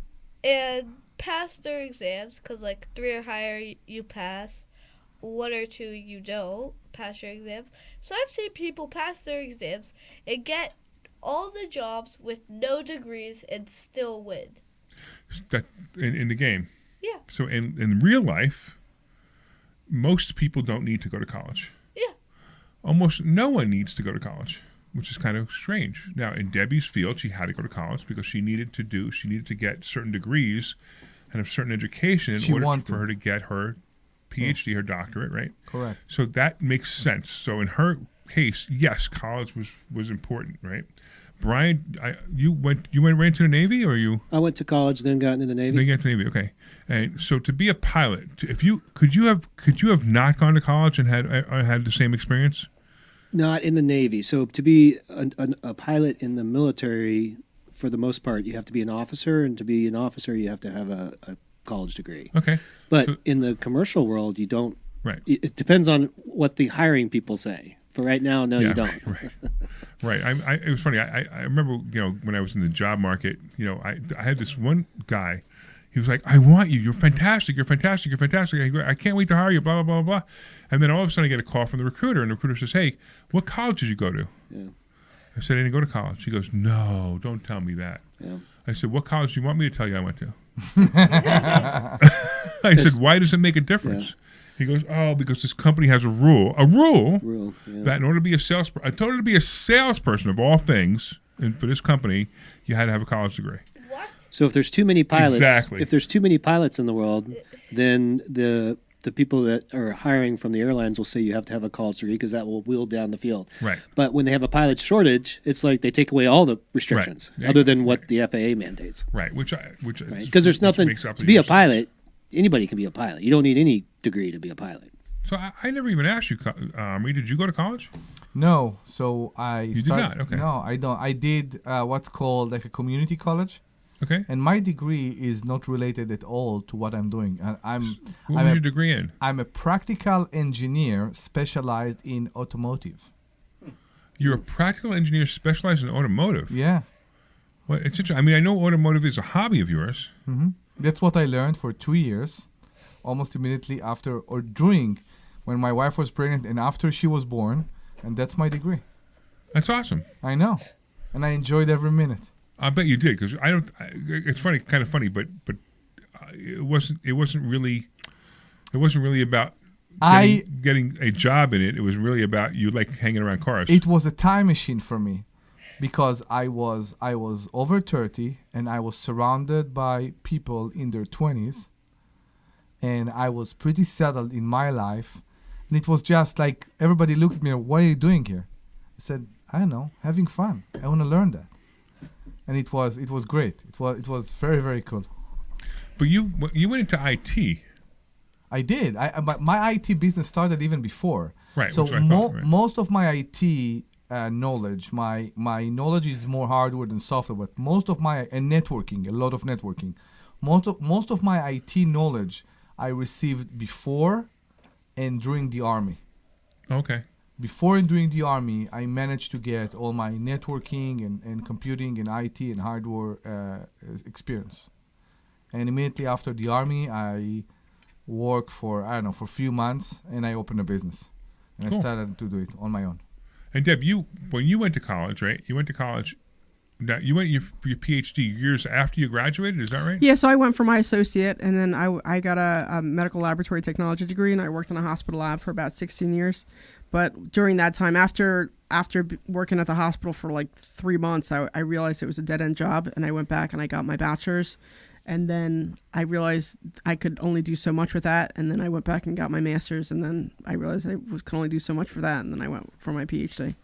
passed their exams because like 3 or higher you pass, 1 or 2 you don't pass your exams. So I've seen people pass their exams and get all the jobs with no degrees and still win. That in the game. Yeah. So in real life, most people don't need to go to college. Yeah. Almost no one needs to go to college, which is kind of strange. Now, in Debbie's field, she had to go to college because she needed to get certain degrees and a certain education in order for her to get her PhD, her doctorate, right? Correct. So that makes sense. So in her case, yes, college was important, right? Brian, you went right into the Navy, or you? I went to college, then got into the Navy. Then got into the Navy, okay. And so to be a pilot, could you have not gone to college and had the same experience? Not in the Navy. So to be a pilot in the military, for the most part, you have to be an officer, and to be an officer, you have to have a college degree. Okay. But in the commercial world, you don't. Right. It depends on what the hiring people say. For right now, no, you don't. Right. It was funny. I remember, when I was in the job market, I had this one guy. He was like, "I want you. You're fantastic. You're fantastic. You're fantastic. I can't wait to hire you, blah, blah, blah, blah." And then all of a sudden I get a call from the recruiter, and the recruiter says, "Hey, what college did you go to?" Yeah. I said, "I didn't go to college." She goes, "No, don't tell me that." Yeah. I said, "What college do you want me to tell you I went to?" I said, "Why does it make a difference?" Yeah. He goes, "Oh, because this company has a rule that in order to be a salesperson of all things, and for this company, you had to have a college degree." So if there's too many pilots, Exactly. if there's too many pilots in the world, then the people that are hiring from the airlines will say you have to have a college degree because that will wheel down the field. Right. But when they have a pilot shortage, it's like they take away all the restrictions other than what the FAA mandates. Right. Because there's nothing to be a pilot. Anybody can be a pilot. You don't need any degree to be a pilot. So I never even asked you, Omri, did you go to college? No. So You did not? Okay. No, I don't. I did what's called like a community college. Okay. And my degree is not related at all to what I'm doing. What was your degree in? I'm a practical engineer specialized in automotive. You're a practical engineer specialized in automotive? Yeah. Well, it's interesting. I mean, I know automotive is a hobby of yours. Mm-hmm. That's what I learned for 2 years, almost immediately after or during when my wife was pregnant and after she was born. And that's my degree. That's awesome. I know. And I enjoyed every minute. I bet you did because I don't. It's funny, kind of funny, but it wasn't really about getting a job in it. It was really about you like hanging around cars. It was a time machine for me because I was over 30 and I was surrounded by people in their 20s, and I was pretty settled in my life, and it was just like everybody looked at me and, what are you doing here? I said, I don't know, having fun. I want to learn that. And it was great. It was very, very cool. But you went into IT. I did. But my IT business started even before. Right. So which I thought, right. most of my IT knowledge, my knowledge is more hardware than software. But most of my networking, a lot of networking, most of my IT knowledge I received before and during the army. Okay. Before and during the army, I managed to get all my networking and computing and IT and hardware experience. And immediately after the army, I worked for a few months, and I opened a business. And Cool. I started to do it on my own. And Deb, when you went to college, right? You went to college. Now, you went your PhD years after you graduated. Is that right? Yeah, so I went for my associate, and then I got a medical laboratory technology degree, and I worked in a hospital lab for about 16 years. But during that time, after working at the hospital for like 3 months, I realized it was a dead-end job, and I went back and I got my bachelor's. And then I realized I could only do so much with that, and then I went back and got my master's, and then I realized I could only do so much for that, and then I went for my PhD.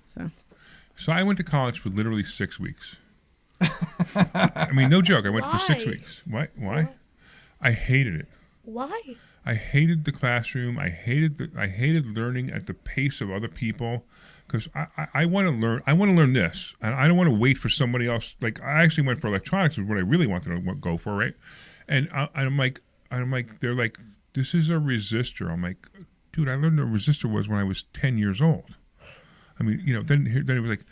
So I went to college for literally 6 weeks. I mean, no joke. I went for 6 weeks. Why? I hated it. Why? I hated the classroom. I hated learning at the pace of other people, because I want to learn. I want to learn this, and I don't want to wait for somebody else. Like, I actually went for electronics, is what I really wanted to go for, right? And I'm like, they're like, this is a resistor. I'm like, dude, I learned what a resistor was when I was 10 years old. I mean, then it was like,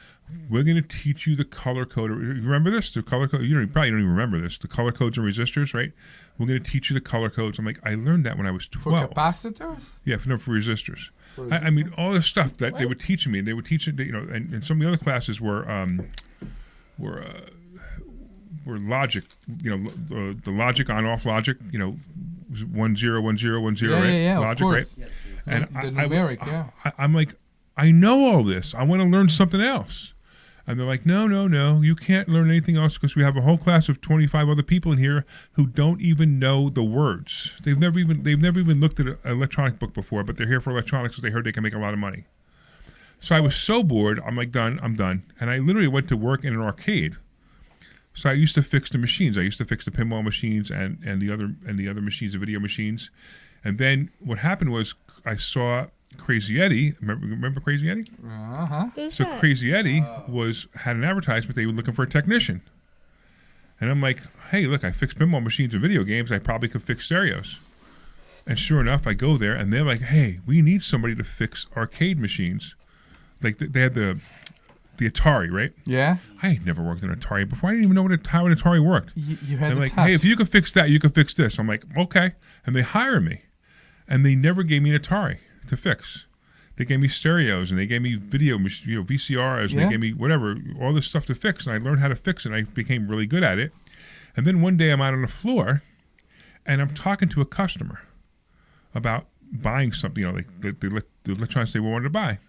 we're going to teach you the color code. You remember this? The color code. You probably don't even remember this. The color codes and resistors, right? We're going to teach you the color codes. I'm like, I learned that when I was 12. For capacitors? Yeah, for resistors. I mean, all the stuff that they were teaching me. They were teaching, and some of the other classes were logic. The logic on-off logic. 1 0 1 0 1 0. Right? Yeah, logic, of course. Right? Yeah. And The numeric, yeah. I'm like, I know all this. I want to learn something else. And they're like, no, you can't learn anything else because we have a whole class of 25 other people in here who don't even know the words. They've never even looked at an electronic book before, but they're here for electronics because they heard they can make a lot of money. So I was so bored. I'm like, I'm done. And I literally went to work in an arcade. So I used to fix the machines. I used to fix the pinball machines and the other machines, the video machines. And then what happened was I saw Crazy Eddie, remember Crazy Eddie? Uh-huh. So Crazy Eddie had an advertisement. They were looking for a technician, and I'm like, "Hey, look, I fix pinball machines and video games. I probably could fix stereos." And sure enough, I go there, and they're like, "Hey, we need somebody to fix arcade machines." Like they had the Atari, right? Yeah. I had never worked on an Atari before. I didn't even know how an Atari worked. You had and the like, touch. hey, if you could fix that, you could fix this. I'm like, okay, and they hire me, and they never gave me an Atari to fix. They gave me stereos, and they gave me video, VCRs, and they gave me whatever, all this stuff to fix, and I learned how to fix it, and I became really good at it. And then one day I'm out on the floor, and I'm talking to a customer about buying something, like the electronics they wanted to buy.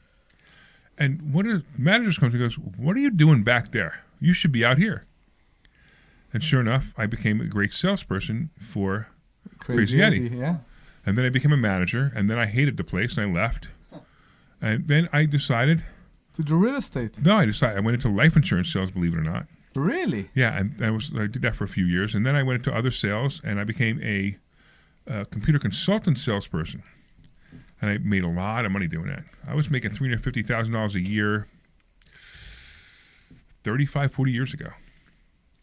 And one of the managers comes and goes, "What are you doing back there? You should be out here." And sure enough, I became a great salesperson for Crazy Eddie. Yeah. And then I became a manager, and then I hated the place, and I left. And then I decided to do real estate. No, I went into life insurance sales, believe it or not. Really? Yeah, and I did that for a few years, and then I went into other sales, and I became a computer consultant salesperson, and I made a lot of money doing that. I was making $350,000 a year 35, 40 years ago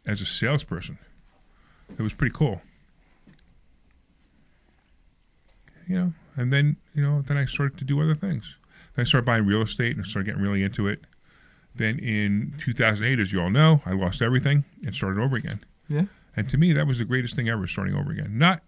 as a salesperson. It was pretty cool. And then, then I started to do other things. Then I started buying real estate and started getting really into it. Then in 2008, as you all know, I lost everything and started over again. Yeah. And to me, that was the greatest thing ever, starting over again. Not,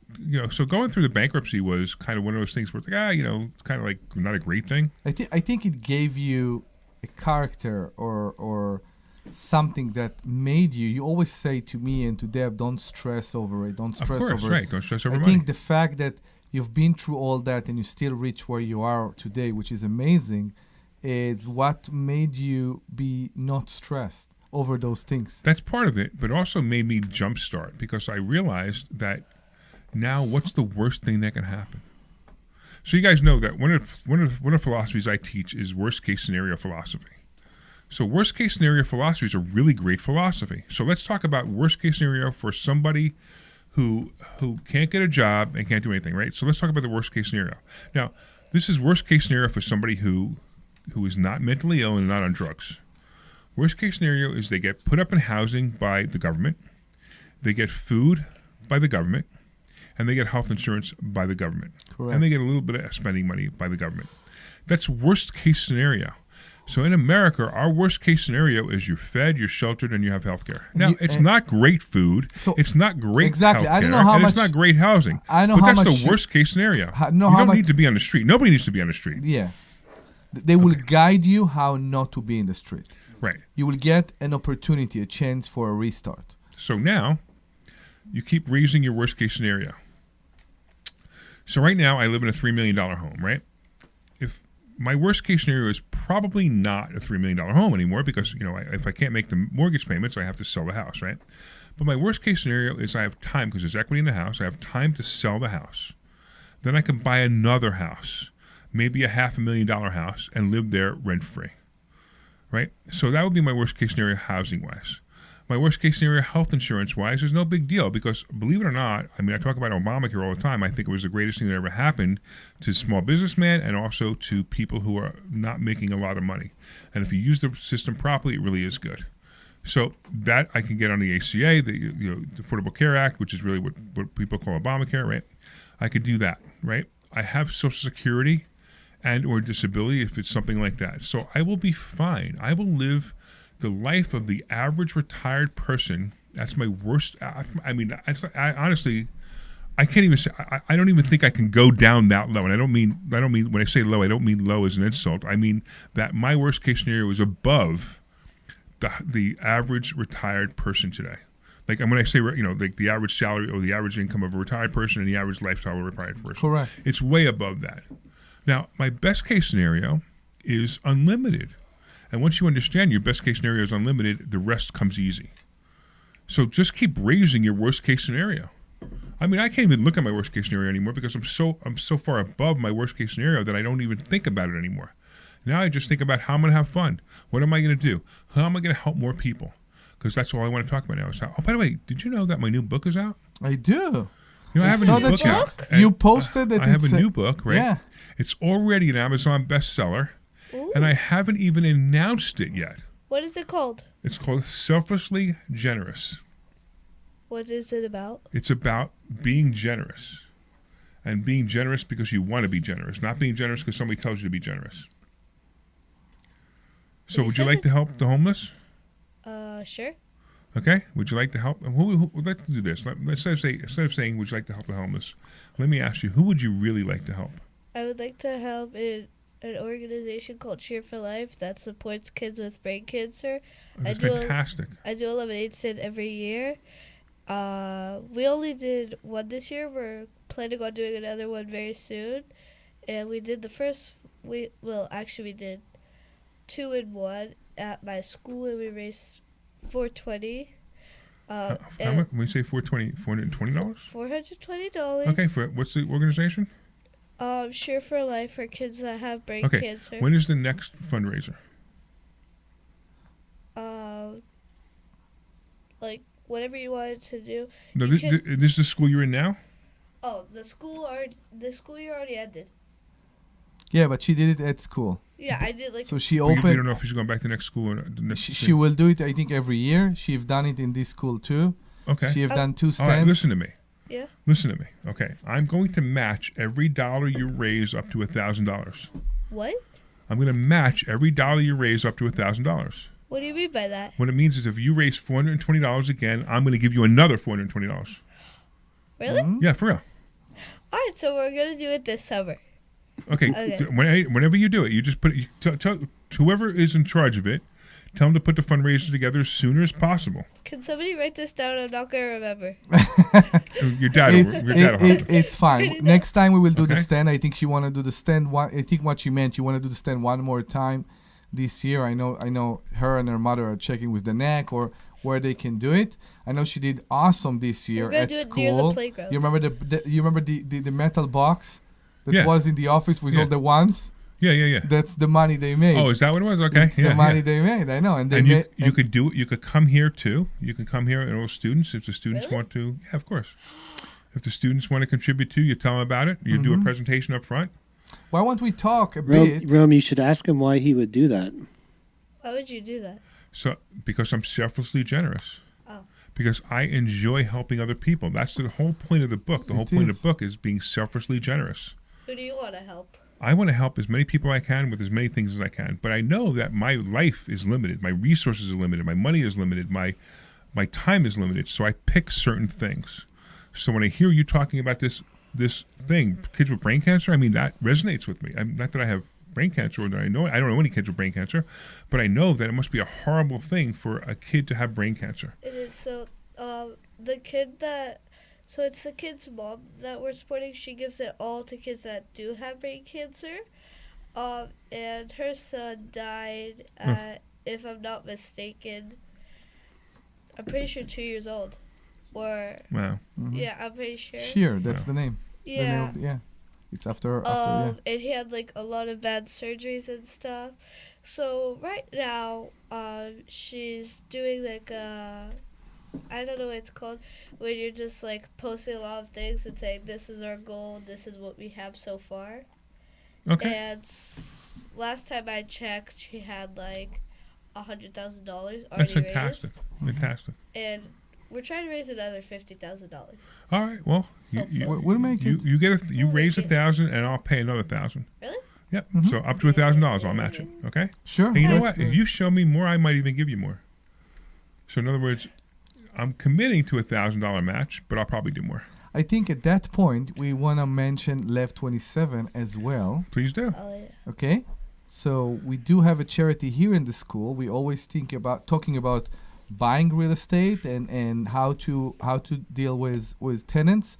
so going through the bankruptcy was kind of one of those things where it's like, it's kind of like not a great thing. I think it gave you a character or something that made you. You always say to me and to Deb, don't stress over it. Don't stress over right. it. Don't stress over I money. think the fact that you've been through all that and you still reach where you are today, which is amazing, is what made you be not stressed over those things. That's part of it, but also made me jumpstart because I realized that now what's the worst thing that can happen? So you guys know that one of the philosophies I teach is worst case scenario philosophy. So worst case scenario philosophy is a really great philosophy. So let's talk about worst case scenario for somebody who can't get a job and can't do anything, right? So let's talk about the worst case scenario. Now, this is worst case scenario for somebody who is not mentally ill and not on drugs. Worst case scenario is they get put up in housing by the government, they get food by the government, and they get health insurance by the government. Correct. And they get a little bit of spending money by the government. That's worst case scenario. So in America, our worst case scenario is you're fed, you're sheltered, and you have health care. Now, it's not great food. It's not great exactly. health I don't care, know how and much- it's not great housing. I know but how that's much the worst case scenario. know You how don't much- need to be on the street. Nobody needs to be on the street. Yeah. They will guide you how not to be in the street. Right. You will get an opportunity, a chance for a restart. So now, you keep raising your worst case scenario. So right now, I live in a $3 million home, right? If my worst case scenario is probably not a $3 million home anymore because, if I can't make the mortgage payments, I have to sell the house, right? But my worst case scenario is I have time because there's equity in the house. I have time to sell the house. Then I can buy another house, maybe a $500,000 house, and live there rent-free, right? So that would be my worst case scenario housing-wise. My worst case scenario health insurance-wise is no big deal because, believe it or not, I talk about Obamacare all the time. I think it was the greatest thing that ever happened to small businessmen and also to people who are not making a lot of money. And if you use the system properly, it really is good. So that I can get on the ACA, the Affordable Care Act, which is really what people call Obamacare, right? I could do that, right? I have Social Security and or disability if it's something like that. So I will be fine. I will live the life of the average retired person. That's my worst. I honestly, I can't even say. I don't even think I can go down that low. And I don't mean when I say low, I don't mean low as an insult. I mean that my worst case scenario is above the average retired person today. Like when I say, like the average salary or the average income of a retired person and the average lifestyle of a retired person. Correct. It's way above that. Now, my best case scenario is unlimited. And once you understand your best case scenario is unlimited, the rest comes easy. So just keep raising your worst case scenario. I can't even look at my worst case scenario anymore because I'm so far above my worst case scenario that I don't even think about it anymore. Now I just think about how I'm going to have fun. What am I going to do? How am I going to help more people? Because that's all I want to talk about now. Oh, by the way, did you know that my new book is out? I do. I have a new book out. You posted that I have it's a new book, right? Yeah. It's already an Amazon bestseller, and I haven't even announced it yet. What is it called? It's called Selflessly Generous. What is it about? It's about being generous, and being generous because you want to be generous, not being generous because somebody tells you to be generous. So would you like to help the homeless? Sure. Okay. Would you like to help? Let's do this. Instead of saying would you like to help the homeless, let me ask you, who would you really like to help? I would like to help an organization called Cheer for Life that supports kids with brain cancer. That's fantastic. I do a lemonade stand every year. We only did one this year. We're planning on doing another one very soon. And we did the first, we did 2 in 1 at my school, and we raised $420. When you say $420? $420. Okay, what's the organization? Cheer for Life for kids that have brain cancer. When is the next fundraiser? Like whatever you wanted to do. No, this is the school you're in now? Oh, the school year already ended. Yeah, but she did it at school. Yeah, I did So she We opened. don't know if she's going back to next school or not. She will do it, I think, every year. She've done it in this school too. Okay. She have done 2 All stands. right, listen to me. Yeah. Listen to me. Okay. I'm going to match every dollar you raise up to $1,000. What? I'm going to match every dollar you raise up to $1,000. What do you mean by that? What it means is if you raise $420 again, I'm going to give you another $420. Really? Yeah, for real. All right, so we're gonna do it this summer. Okay. Whenever you do it, you just put it. Tell whoever is in charge of it. Tell them to put the fundraiser together as soon as possible. Can somebody write this down? I'm not gonna remember. Your dad will help. It's fine. Next time we will do the Okay. stand. I think she want to do the stand one. I think what she meant, you want to do the stand one more time this year. I know her and her mother are checking with the NAC or where they can do it. I know she did awesome this year gonna at do it near the school. playground. You remember the metal box that Yeah. was in the office with all the ones? Yeah. That's the money they made. Oh, is that what it was? Okay. It's the money they made. I know. And they And made. you could do it. You could come here too. You can come here and all students if the students want to. Yeah, of course. If the students want to contribute too, you tell them about it. You do a presentation up front. Why won't we talk a bit? Rome, you should ask him why he would do that. Why would you do that? So because I'm selflessly generous. Oh. Because I enjoy helping other people. That's the whole point of the book. The whole point of the book is being selflessly generous. Who do you want to help? I want to help as many people I can with as many things as I can. But I know that my life is limited. My resources are limited. My money is limited. My time is limited. So I pick certain things. So when I hear you talking about this thing, kids with brain cancer, I mean, that resonates with me. Not that I have brain cancer or that I don't know any kids with brain cancer, but I know that it must be a horrible thing for a kid to have brain cancer. It is. So the kid that. So it's the kid's mom that we're supporting. She gives it all to kids that do have brain cancer. And her son died at, if I'm not mistaken, I'm pretty sure 2 years old. Or Wow. Yeah, I'm pretty sure. Sheer, that's the name. Yeah. The name of yeah. It's after yeah. And he had like a lot of bad surgeries and stuff. So right now, she's doing like I don't know what it's called, when you're just like posting a lot of things and saying this is our goal, this is what we have so far. Okay. And last time I checked, she had like $100,000 already That's fantastic. raised. Fantastic. And we're trying to raise another $50,000. All right. Well, we'll make it. You get you raise 1,000 and I'll pay another 1,000. Really? Yep. So up to $1,000, I'll match it. Okay. Sure. And you know That's what? If the- you show me more, I might even give you more. So in other words, I'm committing to $1,000 match, but I'll probably do more. I think at that point we want to mention Lev 27 as well. Please do. Oh, yeah. Okay, so we do have a charity here in the school. We always think about talking about buying real estate and how to deal with tenants,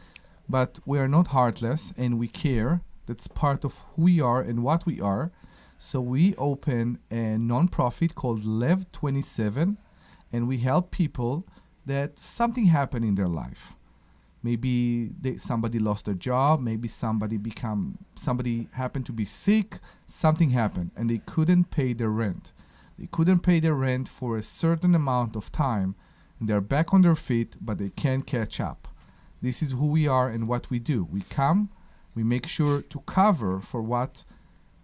but we are not heartless and we care. That's part of who we are and what we are. So we open a non-profit called Lev 27, and we help people that something happened in their life. Maybe somebody lost their job. Maybe somebody happened to be sick. Something happened, and they couldn't pay their rent. They couldn't pay their rent for a certain amount of time, and they're back on their feet, but they can't catch up. This is who we are and what we do. We come, we make sure to cover for what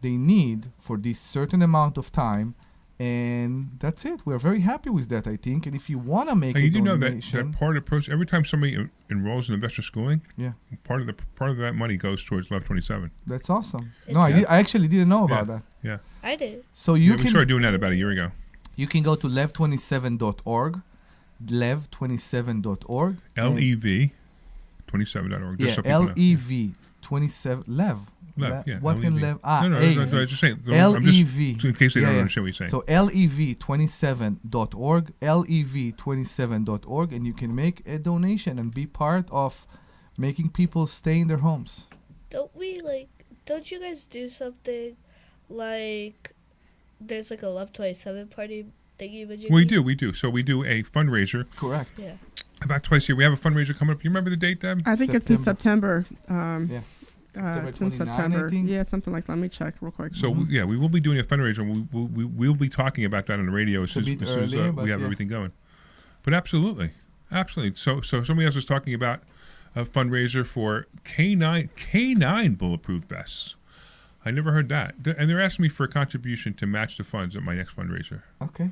they need for this certain amount of time, and that's it. We're very happy with that, I think. And if you want to make And a you do know donation, that part of the process, every time somebody enrolls in investor schooling, yeah, part of that money goes towards Lev 27. that's awesome. No, I actually didn't know about that. Yeah. I did. So you We can started doing that about a year ago. you can go to lev27.org, lev27.org. LEV27.org. Yeah, LEV27 Lev. Lev, yeah, What can LEV. Lev? No, A. no, just saying. LEV. In case they don't understand what you're saying. So lev27.org, lev27.org, and you can make a donation and be part of making people stay in their homes. Don't you guys do something like there's like a Love 27 party thingy? We do. So we do a fundraiser. Correct. Yeah. About twice a year. We have a fundraiser coming up. You remember the date, Deb? I think it's in September. Yeah. It's in September. I think. Yeah, something like that. Let me check real quick. So yeah, we will be doing a fundraiser. And we'll be talking about that on the radio as soon as we have everything going. But absolutely. So somebody else was talking about a fundraiser for K9 bulletproof vests. I never heard that, and they're asking me for a contribution to match the funds at my next fundraiser. Okay.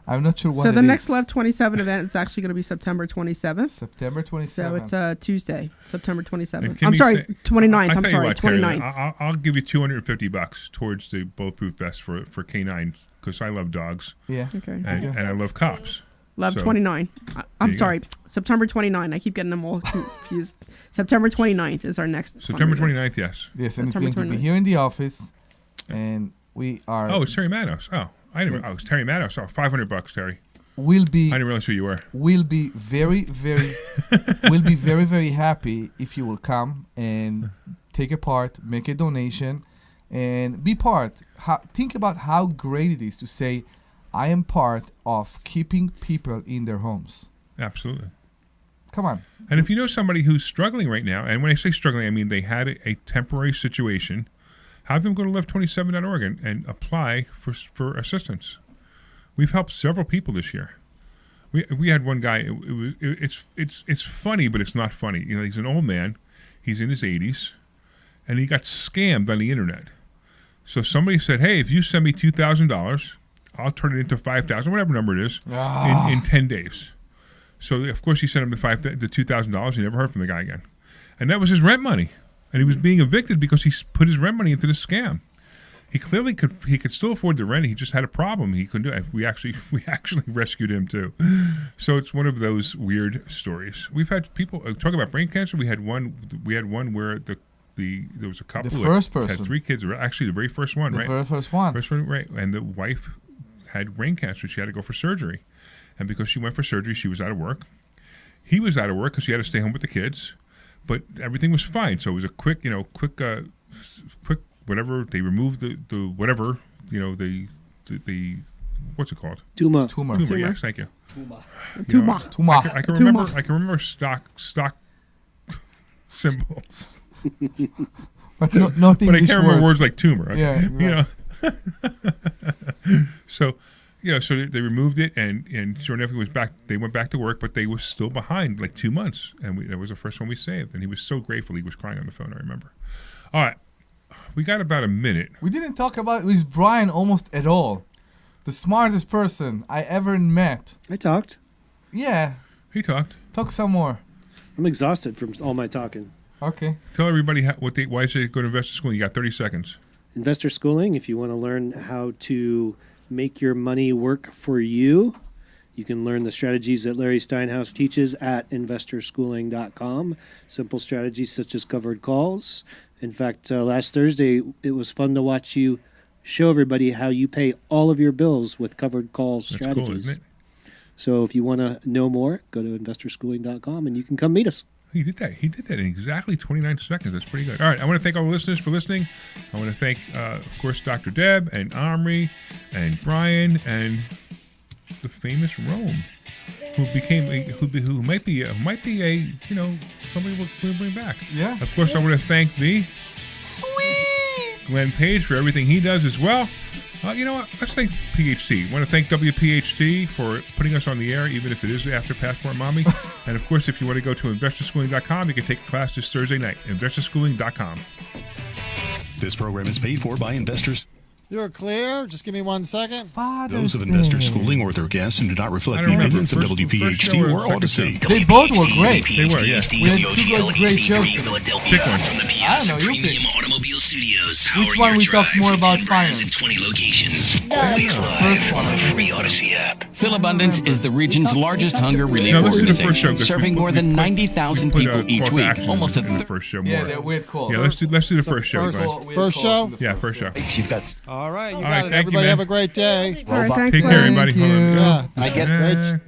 I'm not sure what. So the next Lev 27 event is actually going to be September 27th. September 27th. So it's Tuesday, September 27th. Can I'm we sorry, say- 29th. I'll I'm tell you sorry, what, Terry, 29th. I'll give you $250 towards the bulletproof vest for K9 because I love dogs. Yeah. Okay. And I love cops. Lev So- 29. There I'm you sorry, September 29. I keep getting them all confused. September 29th is our next. September fundraiser. 29th, yes. Yes, and it's September going to be 29th. here in the office, and We are. Oh, it's Terry Manos. Oh, I didn't. Oh, it's Terry Manos. Oh, $500, Terry. Will be. I didn't realize who you were. We'll be very, very, we'll be very, very happy if you will come and take a part, make a donation, and be part. Think about how great it is to say, I am part of keeping people in their homes. Absolutely. Come on. And if you know somebody who's struggling right now, and when I say struggling, I mean they had a temporary situation, have them go to left27.org and apply for assistance. We've helped several people this year. We had one guy. It's funny, but it's not funny. You know, he's an old man. He's in his 80s, and he got scammed on the internet. So somebody said, "Hey, if you send me $2,000, I'll turn it into $5,000, whatever number it is, in 10 days." So of course he sent him the $2,000. He never heard from the guy again, and that was his rent money. And he was being evicted because he put his rent money into the scam. He clearly could. He could still afford the rent. He just had a problem. He couldn't do it. We actually rescued him too. So it's one of those weird stories. We've had people talk about brain cancer. We had one where there was a couple. The first person had 3 kids. Actually, the very first one, right? The first one. First one, right? And the wife had brain cancer. She had to go for surgery, and because she went for surgery, she was out of work. He was out of work because she had to stay home with the kids, but everything was fine. So it was a quick whatever. They removed the whatever, the what's it called? Tumor. Yes, thank you. Tumor. I can remember stock symbols. But not But I can't remember words like tumor. Okay? Yeah, You know. So they removed it, and sure enough, it was back. They went back to work, but they were still behind like 2 months, and that was the first one we saved. And he was so grateful. He was crying on the phone. I remember. All right. We got about a minute. We didn't talk about with Brian almost at all. The smartest person I ever met. I talked. Yeah. He talked. Talk some more. I'm exhausted from all my talking. Okay. Tell everybody why should they go to investor school. You got 30 seconds. Investor schooling, if you want to learn how to make your money work for you, you can learn the strategies that Larry Steinhouse teaches at investorschooling.com. Simple strategies such as covered calls. In fact, last Thursday, it was fun to watch you show everybody how you pay all of your bills with covered call strategies. That's cool, isn't it? So if you want to know more, go to investorschooling.com and you can come meet us. He did that. He did that in exactly 29 seconds. That's pretty good. All right. I want to thank all the listeners for listening. I want to thank, of course, Dr. Deb and Omri and Brian and the famous Rome, who might be a somebody we'll bring back. Yeah. Of course, I want to thank the sweet Glenn Page for everything he does as well. You know what? Let's thank PHT. I want to thank WPHT for putting us on the air, even if it is after Passport Mommy. And of course, if you want to go to investorschooling.com, you can take a class this Thursday night. Investorschooling.com. This program is paid for by investors. You're clear. Just give me 1 second. Those of Investor Schooling or their guests and do not reflect the opinions of WPHT or Odyssey. They both were great. They were, yeah. We had 2 great shows. Philadelphia. From the Piazza Premium Automobile Studios. Which one we talked more about finance? In 20 locations. Always live on the free Odyssey app. Philabundance is the region's largest hunger relief organization, serving more than 90,000 people each week. Almost a third. First show. Yeah, that weird call. Yeah, let's do the first show. First show? Yeah, first show. You've got. All right, you All got right, it. thank you, Everybody man. have a great day. All right, thanks, Take care, everybody. Hold on. Yeah. I get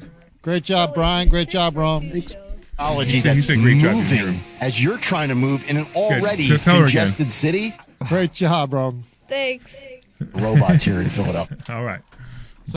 Great job, Brian. Great job, Rome. technology He that's did a great job. moving as you're trying to move in an already So tell her again. congested city. Great job, Rome. Thanks. Robots here in Philadelphia. All right.